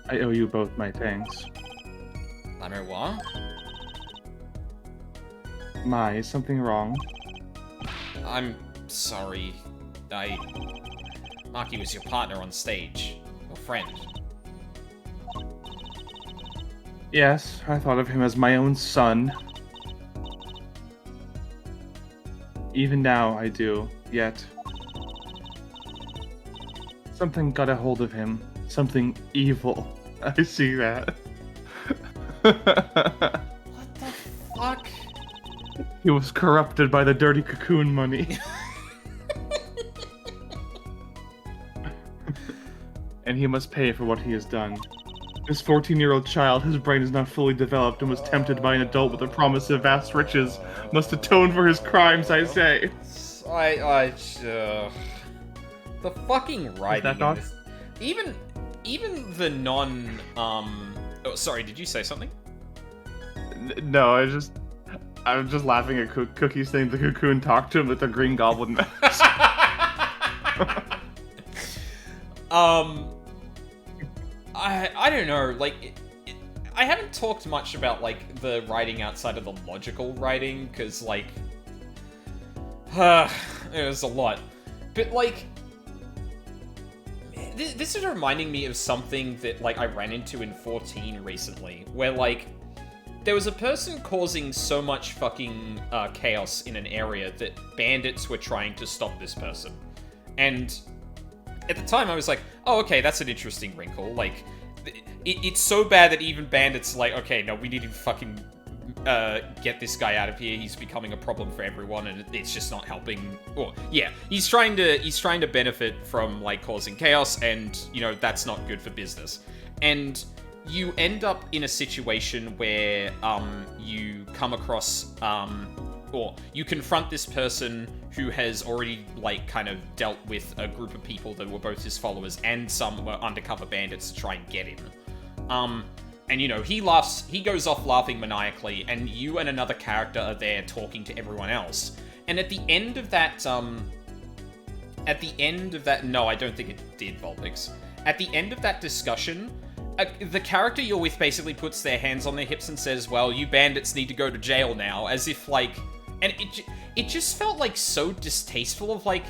I owe you both my thanks. Lamerois? Mai, is something wrong? I'm sorry. Maki was your partner on stage. Your friend. Yes, I thought of him as my own son. Even now, I do, yet... something got a hold of him. Something evil. I see that. What the fuck? He was corrupted by the dirty cocoon money. And he must pay for what he has done. This 14-year-old child, whose brain is not fully developed and was tempted by an adult with the promise of vast riches, must atone for his crimes, I say. The fucking writing in not... this... Even the non... Oh, sorry, did you say something? No, I'm just laughing at Cookie saying the cocoon talked to him with the Green Goblin mask. I don't know, like, I haven't talked much about, like, the writing outside of the logical writing, because, like, it was a lot. But, like, this is reminding me of something that, like, I ran into in 14 recently, where, like, there was a person causing so much fucking chaos in an area that bandits were trying to stop this person. And at the time, I was like, oh, okay, that's an interesting wrinkle. Like, it's so bad that even bandits are like, okay, no, we need to fucking get this guy out of here. He's becoming a problem for everyone, and it's just not helping. Or, yeah, he's trying to benefit from, like, causing chaos, and, you know, that's not good for business. And you end up in a situation where you come across, or you confront this person who has already, like, kind of dealt with a group of people that were both his followers and some were undercover bandits to try and get him. And, you know, he goes off laughing maniacally, and you and another character are there talking to everyone else. And at the end of that, no, I don't think it did, Vulpix. At the end of that discussion, the character you're with basically puts their hands on their hips and says, well, you bandits need to go to jail now, as if, like... And it just felt, like, so distasteful of, like...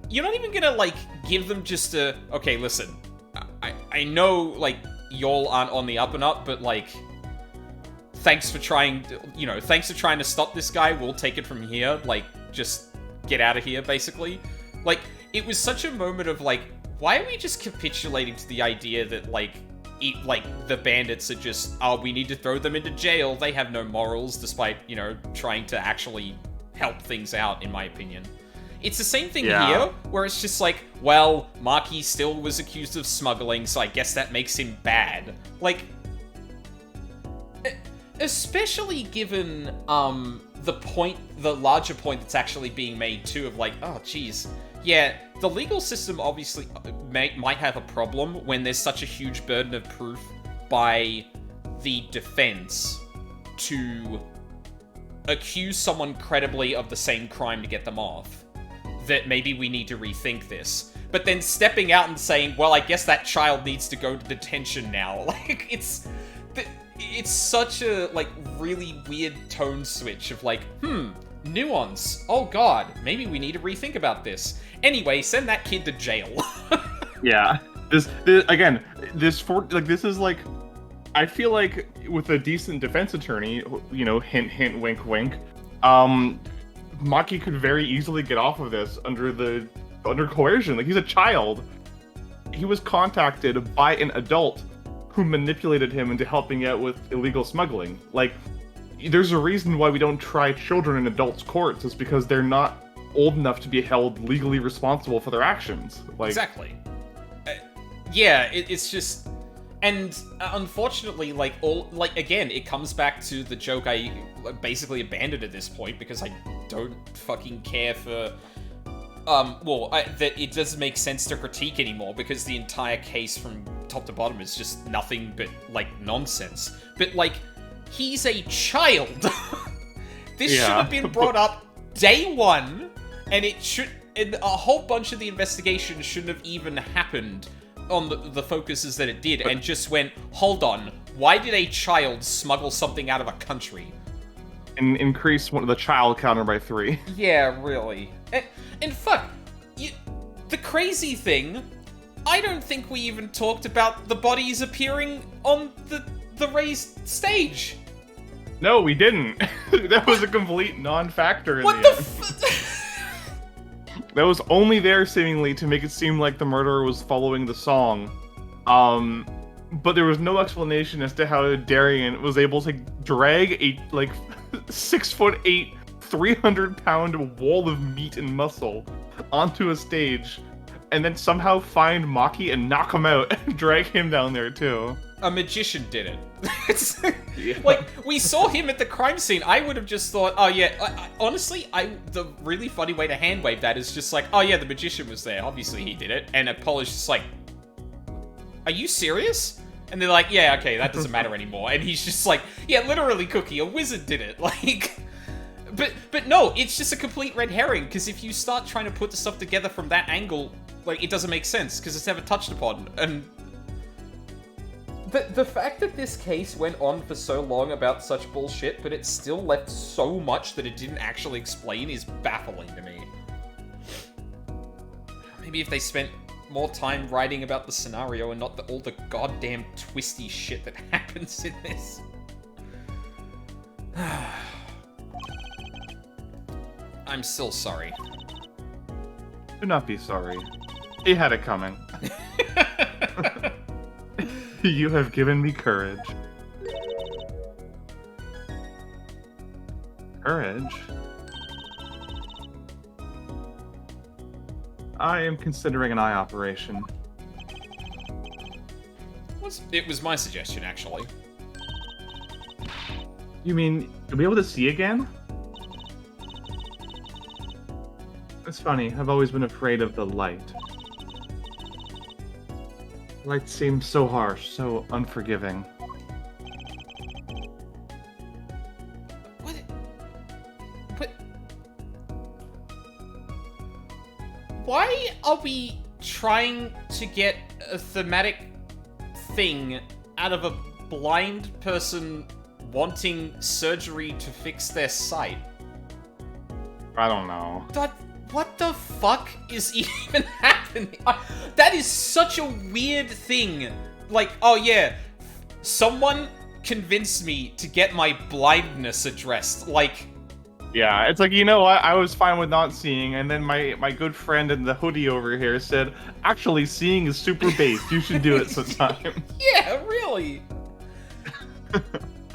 You're not even gonna, like, give them just a... Okay, listen, I know, like, y'all aren't on the up and up, but, like... Thanks for trying to stop this guy, we'll take it from here. Like, just get out of here, basically. Like, it was such a moment of, like... Why are we just capitulating to the idea that, like, the bandits are just, oh, we need to throw them into jail, they have no morals, despite, you know, trying to actually help things out, in my opinion. It's the same thing here, where it's just like, well, Maki still was accused of smuggling, so I guess that makes him bad. Like, especially given, the larger point that's actually being made, too, of like, oh, geez, yeah, the legal system obviously might have a problem when there's such a huge burden of proof by the defense to accuse someone credibly of the same crime to get them off, that maybe we need to rethink this. But then stepping out and saying, well, I guess that child needs to go to detention now. Like, it's such a, like, really weird tone switch of like, Nuance. Oh god, maybe we need to rethink about this. Anyway, send that kid to jail. Yeah. This again, this is like, I feel like with a decent defense attorney, you know, hint hint, wink wink, Maki could very easily get off of this under coercion. Like, he's a child. He was contacted by an adult who manipulated him into helping out with illegal smuggling. Like, there's a reason why we don't try children in adults' courts. It's because they're not old enough to be held legally responsible for their actions. Like, exactly. Yeah, it's just... And unfortunately, again, it comes back to the joke I basically abandoned at this point because I don't fucking care for... that it doesn't make sense to critique anymore because the entire case from top to bottom is just nothing but, nonsense. But, he's a child! This should have been brought up day one, and and a whole bunch of the investigation shouldn't have even happened on the focuses that it did, and just went, hold on, why did a child smuggle something out of a country? And increase the child counter by 3. Yeah, really. And fuck, the crazy thing, I don't think we even talked about the bodies appearing on the raised stage. No, we didn't. That was a complete non-factor in what the end. That was only there seemingly to make it seem like the murderer was following the song. But there was no explanation as to how Darien was able to drag a 6'8", 300-pound wall of meat and muscle onto a stage, and then somehow find Maki and knock him out and drag him down there too. A magician did it. We saw him at the crime scene. I would have just thought, oh yeah, honestly, the really funny way to hand wave that is just like, oh yeah, the magician was there. Obviously he did it. And Apollo's just like, are you serious? And they're like, yeah, okay, that doesn't matter anymore. And he's just like, yeah, literally, Cookie, a wizard did it. But no, it's just a complete red herring, because if you start trying to put the stuff together from that angle, it doesn't make sense, because it's never touched upon. And the fact that this case went on for so long about such bullshit, but it still left so much that it didn't actually explain is baffling to me. Maybe if they spent more time writing about the scenario and not all the goddamn twisty shit that happens in this. I'm still sorry. Do not be sorry. He had it coming. You have given me courage. Courage? I am considering an eye operation. It was my suggestion, actually. You mean, you'll be able to see again? It's funny, I've always been afraid of the light. Light seems so harsh, so unforgiving. What? But... Why are we trying to get a thematic thing out of a blind person wanting surgery to fix their sight? I don't know. What the fuck is even happening? That is such a weird thing. Oh yeah, someone convinced me to get my blindness addressed. Yeah, it's you know what, I was fine with not seeing, and then my good friend in the hoodie over here said, actually, seeing is super based, you should do it sometime. Yeah, really.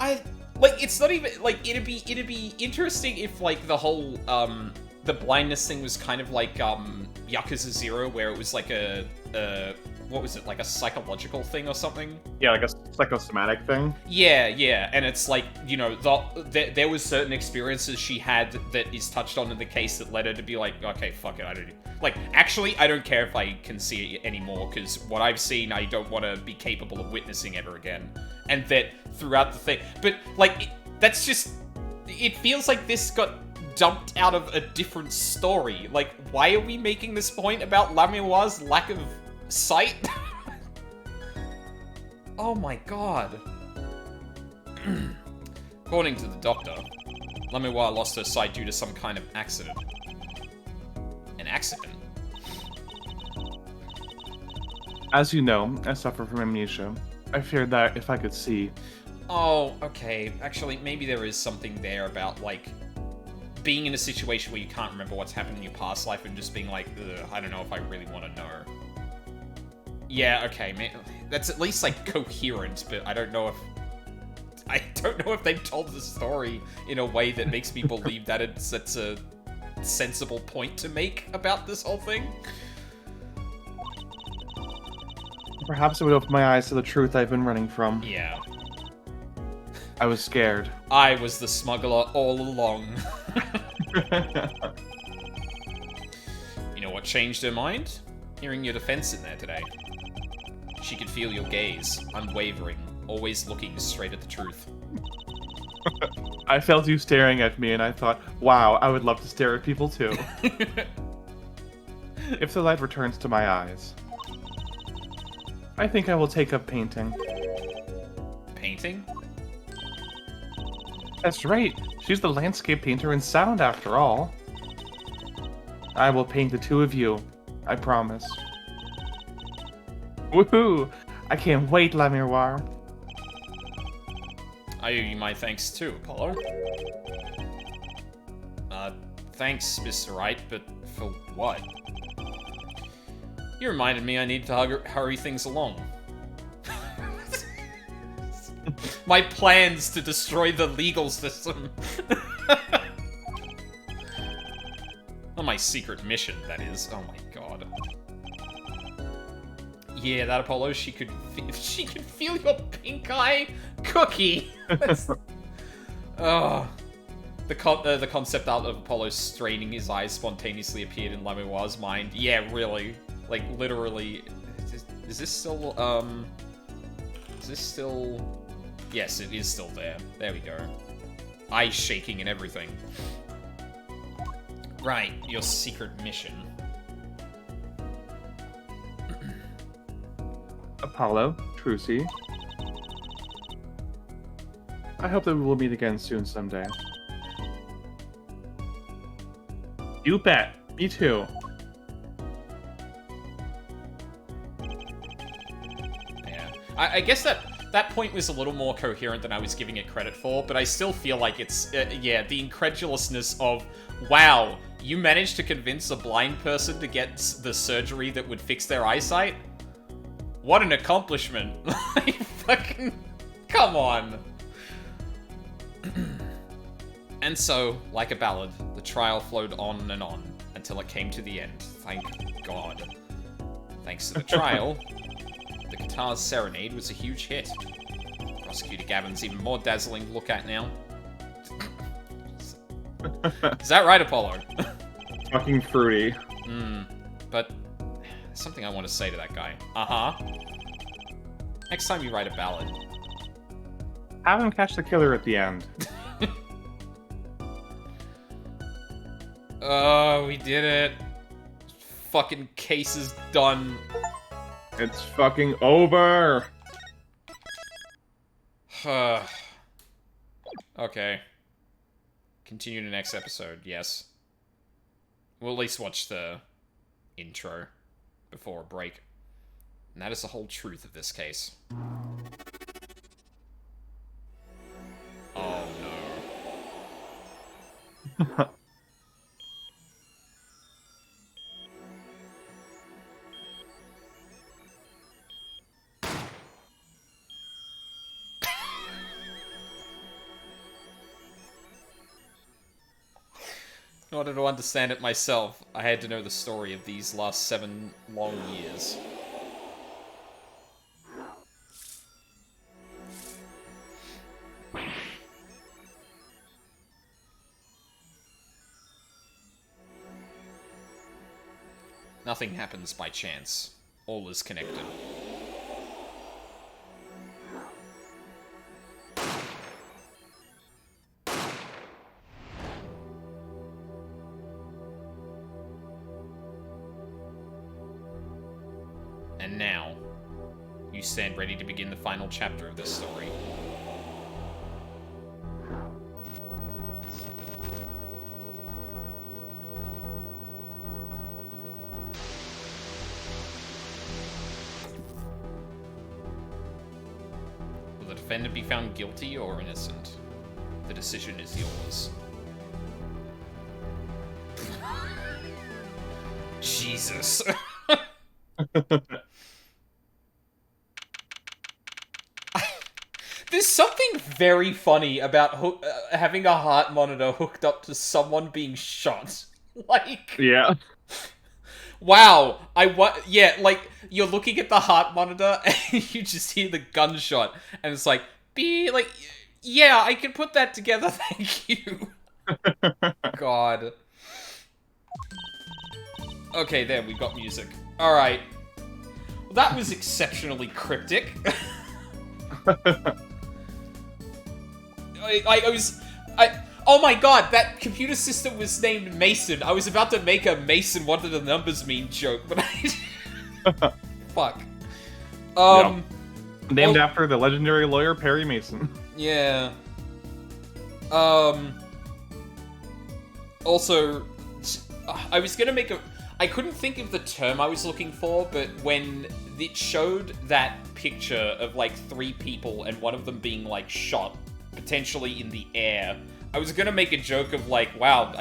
It's not even, it'd be interesting if, the whole, the blindness thing was kind of like Yakuza 0, where it was what was it, a psychological thing or something? Yeah, a psychosomatic thing? Yeah, and it's there was certain experiences she had that is touched on in the case that led her to be okay, fuck it, I don't... actually, I don't care if I can see it anymore, because what I've seen, I don't want to be capable of witnessing ever again. And that throughout the thing... But, that's just... It feels like this got dumped out of a different story. Why are we making this point about Lamiroir's lack of sight? Oh my god. According to the doctor, Lamiwa lost her sight due to some kind of accident. An accident? As you know, I suffer from amnesia. I feared that if I could see... Oh, okay. Actually, maybe there is something there about, like, being in a situation where you can't remember what's happened in your past life and just being like, ugh, I don't know if I really want to know. Yeah, okay, man. That's at least, like, coherent, but I don't know if they've told the story in a way that makes me believe that it's a sensible point to make about this whole thing. Perhaps it would open my eyes to the truth I've been running from. Yeah. I was scared. I was the smuggler all along. You know what changed her mind? Hearing your defense in there today. She could feel your gaze, unwavering, always looking straight at the truth. I felt you staring at me and I thought, wow, I would love to stare at people too. If the light returns to my eyes, I think I will take up painting. Painting? That's right. She's the landscape painter in sound, after all. I will paint the two of you. I promise. Woohoo! I can't wait, La Miroir. I owe you my thanks too, Apollo. Thanks, Mr. Wright, but for what? You reminded me I need to hurry things along. My plans to destroy the legal system. On my secret mission, that is. Oh my god. Yeah, that Apollo, she could feel your pink eye cookie. Oh. The concept art of Apollo straining his eyes spontaneously appeared in Lamiroir's mind. Yeah, really. Like, literally. Is this still, Is this still... Yes, it is still there. There we go. Eyes shaking and everything. Right, your secret mission. Apollo, Trucy. I hope that we will meet again soon someday. You bet. Me too. Yeah. I guess that point was a little more coherent than I was giving it credit for, but I still feel like it's, yeah, the incredulousness of, wow, you managed to convince a blind person to get the surgery that would fix their eyesight? What an accomplishment. Like, fucking, come on. And so, like a ballad, the trial flowed on and on, until it came to the end. Thank God. Thanks to the trial, the guitar's serenade was a huge hit. Prosecutor Gavin's even more dazzling to look at now. Is that right, Apollo? Fucking fruity. But there's something I want to say to that guy. Uh-huh. Next time you write a ballad. Have him catch the killer at the end. Oh, we did it. Fucking case is done. It's fucking over. Okay. Continue to next episode, yes. We'll at least watch the intro before a break. And that is the whole truth of this case. Oh no. In order to understand it myself, I had to know the story of these last 7 long years. Nothing happens by chance. All is connected. And now, you stand ready to begin the final chapter of this story. defendant be found guilty or innocent? The decision is yours. Jesus. There's something very funny about having a heart monitor hooked up to someone being shot. Like... Yeah. Wow, yeah, like, you're looking at the heart monitor and you just hear the gunshot, and it's like, like, yeah, I can put that together, thank you. God. Okay, there, we got music. Alright. Well, that was exceptionally cryptic. Oh my god, that computer system was named Mason. I was about to make a Mason what do the numbers mean joke, but I... Fuck. Yep. Named after the legendary lawyer Perry Mason. Yeah. Also, I was gonna make a... I couldn't think of the term I was looking for, but when it showed that picture of, like, 3 people and one of them being, like, shot, potentially in the air... I was gonna make a joke of like, wow,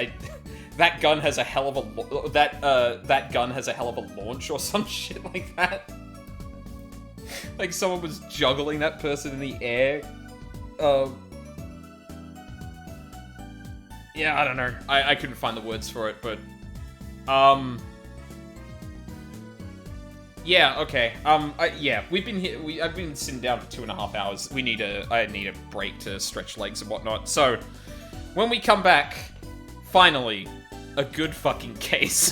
that gun has a hell of a that gun has a hell of a launch or some shit like that. Like someone was juggling that person in the air. Yeah, I don't know. I couldn't find the words for it, but yeah, okay. Yeah, we've been here. I've been sitting down for 2.5 hours. I need a break to stretch legs and whatnot. So. When we come back, finally, a good fucking case.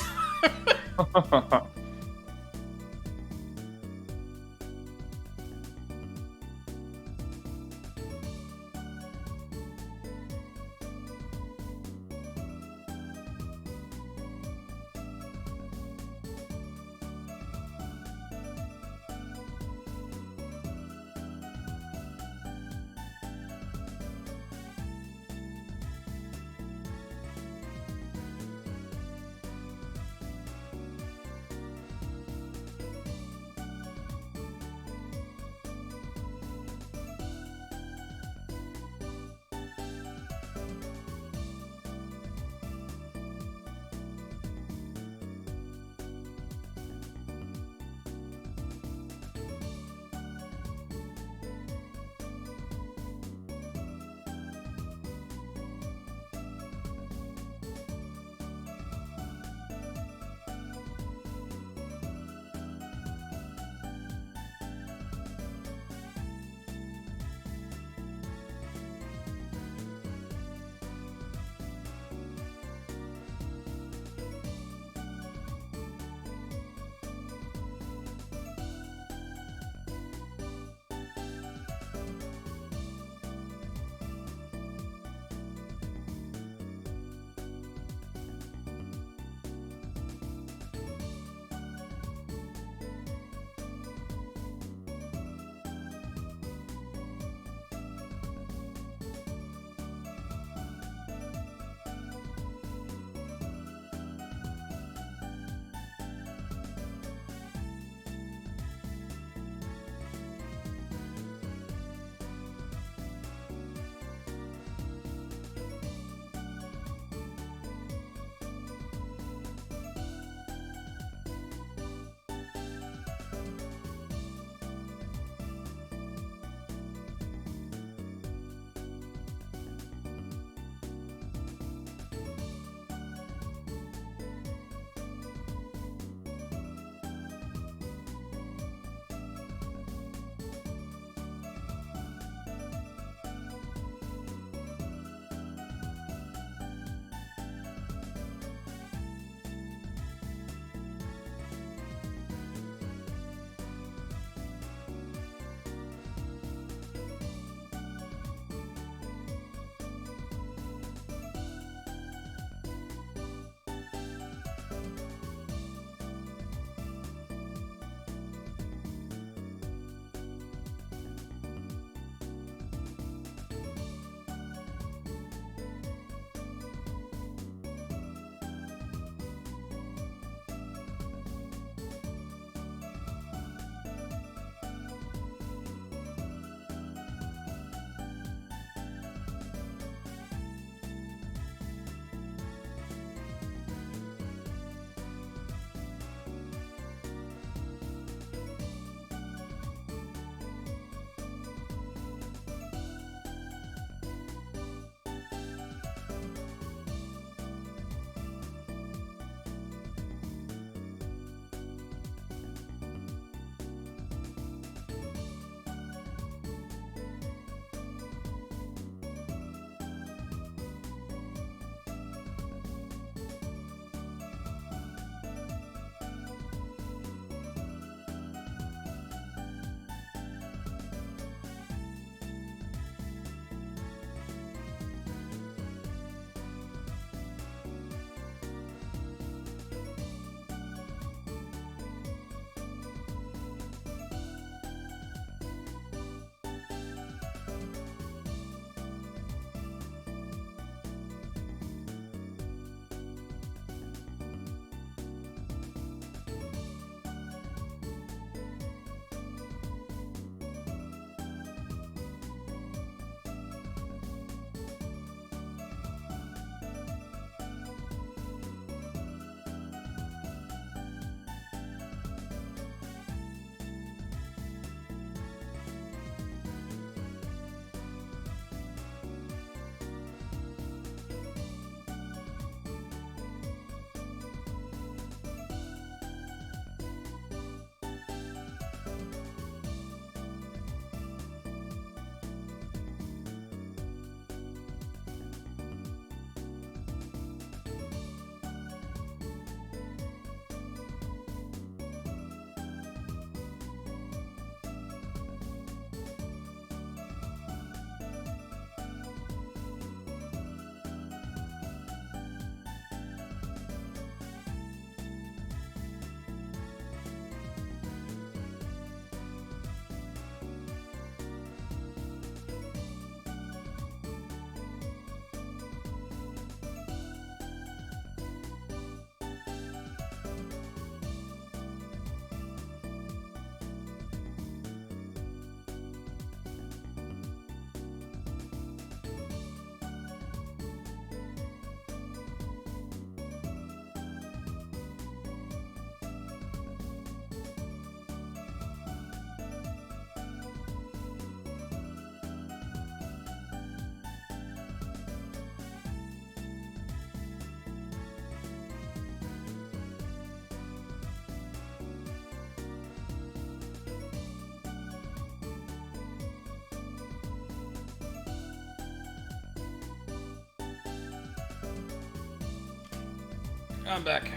I'm back.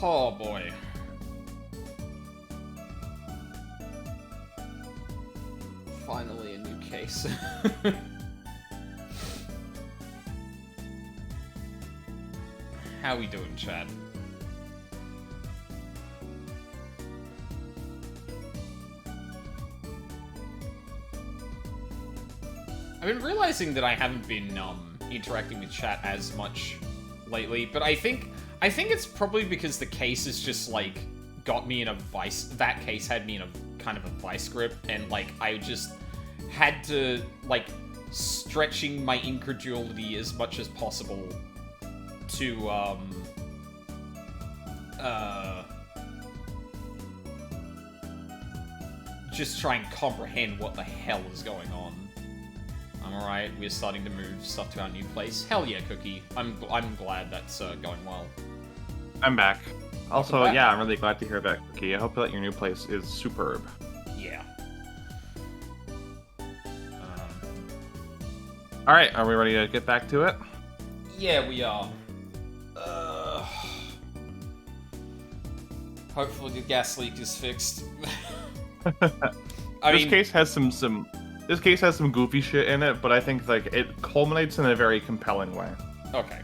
Oh boy. Finally a new case. How we doing, Chad? I've been realizing that I haven't been interacting with chat as much lately, but I think it's probably because the case is just like got me in a vice. That case had me in a kind of a vice grip, and like I just had to like stretching my incredulity as much as possible to just try and comprehend what the hell is going on. I'm alright, we're starting to move stuff to our new place. Hell yeah, Cookie. I'm glad that's going well. I'm back. Also, yeah, I'm really glad to hear that, Cookie. I hope that your new place is superb. Yeah. Alright, are we ready to get back to it? Yeah, we are. Hopefully the gas leak is fixed. This case has some goofy shit in it, but I think like it culminates in a very compelling way. Okay.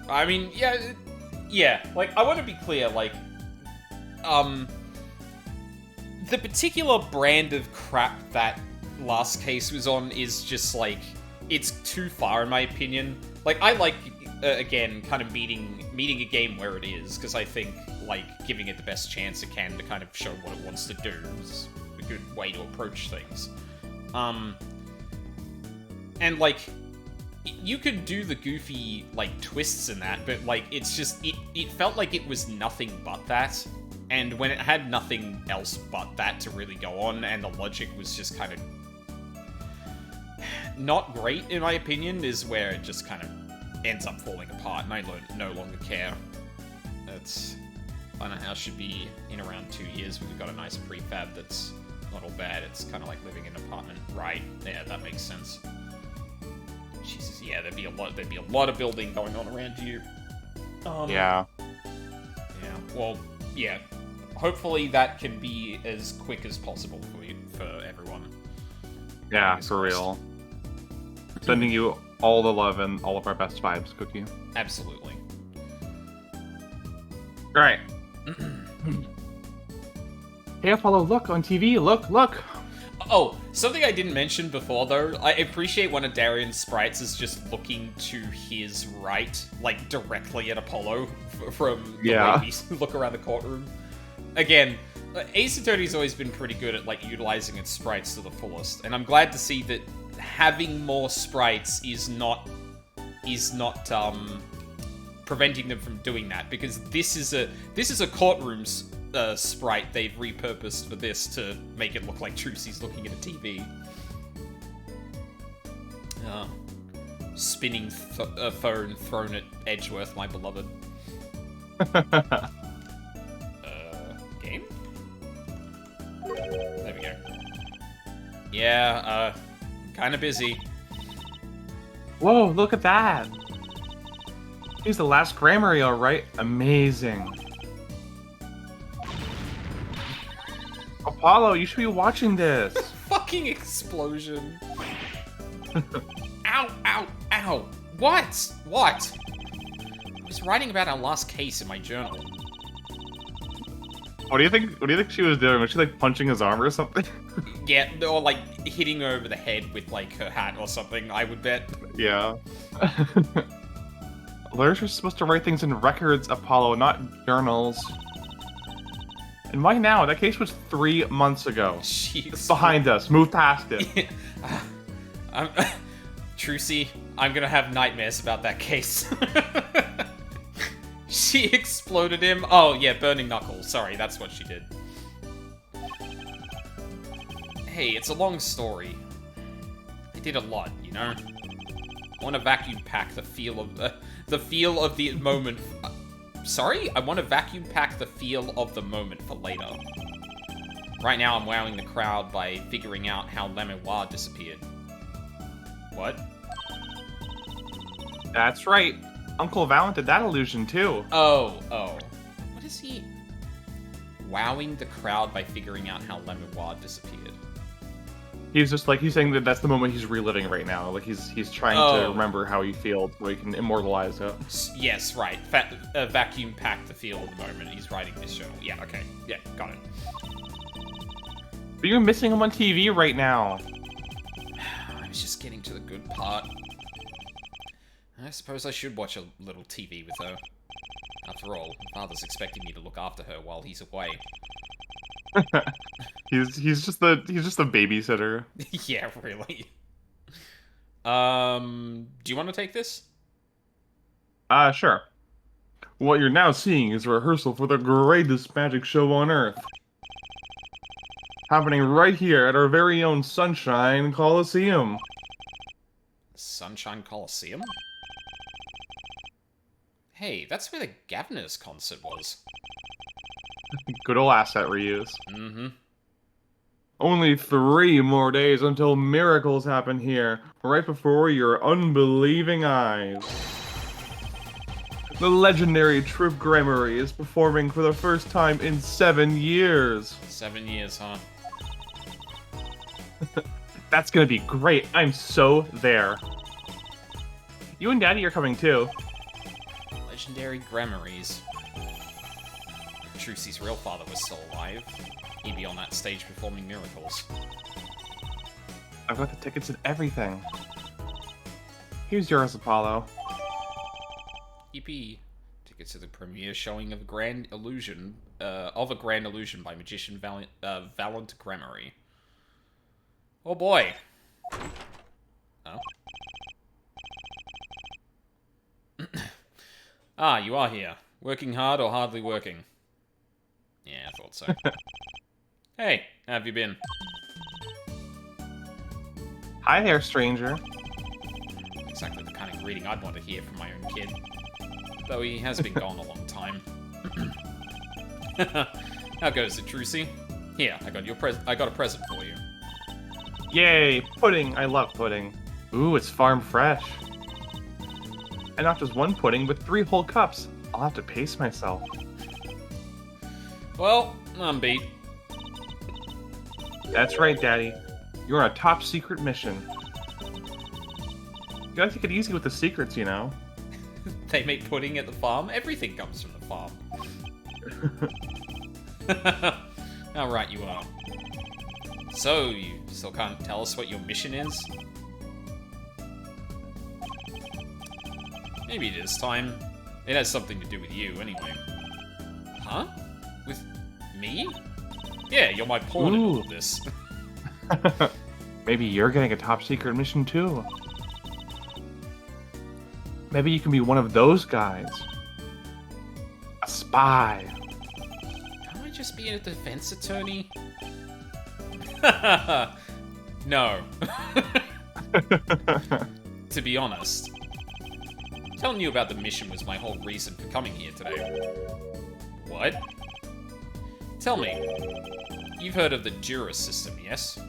I mean, yeah. Like, I want to be clear. Like, the particular brand of crap that last case was on is just like it's too far in my opinion. Like, I like again kind of meeting a game where it is because I think like giving it the best chance it can to kind of show what it wants to do is a good way to approach things. And like, you could do the goofy like twists in that, but like it's just it felt like it was nothing but that. And when it had nothing else but that to really go on, and the logic was just kind of not great in my opinion, is where it just kind of ends up falling apart, and I no longer care. It's Planet House should be in around 2 years. We've got a nice prefab that's not all bad. It's kind of like living in an apartment, right? Yeah, that makes sense. Jesus, yeah, there'd be a lot of building going on around you. Yeah. Yeah. Well, yeah. Hopefully that can be as quick as possible for everyone. Yeah, for real. Sending you all the love and all of our best vibes, Cookie. Absolutely. All right. Hey, Apollo, look on TV. Look. Oh, something I didn't mention before, though. I appreciate one of Darian's sprites is just looking to his right, like, directly at Apollo from the way we look around the courtroom. Again, Ace Attorney's always been pretty good at, like, utilizing its sprites to the fullest, and I'm glad to see that having more sprites is not preventing them from doing that, because this is a courtroom's sprite they've repurposed for this to make it look like Trucy's looking at a TV. Spinning phone thrown at Edgeworth, my beloved. Game? There we go. Yeah, kind of busy. Whoa, look at that! He's the last Grammary, alright? Amazing. Apollo, you should be watching this! Fucking explosion! Ow, ow, ow! What? I was writing about our last case in my journal. What do you think she was doing? Was she like punching his arm or something? Yeah, or like hitting her over the head with like her hat or something, I would bet. Yeah. Lawyers are supposed to write things in records, Apollo, not journals. And why now? That case was 3 months ago. Jeez. It's behind us. Move past it. Trucy, I'm gonna have nightmares about that case. She exploded him. Oh, yeah, burning knuckles. Sorry, that's what she did. Hey, it's a long story. I did a lot, you know? I want to vacuum pack the feel of the moment Sorry? I want to vacuum pack the feel of the moment for later. Right now, I'm wowing the crowd by figuring out how Lemoir disappeared. What? That's right. Uncle Valent did that illusion, too. Oh. What is he? Wowing the crowd by figuring out how Lemoir disappeared. He's just like, he's saying that that's the moment he's reliving right now. Like, he's trying to remember how he felt so he can immortalize it. Yes, right. Vacuum pack the feel of the moment. He's writing this journal. Yeah, okay. Yeah, got it. But you're missing him on TV right now. I was just getting to the good part. I suppose I should watch a little TV with her. After all, Father's expecting me to look after her while he's away. he's just a babysitter. Yeah, really. Do you want to take this? Sure. What you're now seeing is a rehearsal for the greatest magic show on Earth. Happening right here at our very own Sunshine Coliseum. Sunshine Coliseum? Hey, that's where the Gaviners concert was. Good old asset reuse. Mm-hmm. Only 3 more days until miracles happen here, right before your unbelieving eyes. The legendary Troupe Gramarye is performing for the first time in 7 years. 7 years, huh? That's gonna be great. I'm so there. You and Daddy are coming too. Legendary Gramarys. Trucy's real father was still alive. He'd be on that stage performing miracles. I've got the tickets and everything. Here's yours, Apollo. Yippee. Tickets to the premiere showing of a Grand Illusion by magician Valent Gramarye. Oh boy. Oh. Ah, you are here. Working hard or hardly working? Yeah, I thought so. Hey, how have you been? Hi there, stranger. Exactly the kind of greeting I'd want to hear from my own kid. Though he has been gone a long time. How goes it, Trucy? Here, I got a present for you. Yay, pudding! I love pudding. Ooh, it's farm fresh. And not just one pudding, but 3 whole cups. I'll have to pace myself. Well, I'm beat. That's right, Daddy. You're on a top secret mission. You gotta take it easy with the secrets, you know. They make pudding at the farm? Everything comes from the farm. How right you are. So, you still can't tell us what your mission is? Maybe it is time. It has something to do with you, anyway. Huh? With me? Yeah, you're my pawn in all of this. Maybe you're getting a top secret mission too. Maybe you can be one of those guys. A spy. Can't I just be a defense attorney? No. To be honest, telling you about the mission was my whole reason for coming here today. What? Tell me, you've heard of the Juris system, yes?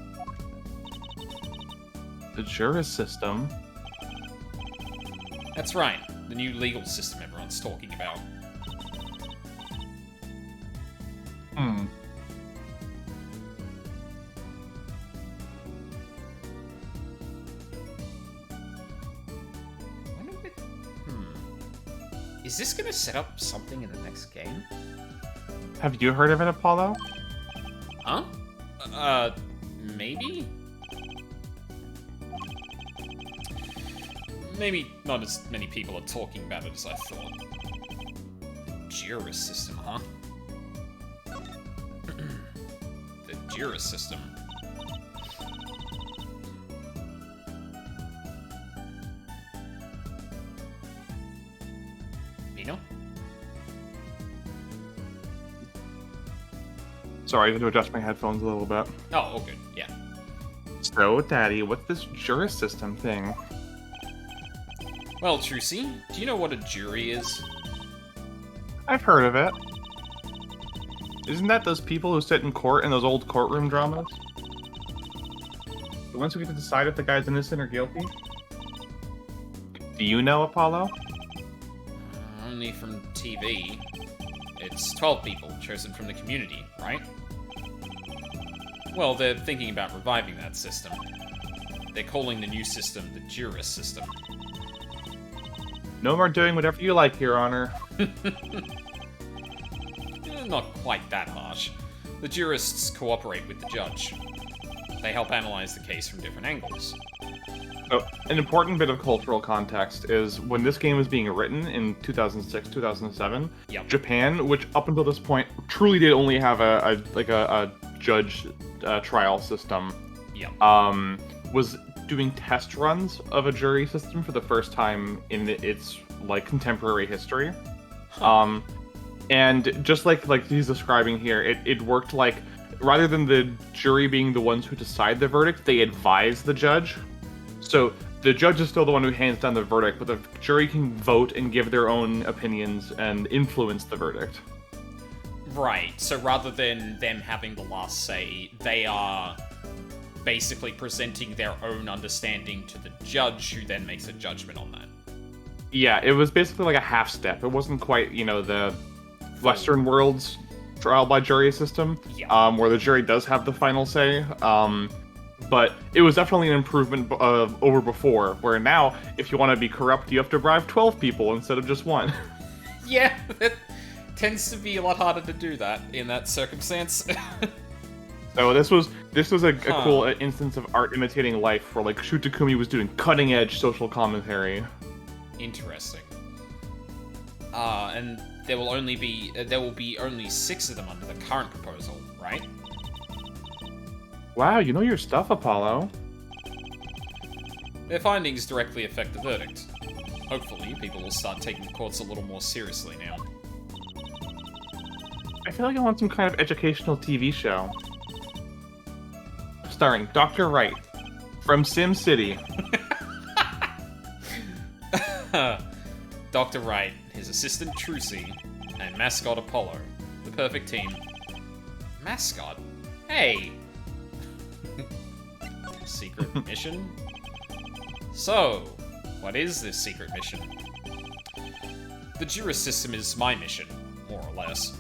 The Juris system? That's right, the new legal system everyone's talking about. Is this gonna set up something in the next game? Have you heard of it, Apollo? Huh? Maybe? Maybe not as many people are talking about it as I thought. The Juris system, huh? The Juris system. Nino? Sorry, I had to adjust my headphones a little bit. Oh, good, yeah. So, Daddy, what's this Juris system thing? Well, Trucy, do you know what a jury is? I've heard of it. Isn't that those people who sit in court in those old courtroom dramas? The ones who get to decide if the guy's innocent or guilty? Do you know, Apollo? Only from TV. It's 12 people chosen from the community, right? Well, they're thinking about reviving that system. They're calling the new system the Jurist system. No more doing whatever you like, Your Honor. Not quite that harsh. The jurists cooperate with the judge. They help analyze the case from different angles. So, an important bit of cultural context is when this game was being written in 2006, 2007, yep. Japan, which up until this point truly did only have a judge trial system, yep. Was doing test runs of a jury system for the first time in its like contemporary history. Huh. And just like he's describing here, it worked like, rather than the jury being the ones who decide the verdict, they advise the judge. So the judge is still the one who hands down the verdict, but the jury can vote and give their own opinions and influence the verdict. Right, so rather than them having the last say, they are basically presenting their own understanding to the judge, who then makes a judgment on that. Yeah, it was basically like a half step. It wasn't quite, the Western world's trial by jury system, yeah. Where the jury does have the final say. But it was definitely an improvement over before, where now, if you want to be corrupt, you have to bribe 12 people instead of just one. Yeah, it tends to be a lot harder to do that in that circumstance. So this was a cool instance of art imitating life, where like Shu Takumi was doing cutting edge social commentary. Interesting. And there will be only 6 of them under the current proposal, right? Wow, you know your stuff, Apollo. Their findings directly affect the verdict. Hopefully, people will start taking the courts a little more seriously now. I feel like I want some kind of educational TV show. Starring Dr. Wright from Sim City. Dr. Wright, his assistant Trucy, and mascot Apollo. The perfect team. Mascot? Hey! Secret mission? So, what is this secret mission? The Jurist system is my mission, more or less.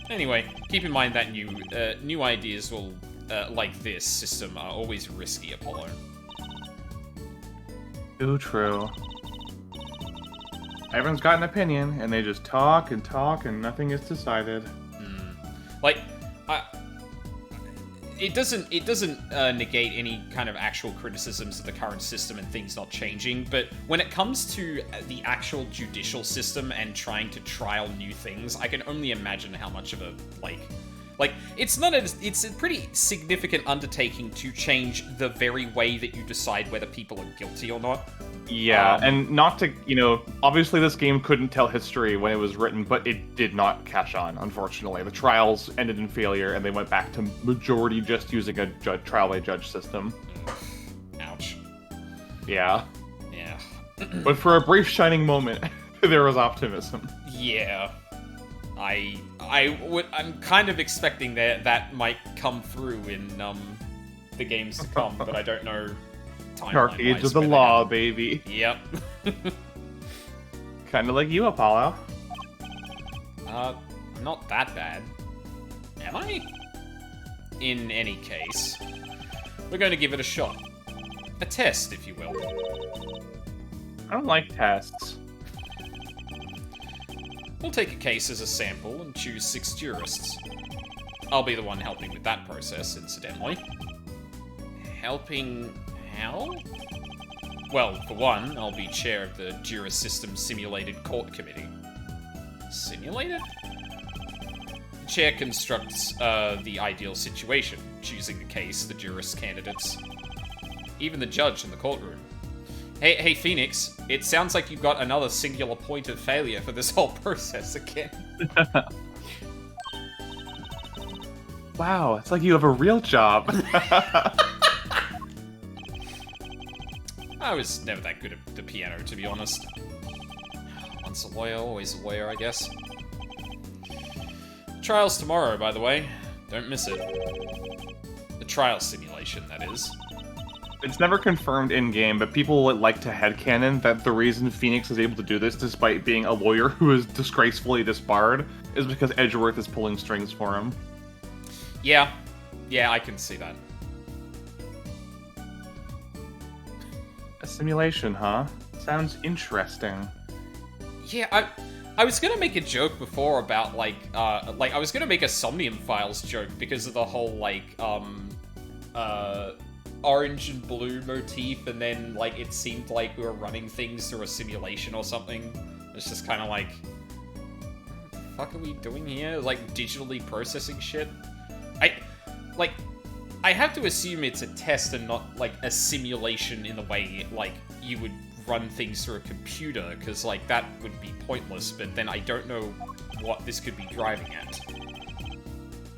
Anyway, keep in mind that new ideas will, like this system, are always risky, Apollo. Too true. Everyone's got an opinion, and they just talk and talk, and nothing is decided. Like, it doesn't negate any kind of actual criticisms of the current system and things not changing, but when it comes to the actual judicial system and trying to trial new things, I can only imagine how much of a, it's a pretty significant undertaking to change the very way that you decide whether people are guilty or not. Yeah, and not to, obviously this game couldn't tell history when it was written, but it did not catch on, unfortunately. The trials ended in failure, and they went back to majority just using a trial by judge system. Ouch. Yeah. Yeah. But for a brief shining moment, there was optimism. Yeah. I'm kind of expecting that might come through in the games to come, but I don't know. Dark Age of the Law, baby. Yep. Kind of like you, Apollo. Not that bad. Am I? In any case, we're going to give it a shot. A test, if you will. I don't like tests. We'll take a case as a sample and choose 6 jurists. I'll be the one helping with that process, incidentally. Helping how? Well, for one, I'll be chair of the Jurist System Simulated Court Committee. Simulated? The chair constructs the ideal situation, choosing the case, the jurist candidates, even the judge in the courtroom. Hey, Phoenix, it sounds like you've got another singular point of failure for this whole process again. Wow, it's like you have a real job. I was never that good at the piano, to be honest. Once a lawyer, always a lawyer, I guess. Trial's tomorrow, by the way. Don't miss it. The trial simulation, that is. It's never confirmed in-game, but people like to headcanon that the reason Phoenix is able to do this despite being a lawyer who is disgracefully disbarred is because Edgeworth is pulling strings for him. Yeah. Yeah, I can see that. A simulation, huh? Sounds interesting. Yeah, I was gonna make a joke before about, like, I was gonna make a Somnium Files joke because of the whole, like, orange and blue motif, and then, like, it seemed like we were running things through a simulation or something. It's just kind of like, what the fuck are we doing here? Like, digitally processing shit? I have to assume it's a test and not, like, a simulation in the way, like, you would run things through a computer, because, like, that would be pointless, but then I don't know what this could be driving at.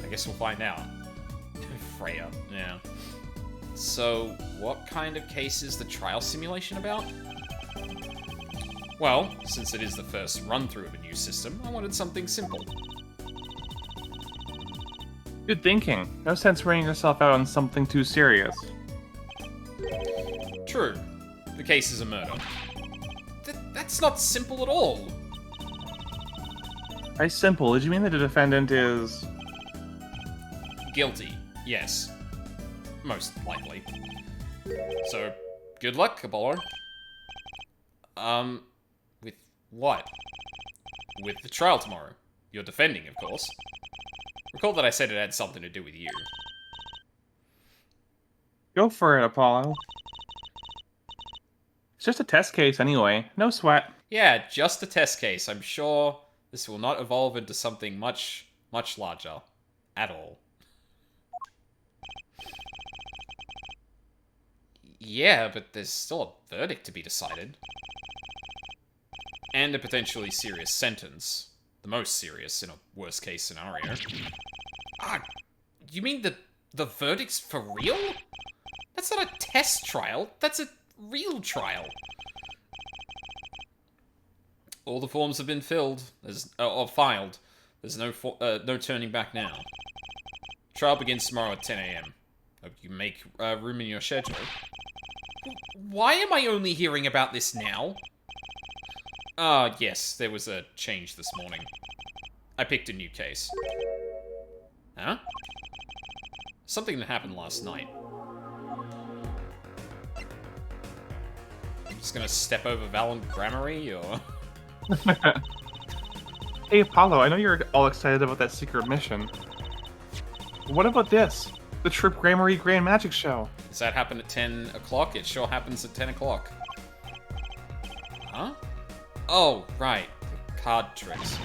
I guess we'll find out. Freya, yeah. So, what kind of case is the trial simulation about? Well, since it is the first run-through of a new system, I wanted something simple. Good thinking. No sense running yourself out on something too serious. True. The case is a murder. That's not simple at all. By simple, did you mean that the defendant is... Guilty, yes. Most likely. So, good luck, Apollo. With what? With the trial tomorrow. You're defending, of course. Recall that I said it had something to do with you. Go for it, Apollo. It's just a test case anyway. No sweat. Yeah, just a test case. I'm sure this will not evolve into something much, much larger. At all. Yeah, but there's still a verdict to be decided. And a potentially serious sentence. The most serious in a worst-case scenario. Ah, you mean the verdict's for real? That's not a test trial. That's a real trial. All the forms have been filled, or filed. There's no turning back now. Trial begins tomorrow at 10 AM. Hope you make room in your schedule. Why am I only hearing about this now? Yes, there was a change this morning. I picked a new case. Huh? Something that happened last night. Just gonna step over Valen Grammary, or...? Hey, Apollo, I know you're all excited about that secret mission. What about this? The Trip Grammary Grand Magic Show. Does that happen at 10 o'clock? It sure happens at 10 o'clock. Huh? Oh, right. The card tricks.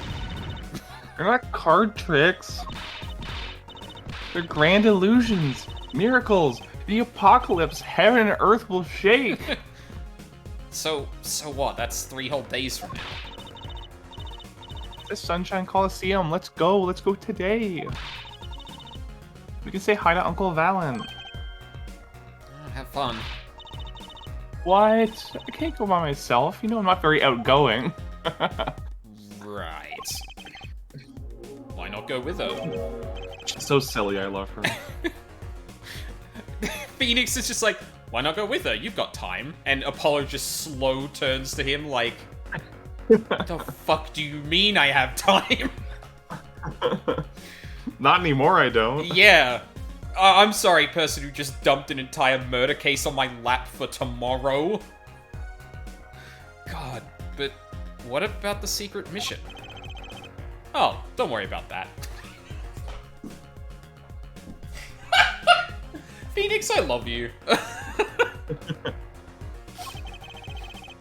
They're not card tricks. They're grand illusions, miracles, the apocalypse, heaven and earth will shake. So what? That's 3 whole days from now. The Sunshine Coliseum, let's go today. We can say hi to Uncle Valen. Have fun. What? I can't go by myself. You know I'm not very outgoing. Right. Why not go with her? She's so silly, I love her. Phoenix is just like, why not go with her? You've got time. And Apollo just slow turns to him like, what the fuck do you mean I have time? Not anymore, I don't. Yeah. I'm sorry, person who just dumped an entire murder case on my lap for tomorrow. God, but what about the secret mission? Oh, don't worry about that. Phoenix, I love you.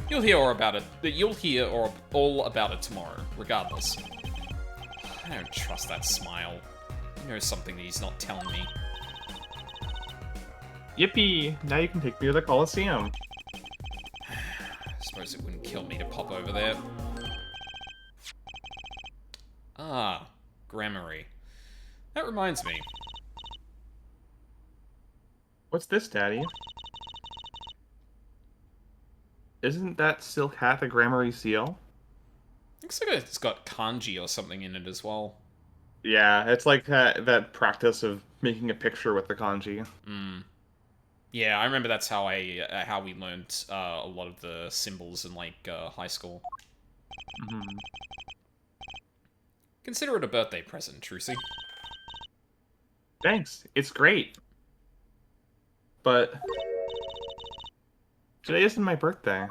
You'll hear all about it. You'll hear all about it tomorrow, regardless. I don't trust that smile. He knows something that he's not telling me. Yippee! Now you can take me to the Coliseum. I suppose it wouldn't kill me to pop over there. Ah, Grammary. That reminds me. What's this, Daddy? Isn't that silk hat a Grammary seal? Looks like it's got kanji or something in it as well. Yeah, it's like that practice of making a picture with the kanji. Yeah, I remember that's how how we learned a lot of the symbols in like high school. Consider it a birthday present, Trucy. Thanks. It's great. But today isn't my birthday.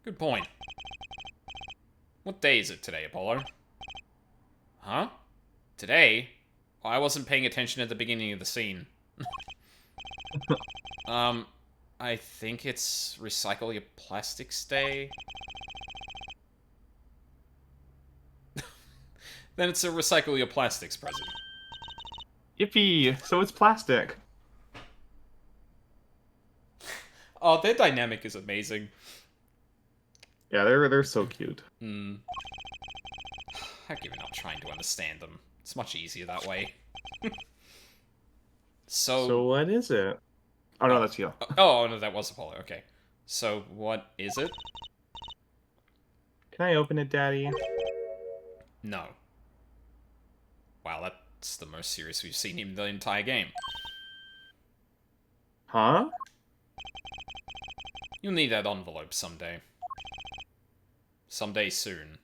Good point. What day is it today, Apollo? Huh? Today? Oh, I wasn't paying attention at the beginning of the scene. I think it's Recycle Your Plastics Day. Then it's a Recycle Your Plastics present. Yippee! So it's plastic. Oh, their dynamic is amazing. Yeah, they're so cute. I've given up trying to understand them. It's much easier that way. So what is it? Oh no, that's you. Oh no, that was Apollo. Okay. So what is it? Can I open it, Daddy? No. Wow, that's the most serious we've seen him the entire game. Huh? You'll need that envelope someday. Someday soon.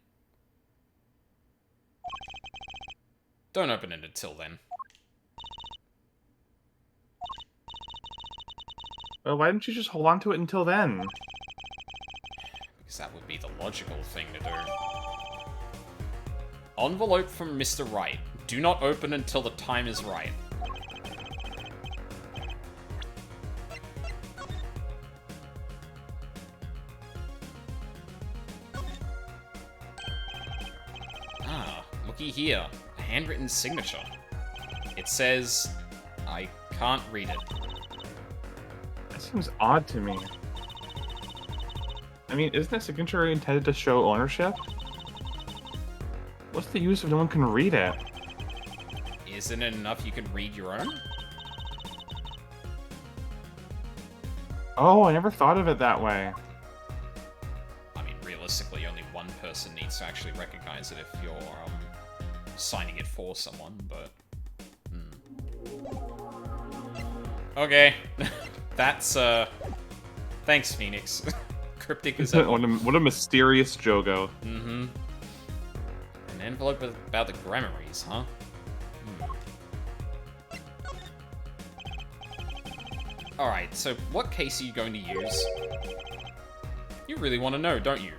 Don't open it until then. Well, why didn't you just hold on to it until then? Because that would be the logical thing to do. Envelope from Mr. Right. Do not open until the time is right. Ah, looky here. A handwritten signature. It says... I can't read it. That seems odd to me. I mean, isn't a signature intended to show ownership? What's the use if no one can read it? Isn't it enough you can read your own? Oh, I never thought of it that way. I mean, realistically, only one person needs to actually recognize it if you're signing it for someone, but... Okay. That's, thanks, Phoenix. Cryptic as ever. What a mysterious Jogo. Mm-hmm. An envelope about the Gramarys, huh? Alright, so what case are you going to use? You really want to know, don't you?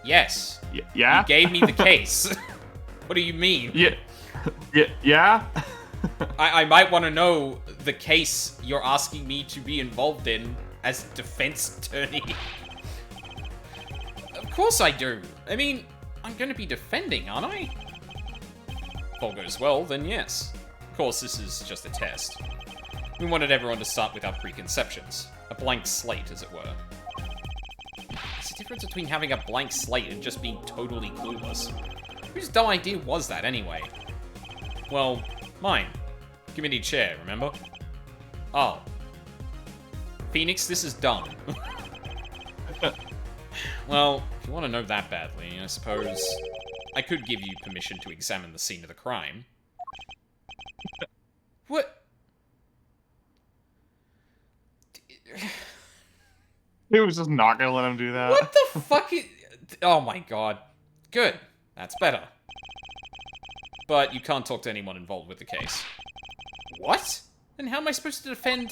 Yes. Yeah? You gave me the case. What do you mean? Yeah. Yeah? I might want to know the case you're asking me to be involved in as defense attorney. Of course I do. I mean, I'm going to be defending, aren't I? If all goes well, then yes. Of course, this is just a test. We wanted everyone to start without preconceptions. A blank slate, as it were. There's a difference between having a blank slate and just being totally clueless. Whose dumb idea was that, anyway? Well, mine. Committee chair, remember? Oh. Phoenix, this is dumb. Well, if you want to know that badly, I suppose I could give you permission to examine the scene of the crime. What? He was just not gonna let him do that. What the fuck is... Oh my god. Good. That's better. But you can't talk to anyone involved with the case. What? Then how am I supposed to defend...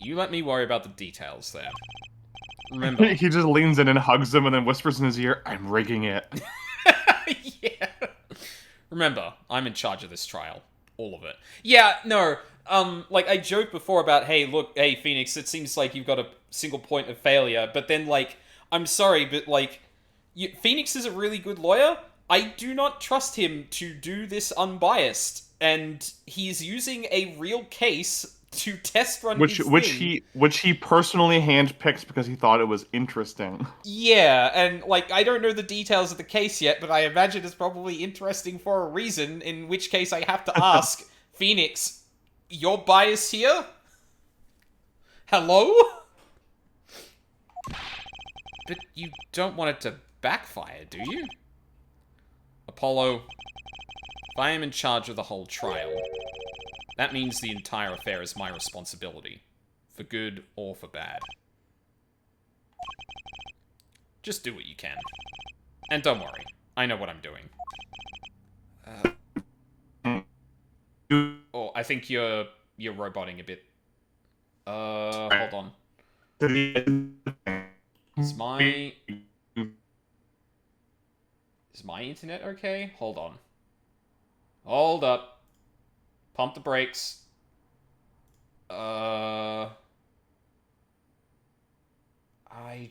You let me worry about the details there. Remember... He just leans in and hugs him and then whispers in his ear, I'm rigging it. Yeah. Remember, I'm in charge of this trial. All of it. Yeah, no. Like, I joked before about, hey, look, hey, Phoenix, it seems like you've got a single point of failure. But then, like, I'm sorry, but, like, Phoenix is a really good lawyer. I do not trust him to do this unbiased. And he's using a real case to test run his thing. Which he personally handpicked because he thought it was interesting. Yeah, and like I don't know the details of the case yet, but I imagine it's probably interesting for a reason, in which case I have to ask, Phoenix, your bias here? Hello? But you don't want it to backfire, do you? Apollo, if I am in charge of the whole trial, that means the entire affair is my responsibility. For good or for bad. Just do what you can. And don't worry, I know what I'm doing. Oh, I think you're roboting a bit. Hold on. Is my internet okay? Hold on. Hold up. Pump the brakes. I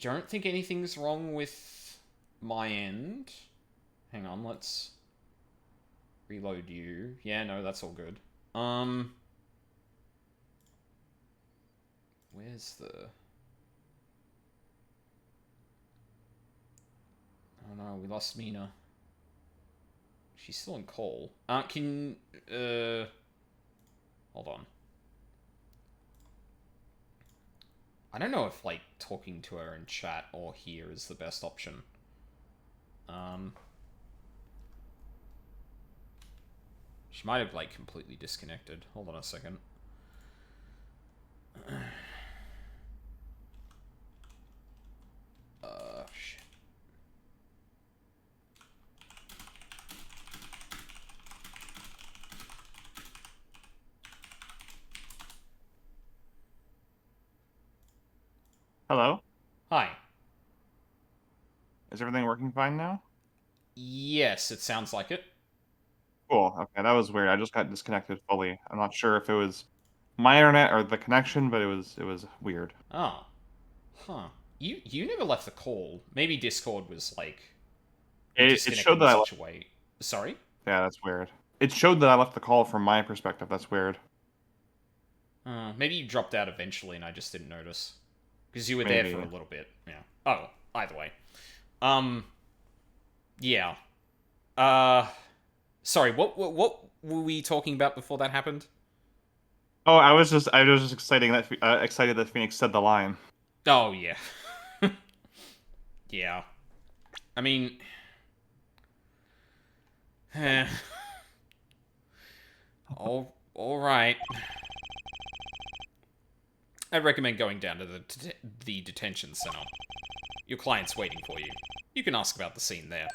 don't think anything's wrong with my end. Hang on, let's reload you. Yeah, no, that's all good. Where's the... Oh no, we lost Mina. She's still in call. Hold on. I don't know if, like, talking to her in chat or here is the best option. She might have, like, completely disconnected. Hold on a second. Shit. Hello? Hi. Is everything working fine now? Yes, it sounds like it. Cool. Okay, that was weird. I just got disconnected fully. I'm not sure if it was my internet or the connection, but it was weird. Oh. Huh. You never left the call. Maybe Discord was, like, It showed that in such a way. Sorry? Yeah, that's weird. It showed that I left the call from my perspective. That's weird. Maybe you dropped out eventually and I just didn't notice. Because you were there for a little bit. Yeah. Oh, either way. Yeah. Sorry, what were we talking about before that happened? Oh, I was just excited that Phoenix said the line. Oh, yeah. Yeah. I mean... all right. I'd recommend going down to the detention center. Your client's waiting for you. You can ask about the scene there.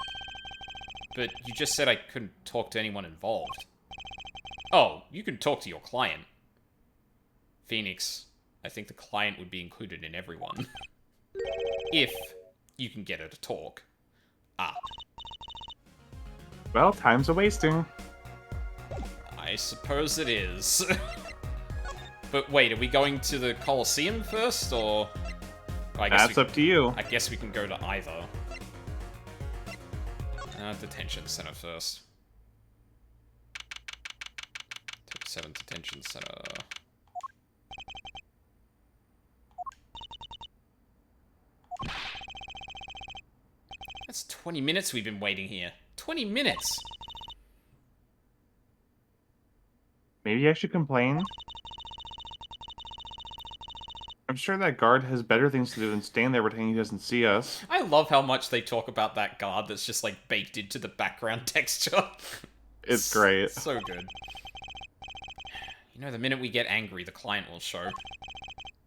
But you just said I couldn't talk to anyone involved. Oh, you can talk to your client. Phoenix, I think the client would be included in everyone. If you can get her to talk. Ah. Well, time's a-wasting. I suppose it is. But wait, are we going to the Coliseum first, or... That's up to you. I guess we can go to either. Detention center first. Type 7 detention center. That's 20 minutes we've been waiting here. 20 minutes! Maybe I should complain? I'm sure that guard has better things to do than stand there pretending he doesn't see us. I love how much they talk about that guard that's just, like, baked into the background texture. It's great. So good. You know, the minute we get angry, the client will show. It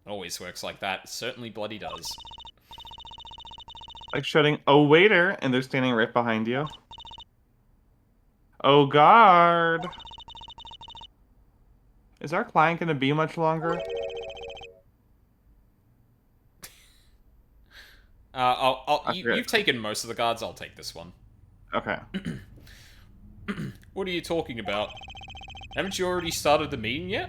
always works like that. It certainly bloody does. Like shouting, "Oh, waiter!" and they're standing right behind you. Oh, guard! Is our client gonna be much longer? You've taken most of the guards, I'll take this one. Okay. What are you talking about? Haven't you already started the meeting yet?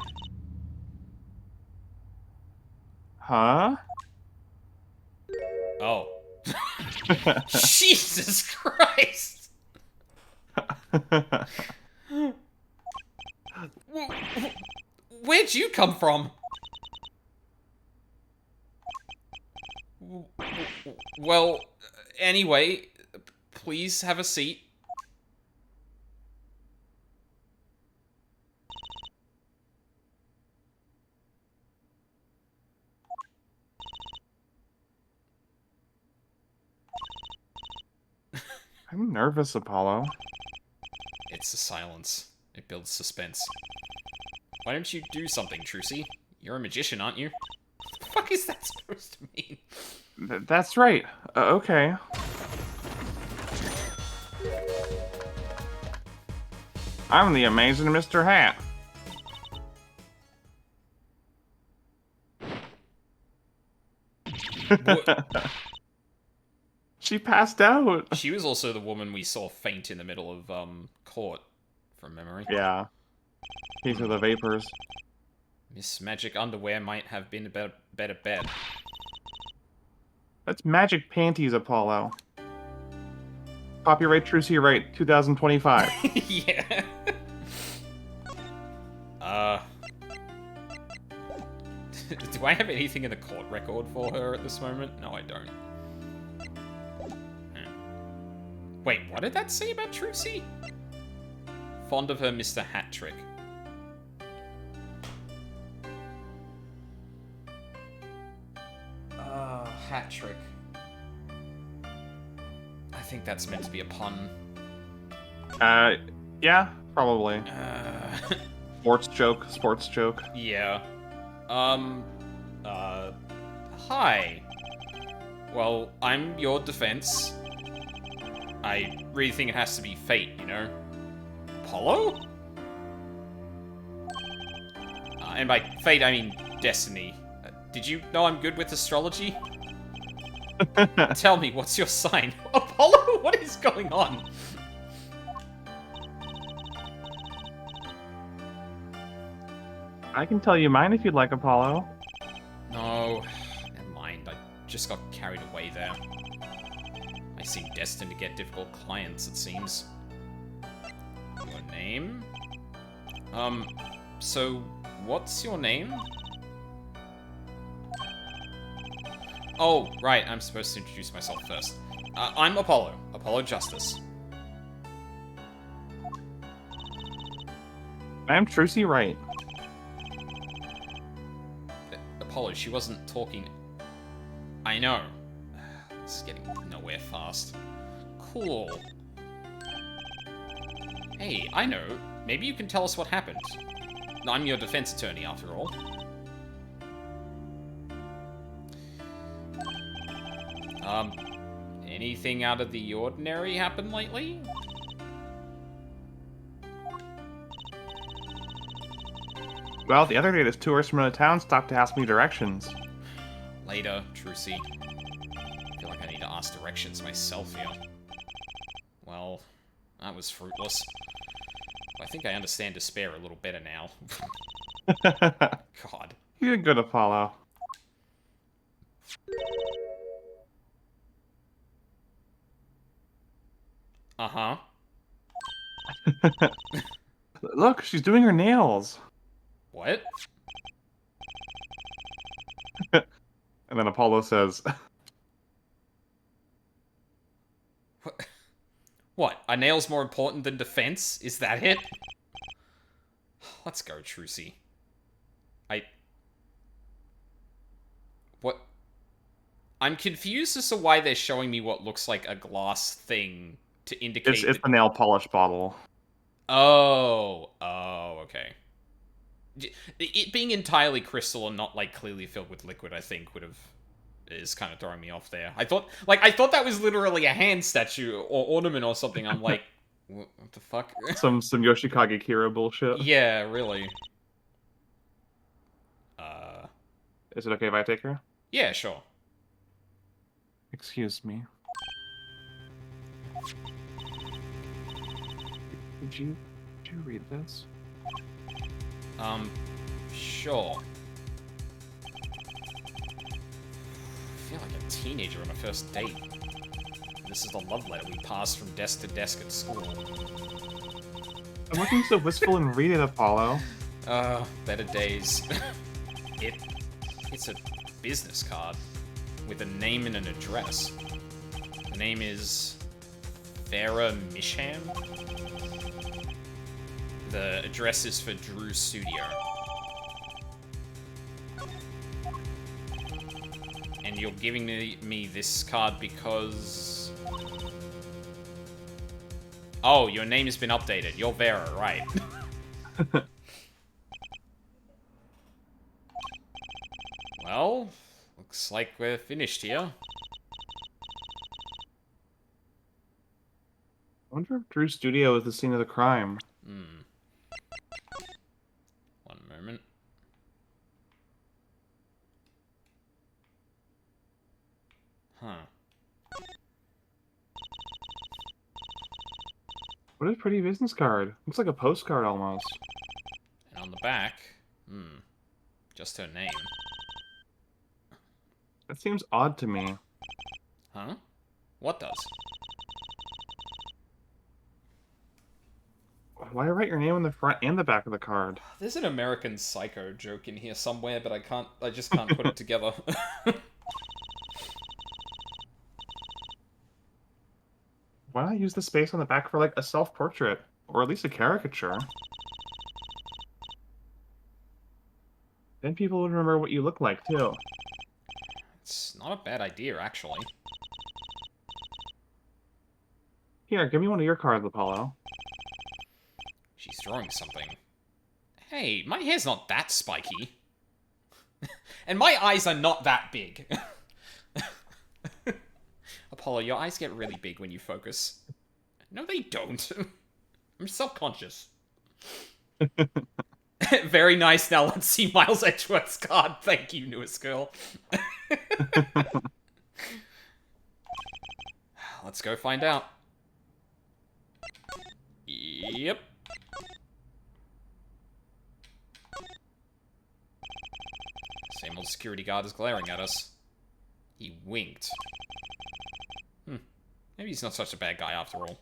Huh? Oh. Jesus Christ! Where'd you come from? Well, anyway, please have a seat. I'm nervous, Apollo. It's the silence. It builds suspense. Why don't you do something, Trucy? You're a magician, aren't you? What the fuck is that supposed to mean? That's right. Okay. I'm the amazing Mr. Hat. She passed out. She was also the woman we saw faint in the middle of court, from memory. Yeah. These are the vapors. Miss Magic Underwear might have been a better bet. That's Magic Panties, Apollo. Copyright Trucy Wright, 2025. Yeah. Do I have anything in the court record for her at this moment? No, I don't. Wait, what did that say about Trucy? Fond of her Mr. Hat Trick. Hat Trick. I think that's meant to be a pun. Yeah, probably. Sports joke. Yeah. Hi. Well, I'm your defense. I really think it has to be fate, you know? Apollo? And by fate, I mean destiny. Did you know I'm good with astrology? Tell me, what's your sign? Apollo? What is going on? I can tell you mine if you'd like, Apollo. No, never mind. I just got carried away there. I seem destined to get difficult clients, it seems. Your name? So, what's your name? Oh, right, I'm supposed to introduce myself first. I'm Apollo. Apollo Justice. I'm Trucy Wright. Apollo, she wasn't talking... I know. This is getting nowhere fast. Cool. Hey, I know. Maybe you can tell us what happened. I'm your defense attorney, after all. Anything out of the ordinary happened lately? Well, the other day this tourist from out of town stopped to ask me directions. Later, Trucy. I feel like I need to ask directions myself here. Well, that was fruitless. I think I understand despair a little better now. God. You're good, Apollo. Uh-huh. Look, she's doing her nails. What? And then Apollo says... What? Are nails more important than defense? Is that it? Let's go, Trucy. What? I'm confused as to why they're showing me what looks like a glass thing to indicate... It's the nail polish bottle. Oh. Oh, okay. It being entirely crystal and not, like, clearly filled with liquid, I think, is kind of throwing me off there. I thought that was literally a hand statue or ornament or something. I'm like, what the fuck? Some Yoshikage Kira bullshit. Yeah, really. Is it okay if I take her? Yeah, sure. Excuse me. Did you read this? Sure. I feel like a teenager on a first date. This is the love letter we passed from desk to desk at school. I'm looking so wistful and read it, Apollo. Better days. It's a business card with a name and an address. The name is Farah Misham. The address is for Drew's studio. And you're giving me this card because... Oh, your name has been updated. You're Vera, right? Well, looks like we're finished here. I wonder if Drew's studio is the scene of the crime. One moment. Huh. What a pretty business card. Looks like a postcard almost. And on the back, just her name. That seems odd to me. Huh? What does? Why write your name on the front and the back of the card? There's an American Psycho joke in here somewhere, but I just can't put it together. Why not use the space on the back for, like, a self-portrait? Or at least a caricature? Then people would remember what you look like, too. It's not a bad idea, actually. Here, give me one of your cards, Apollo. She's drawing something. Hey, my hair's not that spiky. And my eyes are not that big. Apollo, your eyes get really big when you focus. No, they don't. I'm self-conscious. Very nice. Now let's see Miles Edgeworth's card. Thank you, newest girl. Let's go find out. Yep. Same old security guard is glaring at us. He winked. Maybe he's not such a bad guy after all.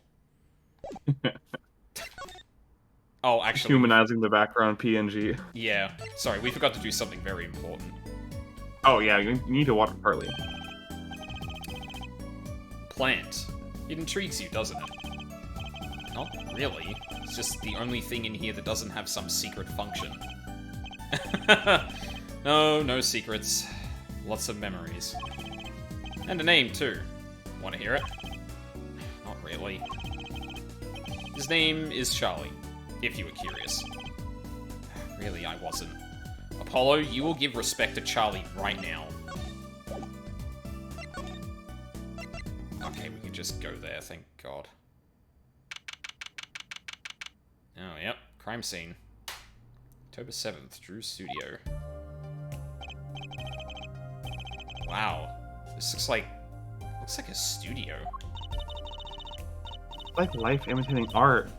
Oh, actually... Humanizing the background PNG. Yeah. Sorry, we forgot to do something very important. Oh, yeah, you need to water partly. Plant. It intrigues you, doesn't it? Not really. It's just the only thing in here that doesn't have some secret function. No secrets. Lots of memories. And a name, too. Want to hear it? Not really. His name is Charlie, if you were curious. Really, I wasn't. Apollo, you will give respect to Charlie right now. Okay, we can just go there, thank God. Oh, yep. Crime scene. October 7th, Drew's studio. Wow. This looks like a studio. Like life imitating art.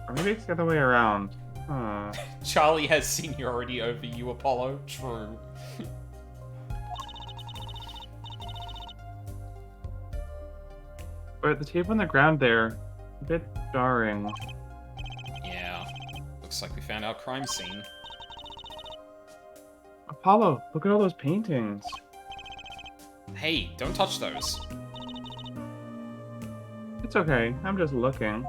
Or maybe it's the other way around. Huh. Charlie has seniority over you, Apollo. True. But the tape on the ground there, a bit jarring. Yeah. Looks like we found our crime scene. Apollo, look at all those paintings. Hey, don't touch those. It's okay, I'm just looking.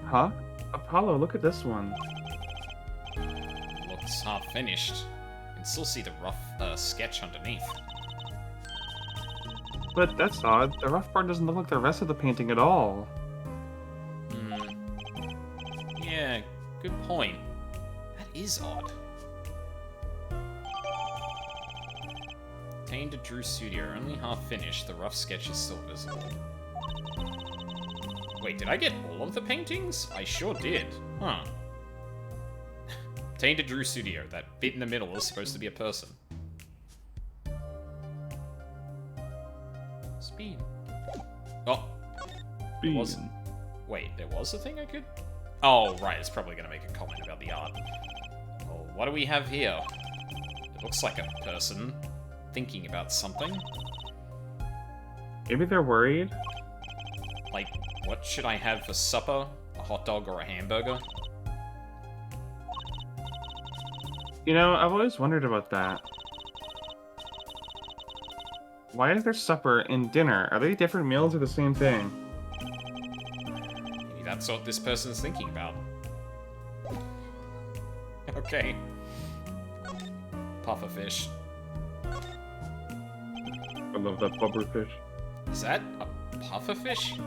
Huh? Apollo, look at this one. Looks half finished. You can still see the rough sketch underneath. But that's odd. The rough part doesn't look like the rest of the painting at all. Yeah, good point. That is odd. Obtained at Drew's studio, only half finished. The rough sketch is still visible. Wait, did I get all of the paintings? I sure did. Huh. Obtained at Drew's studio. That bit in the middle is supposed to be a person. Speed. Oh. Beans. Wait, there was a thing I could... Oh, right, it's probably going to make a comment about the art. Well, what do we have here? It looks like a person thinking about something. Maybe they're worried? Like, what should I have for supper? A hot dog or a hamburger? You know, I've always wondered about that. Why is there supper and dinner? Are they different meals or the same thing? Maybe that's what this person's thinking about. Okay. Pufferfish. I love that pufferfish. Is that a pufferfish?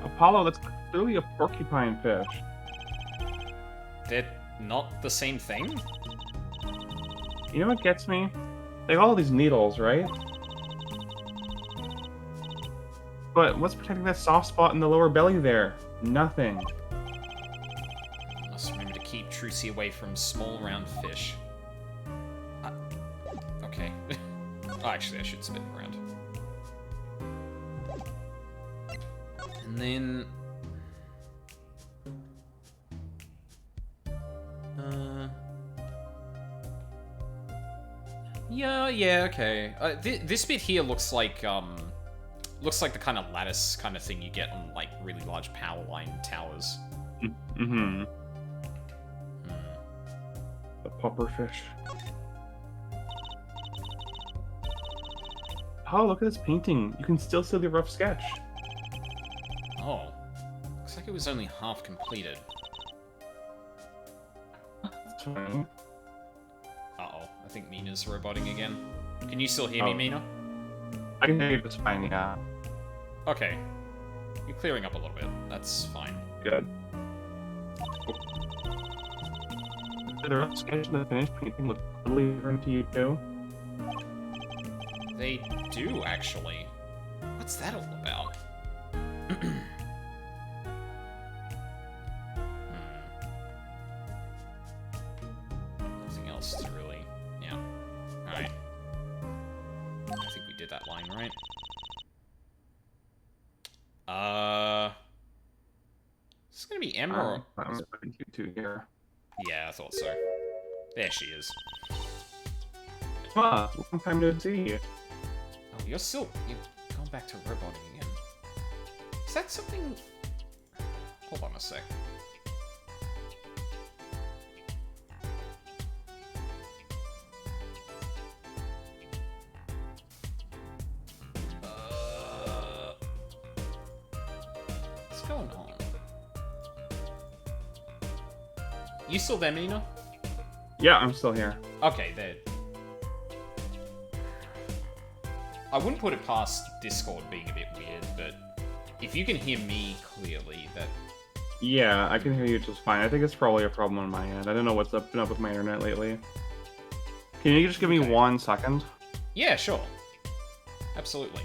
Apollo, that's clearly a porcupine fish. They're not the same thing? You know what gets me? They have all these needles, right? But what's protecting that soft spot in the lower belly there? Nothing. Must remember to keep Trucy away from small round fish. Okay. Oh, actually, I should spin around. And then... Yeah, okay. This bit here looks like the kind of lattice kind of thing you get on, like, really large power line towers. Mm-hmm. The pufferfish. Oh, look at this painting. You can still see the rough sketch. Oh. Looks like it was only half completed. That's fine. Uh-oh. I think Mina's roboting again. Can you still hear me, Mina? I can hear you just fine, yeah. Okay. You're clearing up a little bit. That's fine. Good. Did the rough sketch and the finished painting look totally different to you too? They do, actually. What's that all about? Nothing else to really... Yeah. Alright. I think we did that line, right? Is this gonna be Emma or... I'm putting you two here. Yeah, I thought so. There she is. Ah, long time no see. Oh, you're going back to roboting again. Is that something... Hold on a sec. What's going on? You still there, Mina? Yeah, I'm still here. Okay, there. I wouldn't put it past Discord being a bit weird, but if you can hear me clearly, that... Yeah, I can hear you just fine. I think it's probably a problem on my end. I don't know what's been up with my internet lately. Can you just give me 1 second? Yeah, sure. Absolutely.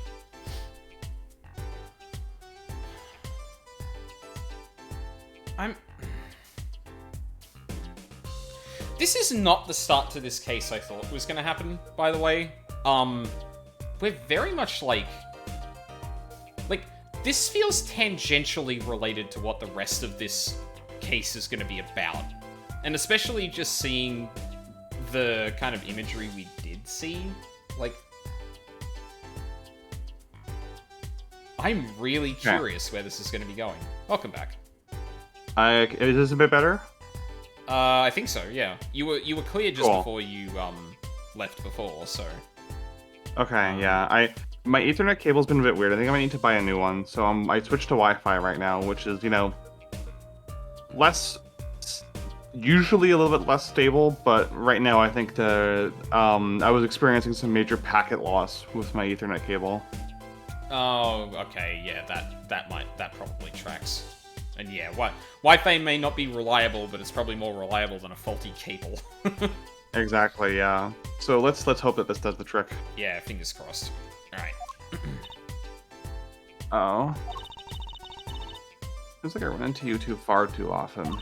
This is not the start to this case I thought was going to happen, by the way. We're very much like, this feels tangentially related to what the rest of this case is going to be about. And especially just seeing the kind of imagery we did see. I'm really curious where this is going to be going. Welcome back. Is this a bit better? I think so, yeah. You were clear just before you, left before, so... Okay, yeah. My Ethernet cable's been a bit weird. I think I might need to buy a new one. So I switched to Wi-Fi right now, which is, usually a little bit less stable, but right now I think I was experiencing some major packet loss with my Ethernet cable. Oh, okay, yeah, that probably tracks. And yeah, Wi-Fi may not be reliable, but it's probably more reliable than a faulty cable. Exactly, yeah. So let's hope that this does the trick. Yeah, fingers crossed. Alright. Oh. Feels like I run into you far too often.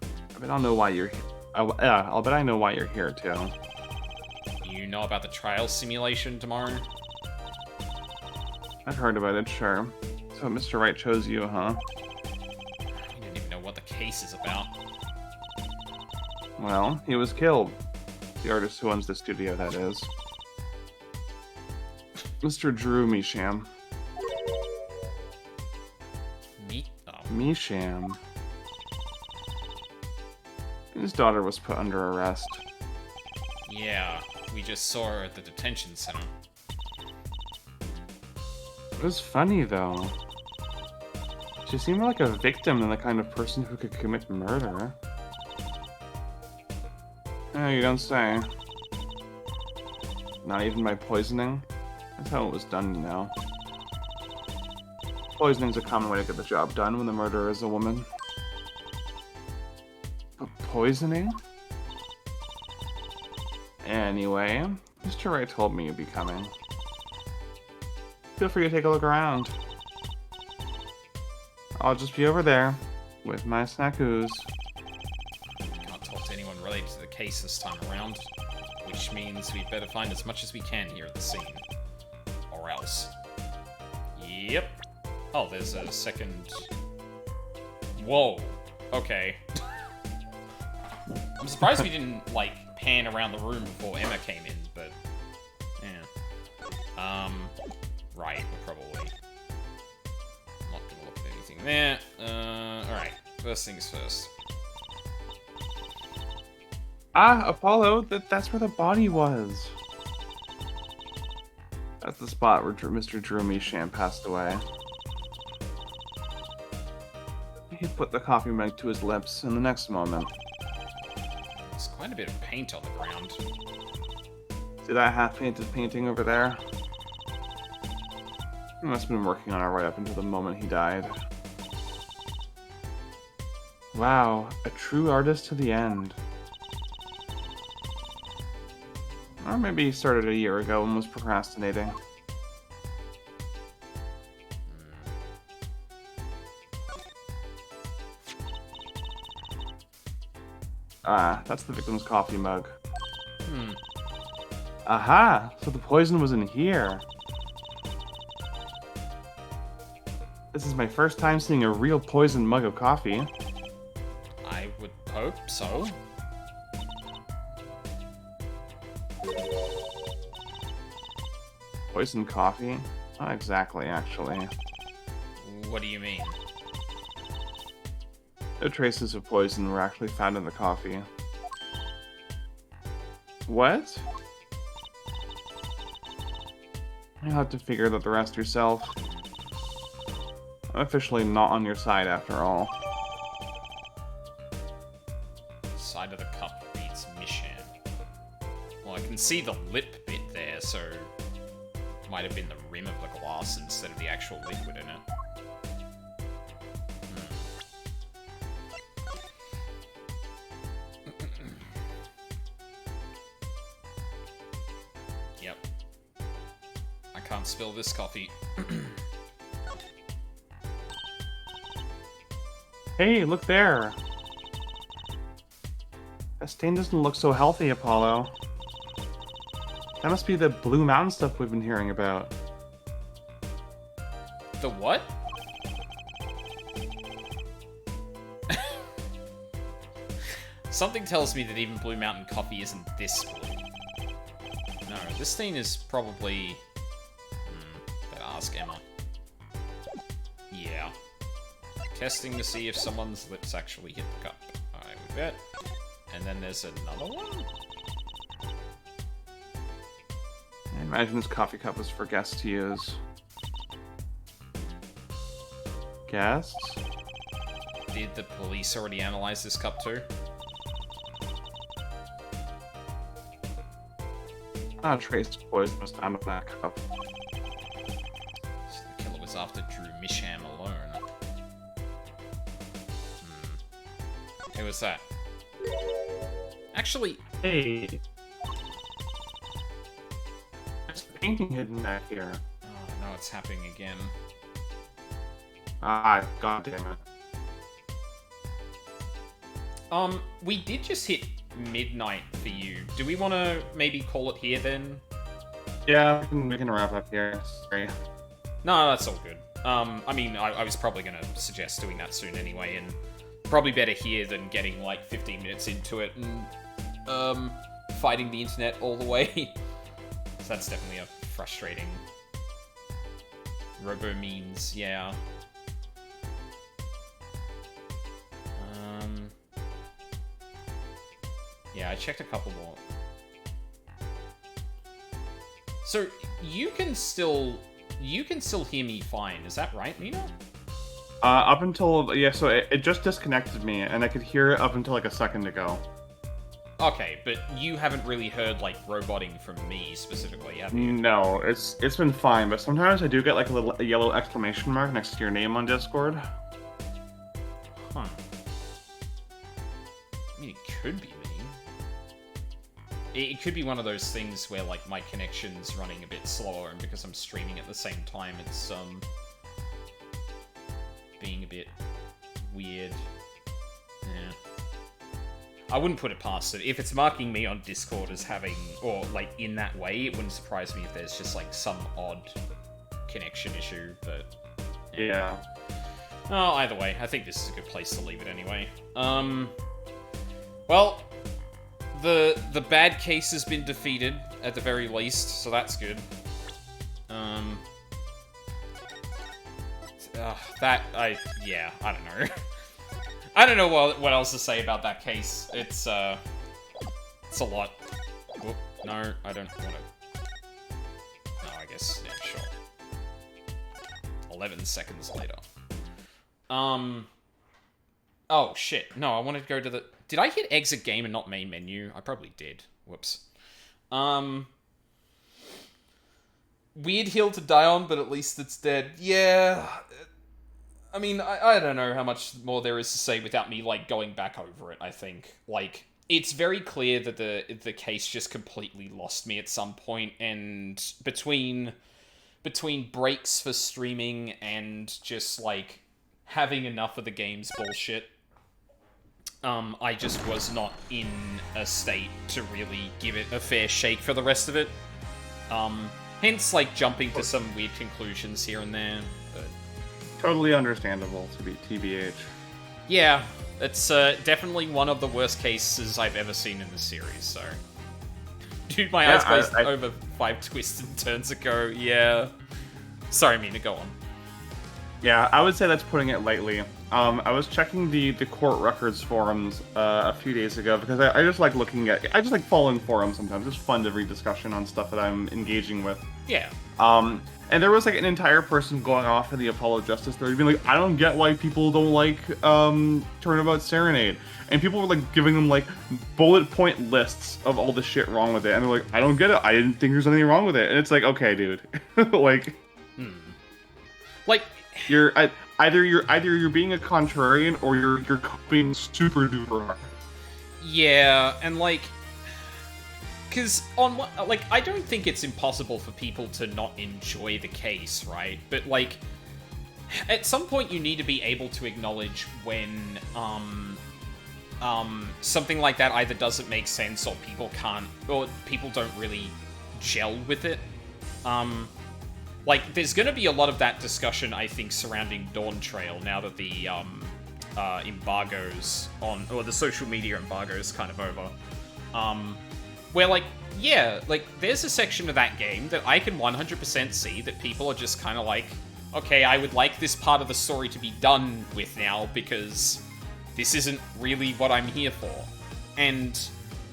I bet I'll know why you're here. I'll bet I know why you're here, too. You know about the trial simulation tomorrow? I've heard about it, sure. So Mr. Wright chose you, huh? You don't even know what the case is about. Well, he was killed. The artist who owns the studio, that is. Mr. Drew Misham. Misham. His daughter was put under arrest. Yeah, we just saw her at the detention center. It was funny, though. She seemed like a victim than the kind of person who could commit murder. Oh, you don't say. Not even by poisoning? That's how it was done, you know. Poisoning's a common way to get the job done when the murderer is a woman. But poisoning? Anyway, Mr. Wright told me you'd be coming. Feel free to take a look around. I'll just be over there with my snackoos. Can't talk to anyone related to the case this time around, which means we'd better find as much as we can here at the scene. Or else. Yep. Oh, there's a second... Whoa. Okay. I'm surprised we didn't, like, pan around the room before Emma came in, but... Yeah. Right, we're probably... not gonna look at anything there. Alright. First things first. Ah, Apollo, that's where the body was. That's the spot where Mr. Drew Misham passed away. He put the coffee mug to his lips in the next moment. There's quite a bit of paint on the ground. See that half-painted painting over there? He must have been working on it right up until the moment he died. Wow, a true artist to the end. Or maybe he started a year ago and was procrastinating. Ah, that's the victim's coffee mug. Aha! So the poison was in here. This is my first time seeing a real poisoned mug of coffee. I would hope so. Poisoned coffee? Not exactly, actually. What do you mean? No traces of poison were actually found in the coffee. What? You'll have to figure out the rest yourself. I'm officially not on your side after all. Side of the cup reads Misham. Well, I can see the lip bit there, so... might have been the rim of the glass instead of the actual liquid in it. Yep. I can't spill this coffee. Hey, look there! That stain doesn't look so healthy, Apollo. That must be the Blue Mountain stuff we've been hearing about. The what? Something tells me that even Blue Mountain coffee isn't this blue. No, this stain is probably... better ask Emma. Yeah. Testing to see if someone's lips actually hit the cup. I would bet. And then there's another one? I imagine this coffee cup was for guests to use. Guests? Did the police already analyze this cup too? Not a trace of poison was found in that cup. So the killer was after Drew Misham alone. Who was that? Actually... Hey! There's a painting hidden back here. Oh no, it's happening again. Ah, god damn it. We did just hit midnight for you. Do we want to maybe call it here then? Yeah, we can wrap up here. Sorry. No, that's all good. I mean, I was probably going to suggest doing that soon anyway, and probably better here than getting like 15 minutes into it and fighting the internet all the way. So that's definitely a frustrating robo means, yeah. Yeah, I checked a couple more. So you can still hear me fine, is that right, Mina? Up until, yeah, so it just disconnected me, and I could hear it up until like a second ago. Okay, but you haven't really heard, like, roboting from me specifically, have you? No, it's been fine, but sometimes I do get like a yellow exclamation mark next to your name on Discord. Huh. I mean, it could be me. It could be one of those things where, like, my connection's running a bit slower, and because I'm streaming at the same time, it's, being a bit weird. Yeah. I wouldn't put it past it. If it's marking me on Discord as having, or, like, in that way, it wouldn't surprise me if there's just, like, some odd connection issue, but... Yeah. Oh, either way, I think this is a good place to leave it anyway. Well, the bad case has been defeated, at the very least, so that's good. Yeah, I don't know. I don't know what else to say about that case. It's a lot. Whoop, no, I don't want to... No, I guess, yeah, sure. 11 seconds later. Oh, shit. No, I wanted to go to the... Did I hit exit game and not main menu? I probably did. Whoops. Weird hill to die on, but at least it's dead. Yeah... I mean, I don't know how much more there is to say without me, like, going back over it, I think. Like, it's very clear that the case just completely lost me at some point, and between breaks for streaming and just, like, having enough of the game's bullshit, I just was not in a state to really give it a fair shake for the rest of it. Hence, like, jumping to some weird conclusions here and there, but... Totally understandable, to be TBH. Yeah, it's definitely one of the worst cases I've ever seen in the series, so... Dude, my eyes glazed over 5 twists and turns ago, yeah. Sorry, Mina, go on. Yeah, I would say that's putting it lightly. I was checking the court records forums a few days ago, because I just like looking at... I just like following forums sometimes. It's fun to read discussion on stuff that I'm engaging with. Yeah. And there was like an entire person going off in the Apollo Justice theory, being like, I don't get why people don't like Turnabout Serenade. And people were like giving them like bullet point lists of all the shit wrong with it. And they're like, I don't get it. I didn't think there's anything wrong with it. And it's like, okay, dude. Like, you're either you're being a contrarian or you're being super duper hard. Yeah, and like, because on what, like, I don't think it's impossible for people to not enjoy the case, right? But like, at some point you need to be able to acknowledge when something like that either doesn't make sense or people can't, or people don't really gel with it. Like, there's going to be a lot of that discussion, I think, surrounding Dawn Trail now that the embargoes on, or the social media embargo is kind of over. Where, like, yeah, like, there's a section of that game that I can 100% see that people are just kind of like, okay, I would like this part of the story to be done with now because this isn't really what I'm here for. And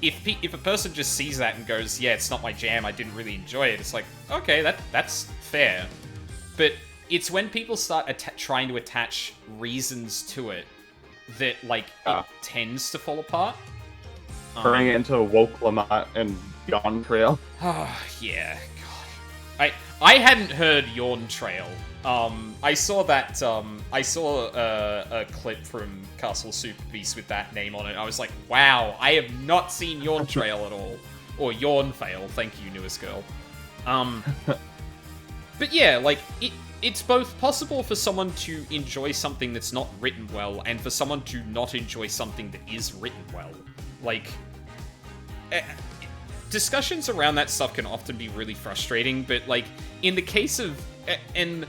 if a person just sees that and goes, yeah, it's not my jam, I didn't really enjoy it, it's like, okay, that's fair. But it's when people start trying to attach reasons to it that, like, it tends to fall apart. Turning it into Woke Lamont and Yawn Trail. Yeah, God. I hadn't heard Yawn Trail. I saw that, I saw a clip from Castle Super Beast with that name on it. I was like, wow, I have not seen Yawn Trail at all. Or Yawn Fail, thank you, newest girl. But yeah, like, it's both possible for someone to enjoy something that's not written well, and for someone to not enjoy something that is written well. Like, discussions around that stuff can often be really frustrating, but, like, in the case of... And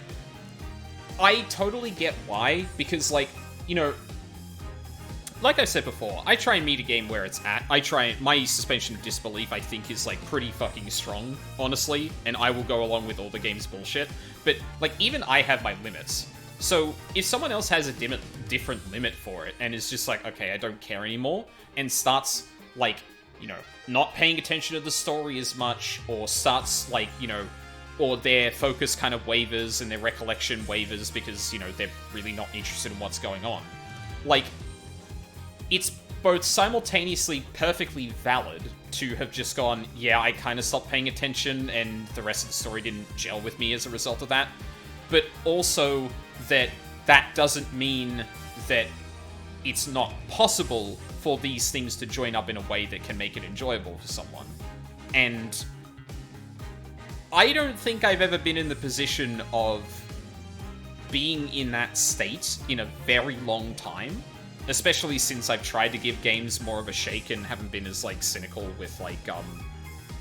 I totally get why, because, like, you know, like I said before, I try and meet a game where it's at. My suspension of disbelief, I think, is, like, pretty fucking strong, honestly, and I will go along with all the game's bullshit. But, like, even I have my limits. So, if someone else has a different limit for it, and is just like, okay, I don't care anymore, and starts, like, you know, not paying attention to the story as much, or starts, like, you know, or their focus kind of wavers and their recollection wavers because, you know, they're really not interested in what's going on. Like, it's both simultaneously perfectly valid to have just gone, yeah, I kind of stopped paying attention and the rest of the story didn't gel with me as a result of that, but also that doesn't mean that it's not possible for these things to join up in a way that can make it enjoyable for someone. And I don't think I've ever been in the position of being in that state in a very long time, especially since I've tried to give games more of a shake and haven't been as, like, cynical with, like,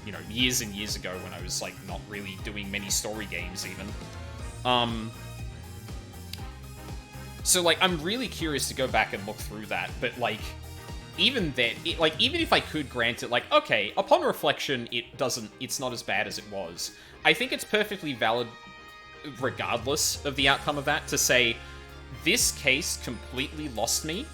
you know, years and years ago when I was, like, not really doing many story games even. So, like, I'm really curious to go back and look through that, but, like, even then, even if I could grant it, like, okay, upon reflection, it's not as bad as it was. I think it's perfectly valid, regardless of the outcome of that, to say, this case completely lost me,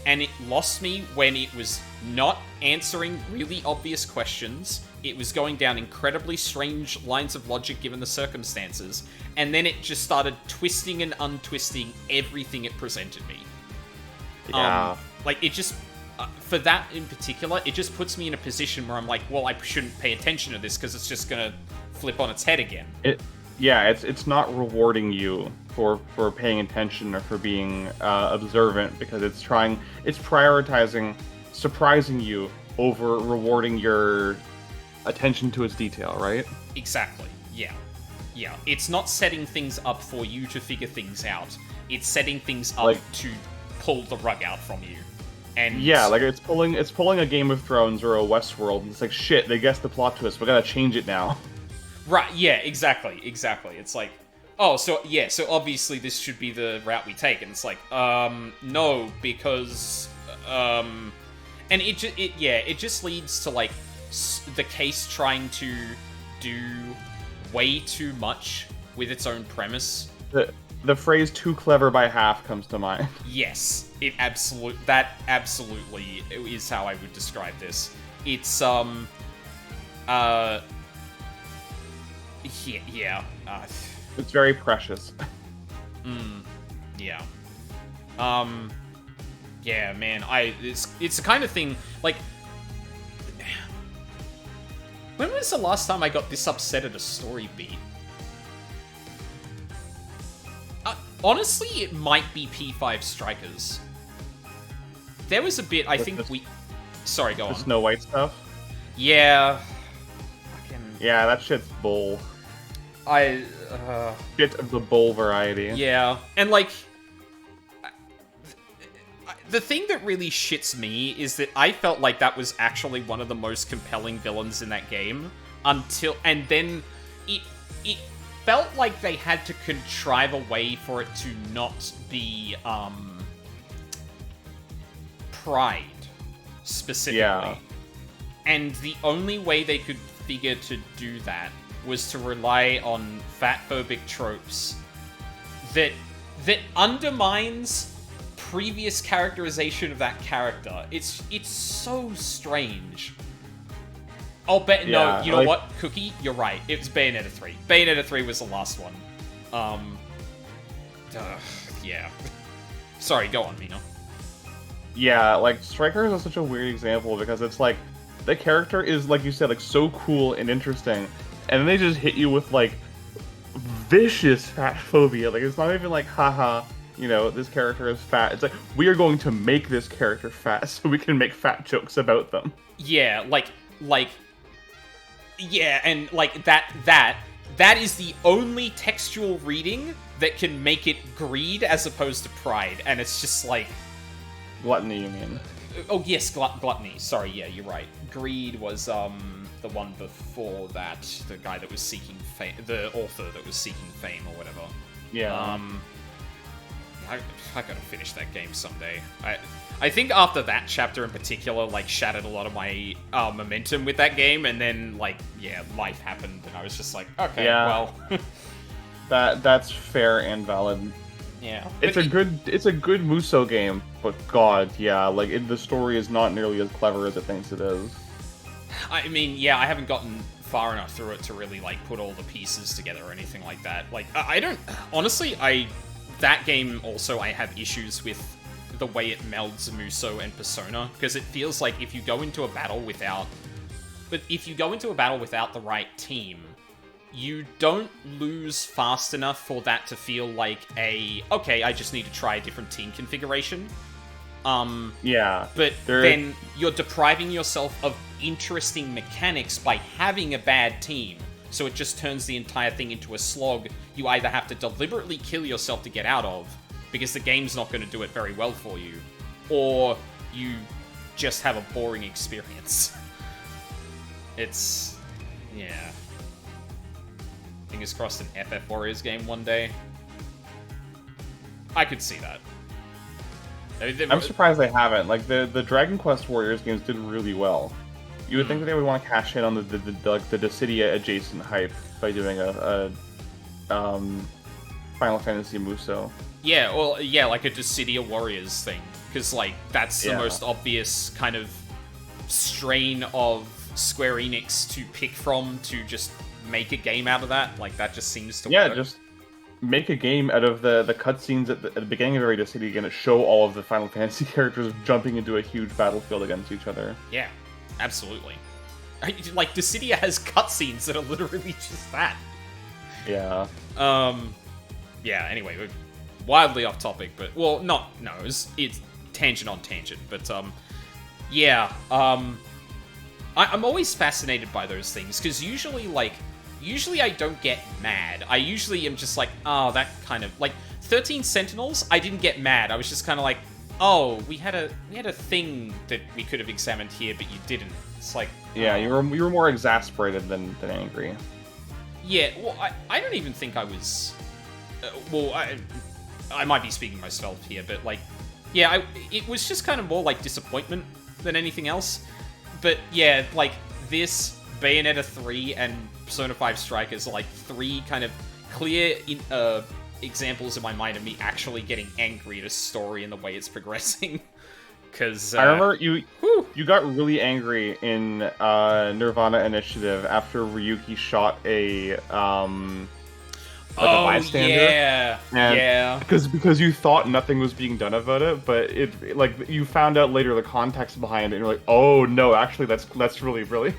and it lost me when it was not answering really obvious questions, it was going down incredibly strange lines of logic given the circumstances, and then it just started twisting and untwisting everything it presented me. Yeah. Like, it just... for that in particular, it just puts me in a position where I'm like, well, I shouldn't pay attention to this because it's just gonna flip on its head again. It's not rewarding you for paying attention or for being observant, because it's prioritizing surprising you over rewarding your attention to its detail, right? Exactly. Yeah. It's not setting things up for you to figure things out. It's setting things up to pull the rug out from you. And yeah, like it's pulling a Game of Thrones or a Westworld, and it's like, shit, they guessed the plot twist, we gotta change it now. Right, yeah, exactly. It's like, oh, so obviously this should be the route we take, and it's like, no, because, and it just leads to, like, the case trying to do way too much with its own premise. The phrase "too clever by half" comes to mind. Yes, that absolutely is how I would describe this. It's it's very precious. Yeah. Yeah, man. It's the kind of thing, like, when was the last time I got this upset at a story beat? Honestly, it might be P5 Strikers. There was a bit, I think Sorry, go on. The Snow White stuff? Yeah. Yeah, that shit's bull. Shit of the bull variety. Yeah, and, like, the thing that really shits me is that I felt like that was actually one of the most compelling villains in that game, and then it felt like they had to contrive a way for it to not be, Pride, specifically. Yeah. And the only way they could figure to do that was to rely on fatphobic tropes that undermines previous characterization of that character. It's so strange. Oh, no, you know what, Cookie? You're right. It was Bayonetta 3. Bayonetta 3 was the last one. Yeah. Sorry, go on, Mina. Yeah, like, Strikers is such a weird example because it's like, the character is, like you said, like, so cool and interesting, and then they just hit you with, like, vicious fat phobia. Like, it's not even like, haha, you know, this character is fat. It's like, we are going to make this character fat so we can make fat jokes about them. Yeah, yeah, and, like, that is the only textual reading that can make it greed as opposed to pride, and it's just like... Gluttony, you mean? Oh, yes, gluttony. Sorry, yeah, you're right. Greed was, the one before that. The guy that was seeking fame. The author that was seeking fame or whatever. Yeah. I gotta finish that game someday. I think after that chapter in particular, like, shattered a lot of my momentum with that game, and then, like, yeah, life happened, and I was just like, okay, well... That's fair and valid. Yeah. It's a good Musou game, but god, yeah, like, the story is not nearly as clever as it thinks it is. I mean, yeah, I haven't gotten far enough through it to really, like, put all the pieces together or anything like that. Like, I don't... Honestly, that game also I have issues with the way it melds Muso and Persona, because it feels like if you go into a battle without... But if you go into a battle without the right team, you don't lose fast enough for that to feel like okay, I just need to try a different team configuration. Yeah. But then you're depriving yourself of interesting mechanics by having a bad team, so it just turns the entire thing into a slog you either have to deliberately kill yourself to get out of, because the game's not going to do it very well for you, or you just have a boring experience. It's... yeah. Fingers crossed an FF Warriors game one day. I could see that. I'm surprised they haven't. Like, the Dragon Quest Warriors games did really well. You would think that they would want to cash in on the Dissidia adjacent hype by doing a Final Fantasy Muso. Yeah, well, yeah, like a Dissidia Warriors thing. Because, like, that's the most obvious kind of strain of Square Enix to pick from to just make a game out of that. Like, that just seems to work. Yeah, just make a game out of the cutscenes at the beginning of every Dissidia game that show all of the Final Fantasy characters jumping into a huge battlefield against each other. Yeah, absolutely. Like, Dissidia has cutscenes that are literally just that. Yeah. Yeah, anyway, we're wildly off topic, but... Well, it's tangent on tangent, but, yeah, I'm always fascinated by those things, because usually I don't get mad. I usually am just like, oh, that kind of... Like, 13 Sentinels, I didn't get mad. I was just kind of like, oh, we had a thing that we could have examined here, but you didn't. It's like... Yeah, you were more exasperated than angry. Yeah, well, I don't even think I was... well, I might be speaking myself here, but, like... Yeah, it was just kind of more like disappointment than anything else. But, yeah, like, this, Bayonetta 3, and Persona 5 Strikers are, like, 3 kind of clear examples in my mind of me actually getting angry at a story and the way it's progressing. Because I remember you got really angry in Nirvana Initiative after Ryuki shot a bystander. Yeah. Because you thought nothing was being done about it, but it like you found out later the context behind it, and you're like, oh no, actually that's really brilliant.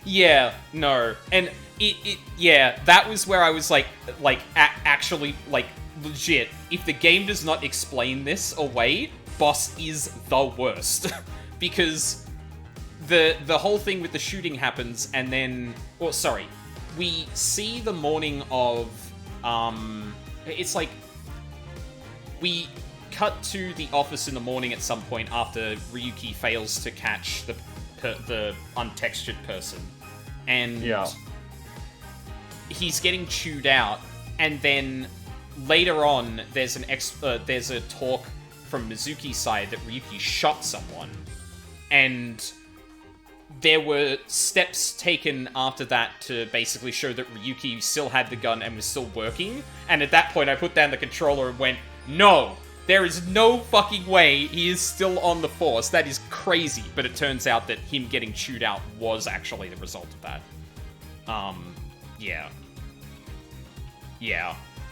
Yeah, no, and yeah, that was where I was like actually like legit. If the game does not explain this away, boss is the worst because the whole thing with the shooting happens, and then we see the morning of it's like we cut to the office in the morning at some point after Ryuki fails to catch the untextured person, and he's getting chewed out, and then later on there's there's a talk from Mizuki's side that Ryuki shot someone, and there were steps taken after that to basically show that Ryuki still had the gun and was still working, and at that point I put down the controller and went, no, there is no fucking way he is still on the force. That is crazy. But it turns out that him getting chewed out was actually the result of that. Yeah.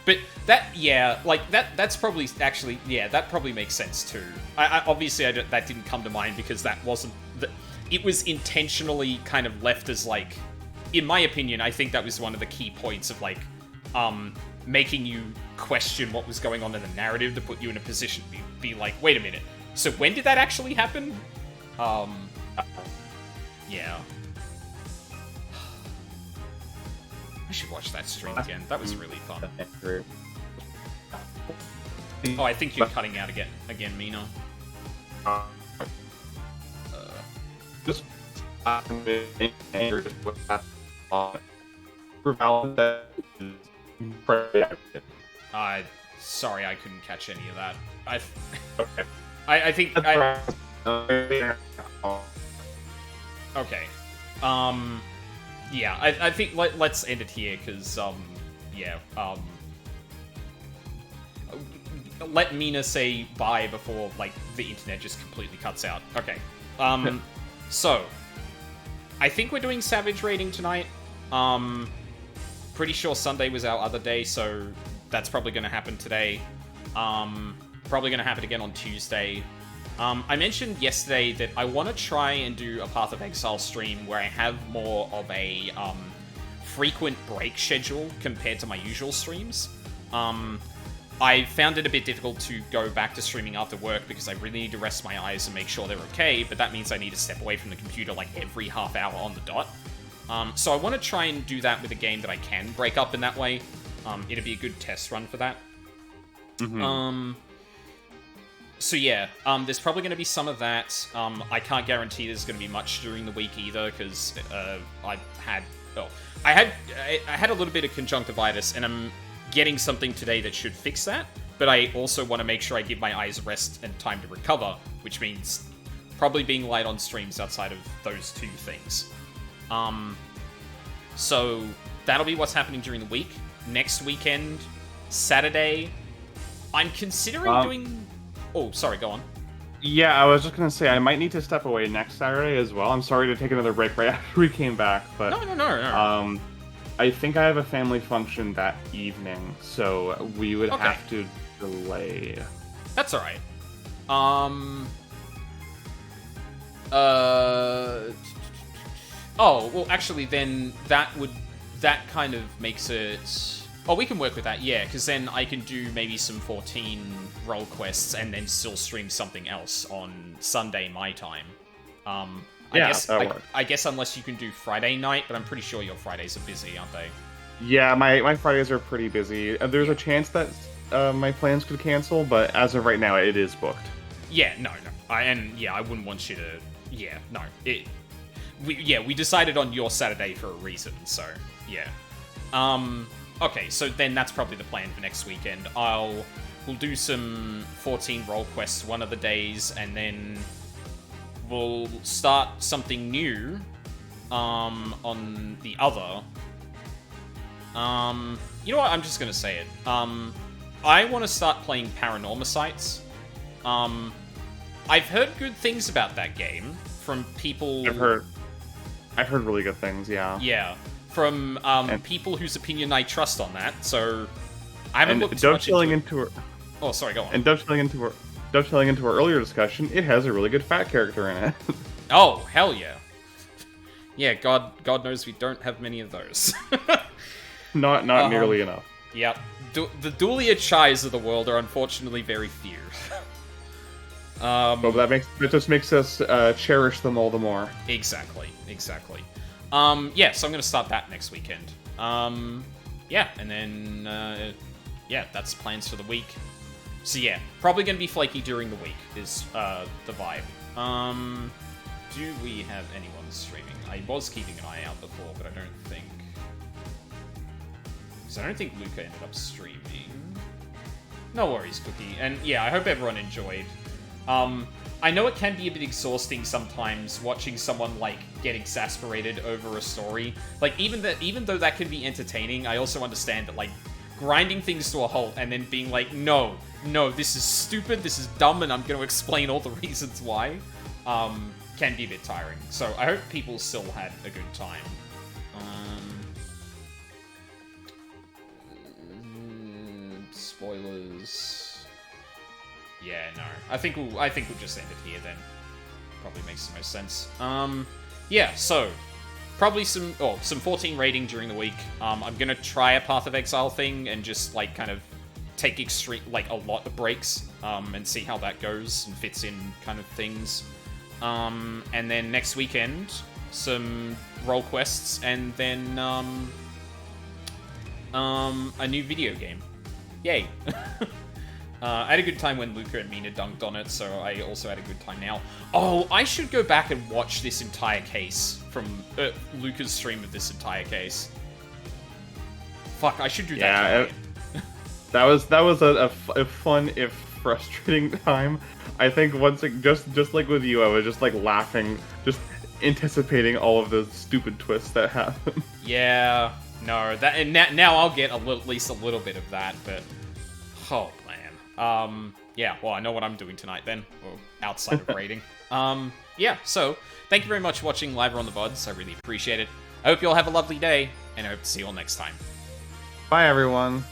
But that's probably actually, that probably makes sense too. Obviously that didn't come to mind because that wasn't... It was intentionally kind of left as, like... In my opinion, I think that was one of the key points of, like, making you question what was going on in the narrative to put you in a position to be like, wait a minute, so when did that actually happen? Yeah. I should watch that stream again. That was really fun. Oh, I think you're cutting out again, Mina. Just sorry, I couldn't catch any of that. Okay. I think okay. Yeah, I think let's end it here because let Mina say bye before like the internet just completely cuts out. Okay. So I think we're doing Savage rating tonight. Pretty sure Sunday was our other day, so that's probably going to happen today. Probably going to happen again on Tuesday. I mentioned yesterday that I want to try and do a Path of Exile stream where I have more of a frequent break schedule compared to my usual streams. I found it a bit difficult to go back to streaming after work because I really need to rest my eyes and make sure they're okay, but that means I need to step away from the computer like every half hour on the dot. So I want to try and do that with a game that I can break up in that way. It'd be a good test run for that. Mm-hmm. So yeah, there's probably going to be some of that. I can't guarantee there's going to be much during the week either, because I had a little bit of conjunctivitis, and I'm getting something today that should fix that. But I also want to make sure I give my eyes rest and time to recover, which means probably being light on streams outside of those two things. So that'll be what's happening during the week. Next weekend, Saturday, I'm considering doing... Oh, sorry, go on. Yeah, I was just gonna say I might need to step away next Saturday as well. I'm sorry to take another break right after we came back, but No. I think I have a family function that evening, so we would have to delay. That's all right. Oh, well, actually, then that kind of makes it... Oh, we can work with that, yeah, because then I can do maybe some 14 role quests and then still stream something else on Sunday my time. I guess unless you can do Friday night, but I'm pretty sure your Fridays are busy, aren't they? Yeah, my Fridays are pretty busy. There's a chance that my plans could cancel, but as of right now, it is booked. Yeah, no. I wouldn't want you to... Yeah, no. We decided on your Saturday for a reason, so, yeah. Okay, so then that's probably the plan for next weekend. We'll do some 14 role quests one of the days, and then we'll start something new on the other. You know what? I'm just gonna say it. I want to start playing Paranormasites. I've heard good things about that game from people. I've heard really good things. Yeah. Yeah. From people whose opinion I trust on that, so I haven't looked too much into it. Oh, sorry, go on. And dovetailing into our earlier discussion, it has a really good fat character in it. Oh, hell yeah. Yeah, God knows we don't have many of those. Not nearly enough. Yep. The Dulia Chais of the world are unfortunately very few. But that just makes us cherish them all the more. Exactly. Yeah, so I'm going to start that next weekend. Yeah, and then, that's plans for the week. So yeah, probably going to be flaky during the week is the vibe. Do we have anyone streaming? I was keeping an eye out before, but I don't think... Because I don't think Luca ended up streaming. No worries, Cookie. And yeah, I hope everyone enjoyed. I know it can be a bit exhausting sometimes watching someone, like, get exasperated over a story. Like, even though that can be entertaining, I also understand that, like, grinding things to a halt and then being like, no, this is stupid, this is dumb, and I'm going to explain all the reasons why, can be a bit tiring. So I hope people still had a good time. Spoilers... Yeah, no. I think we'll just end it here then. Probably makes the most sense. Yeah, so probably some 14 rating during the week. I'm gonna try a Path of Exile thing and just like kind of take a lot of breaks and see how that goes and fits in kind of things. And then next weekend some role quests and then a new video game. Yay. I had a good time when Luca and Mina dunked on it, so I also had a good time now. Oh, I should go back and watch this entire case from Luca's stream of this entire case. Fuck, I should do that. Yeah, that was a fun if frustrating time. I think just like with you, I was just like laughing, just anticipating all of the stupid twists that happen. Yeah, no, now I'll get at least a little bit of that, but oh man. Yeah, well, I know what I'm doing tonight then, or outside of raiding. Yeah, so, thank you very much for watching Live on the VODs, I really appreciate it. I hope you all have a lovely day, and I hope to see you all next time. Bye, everyone.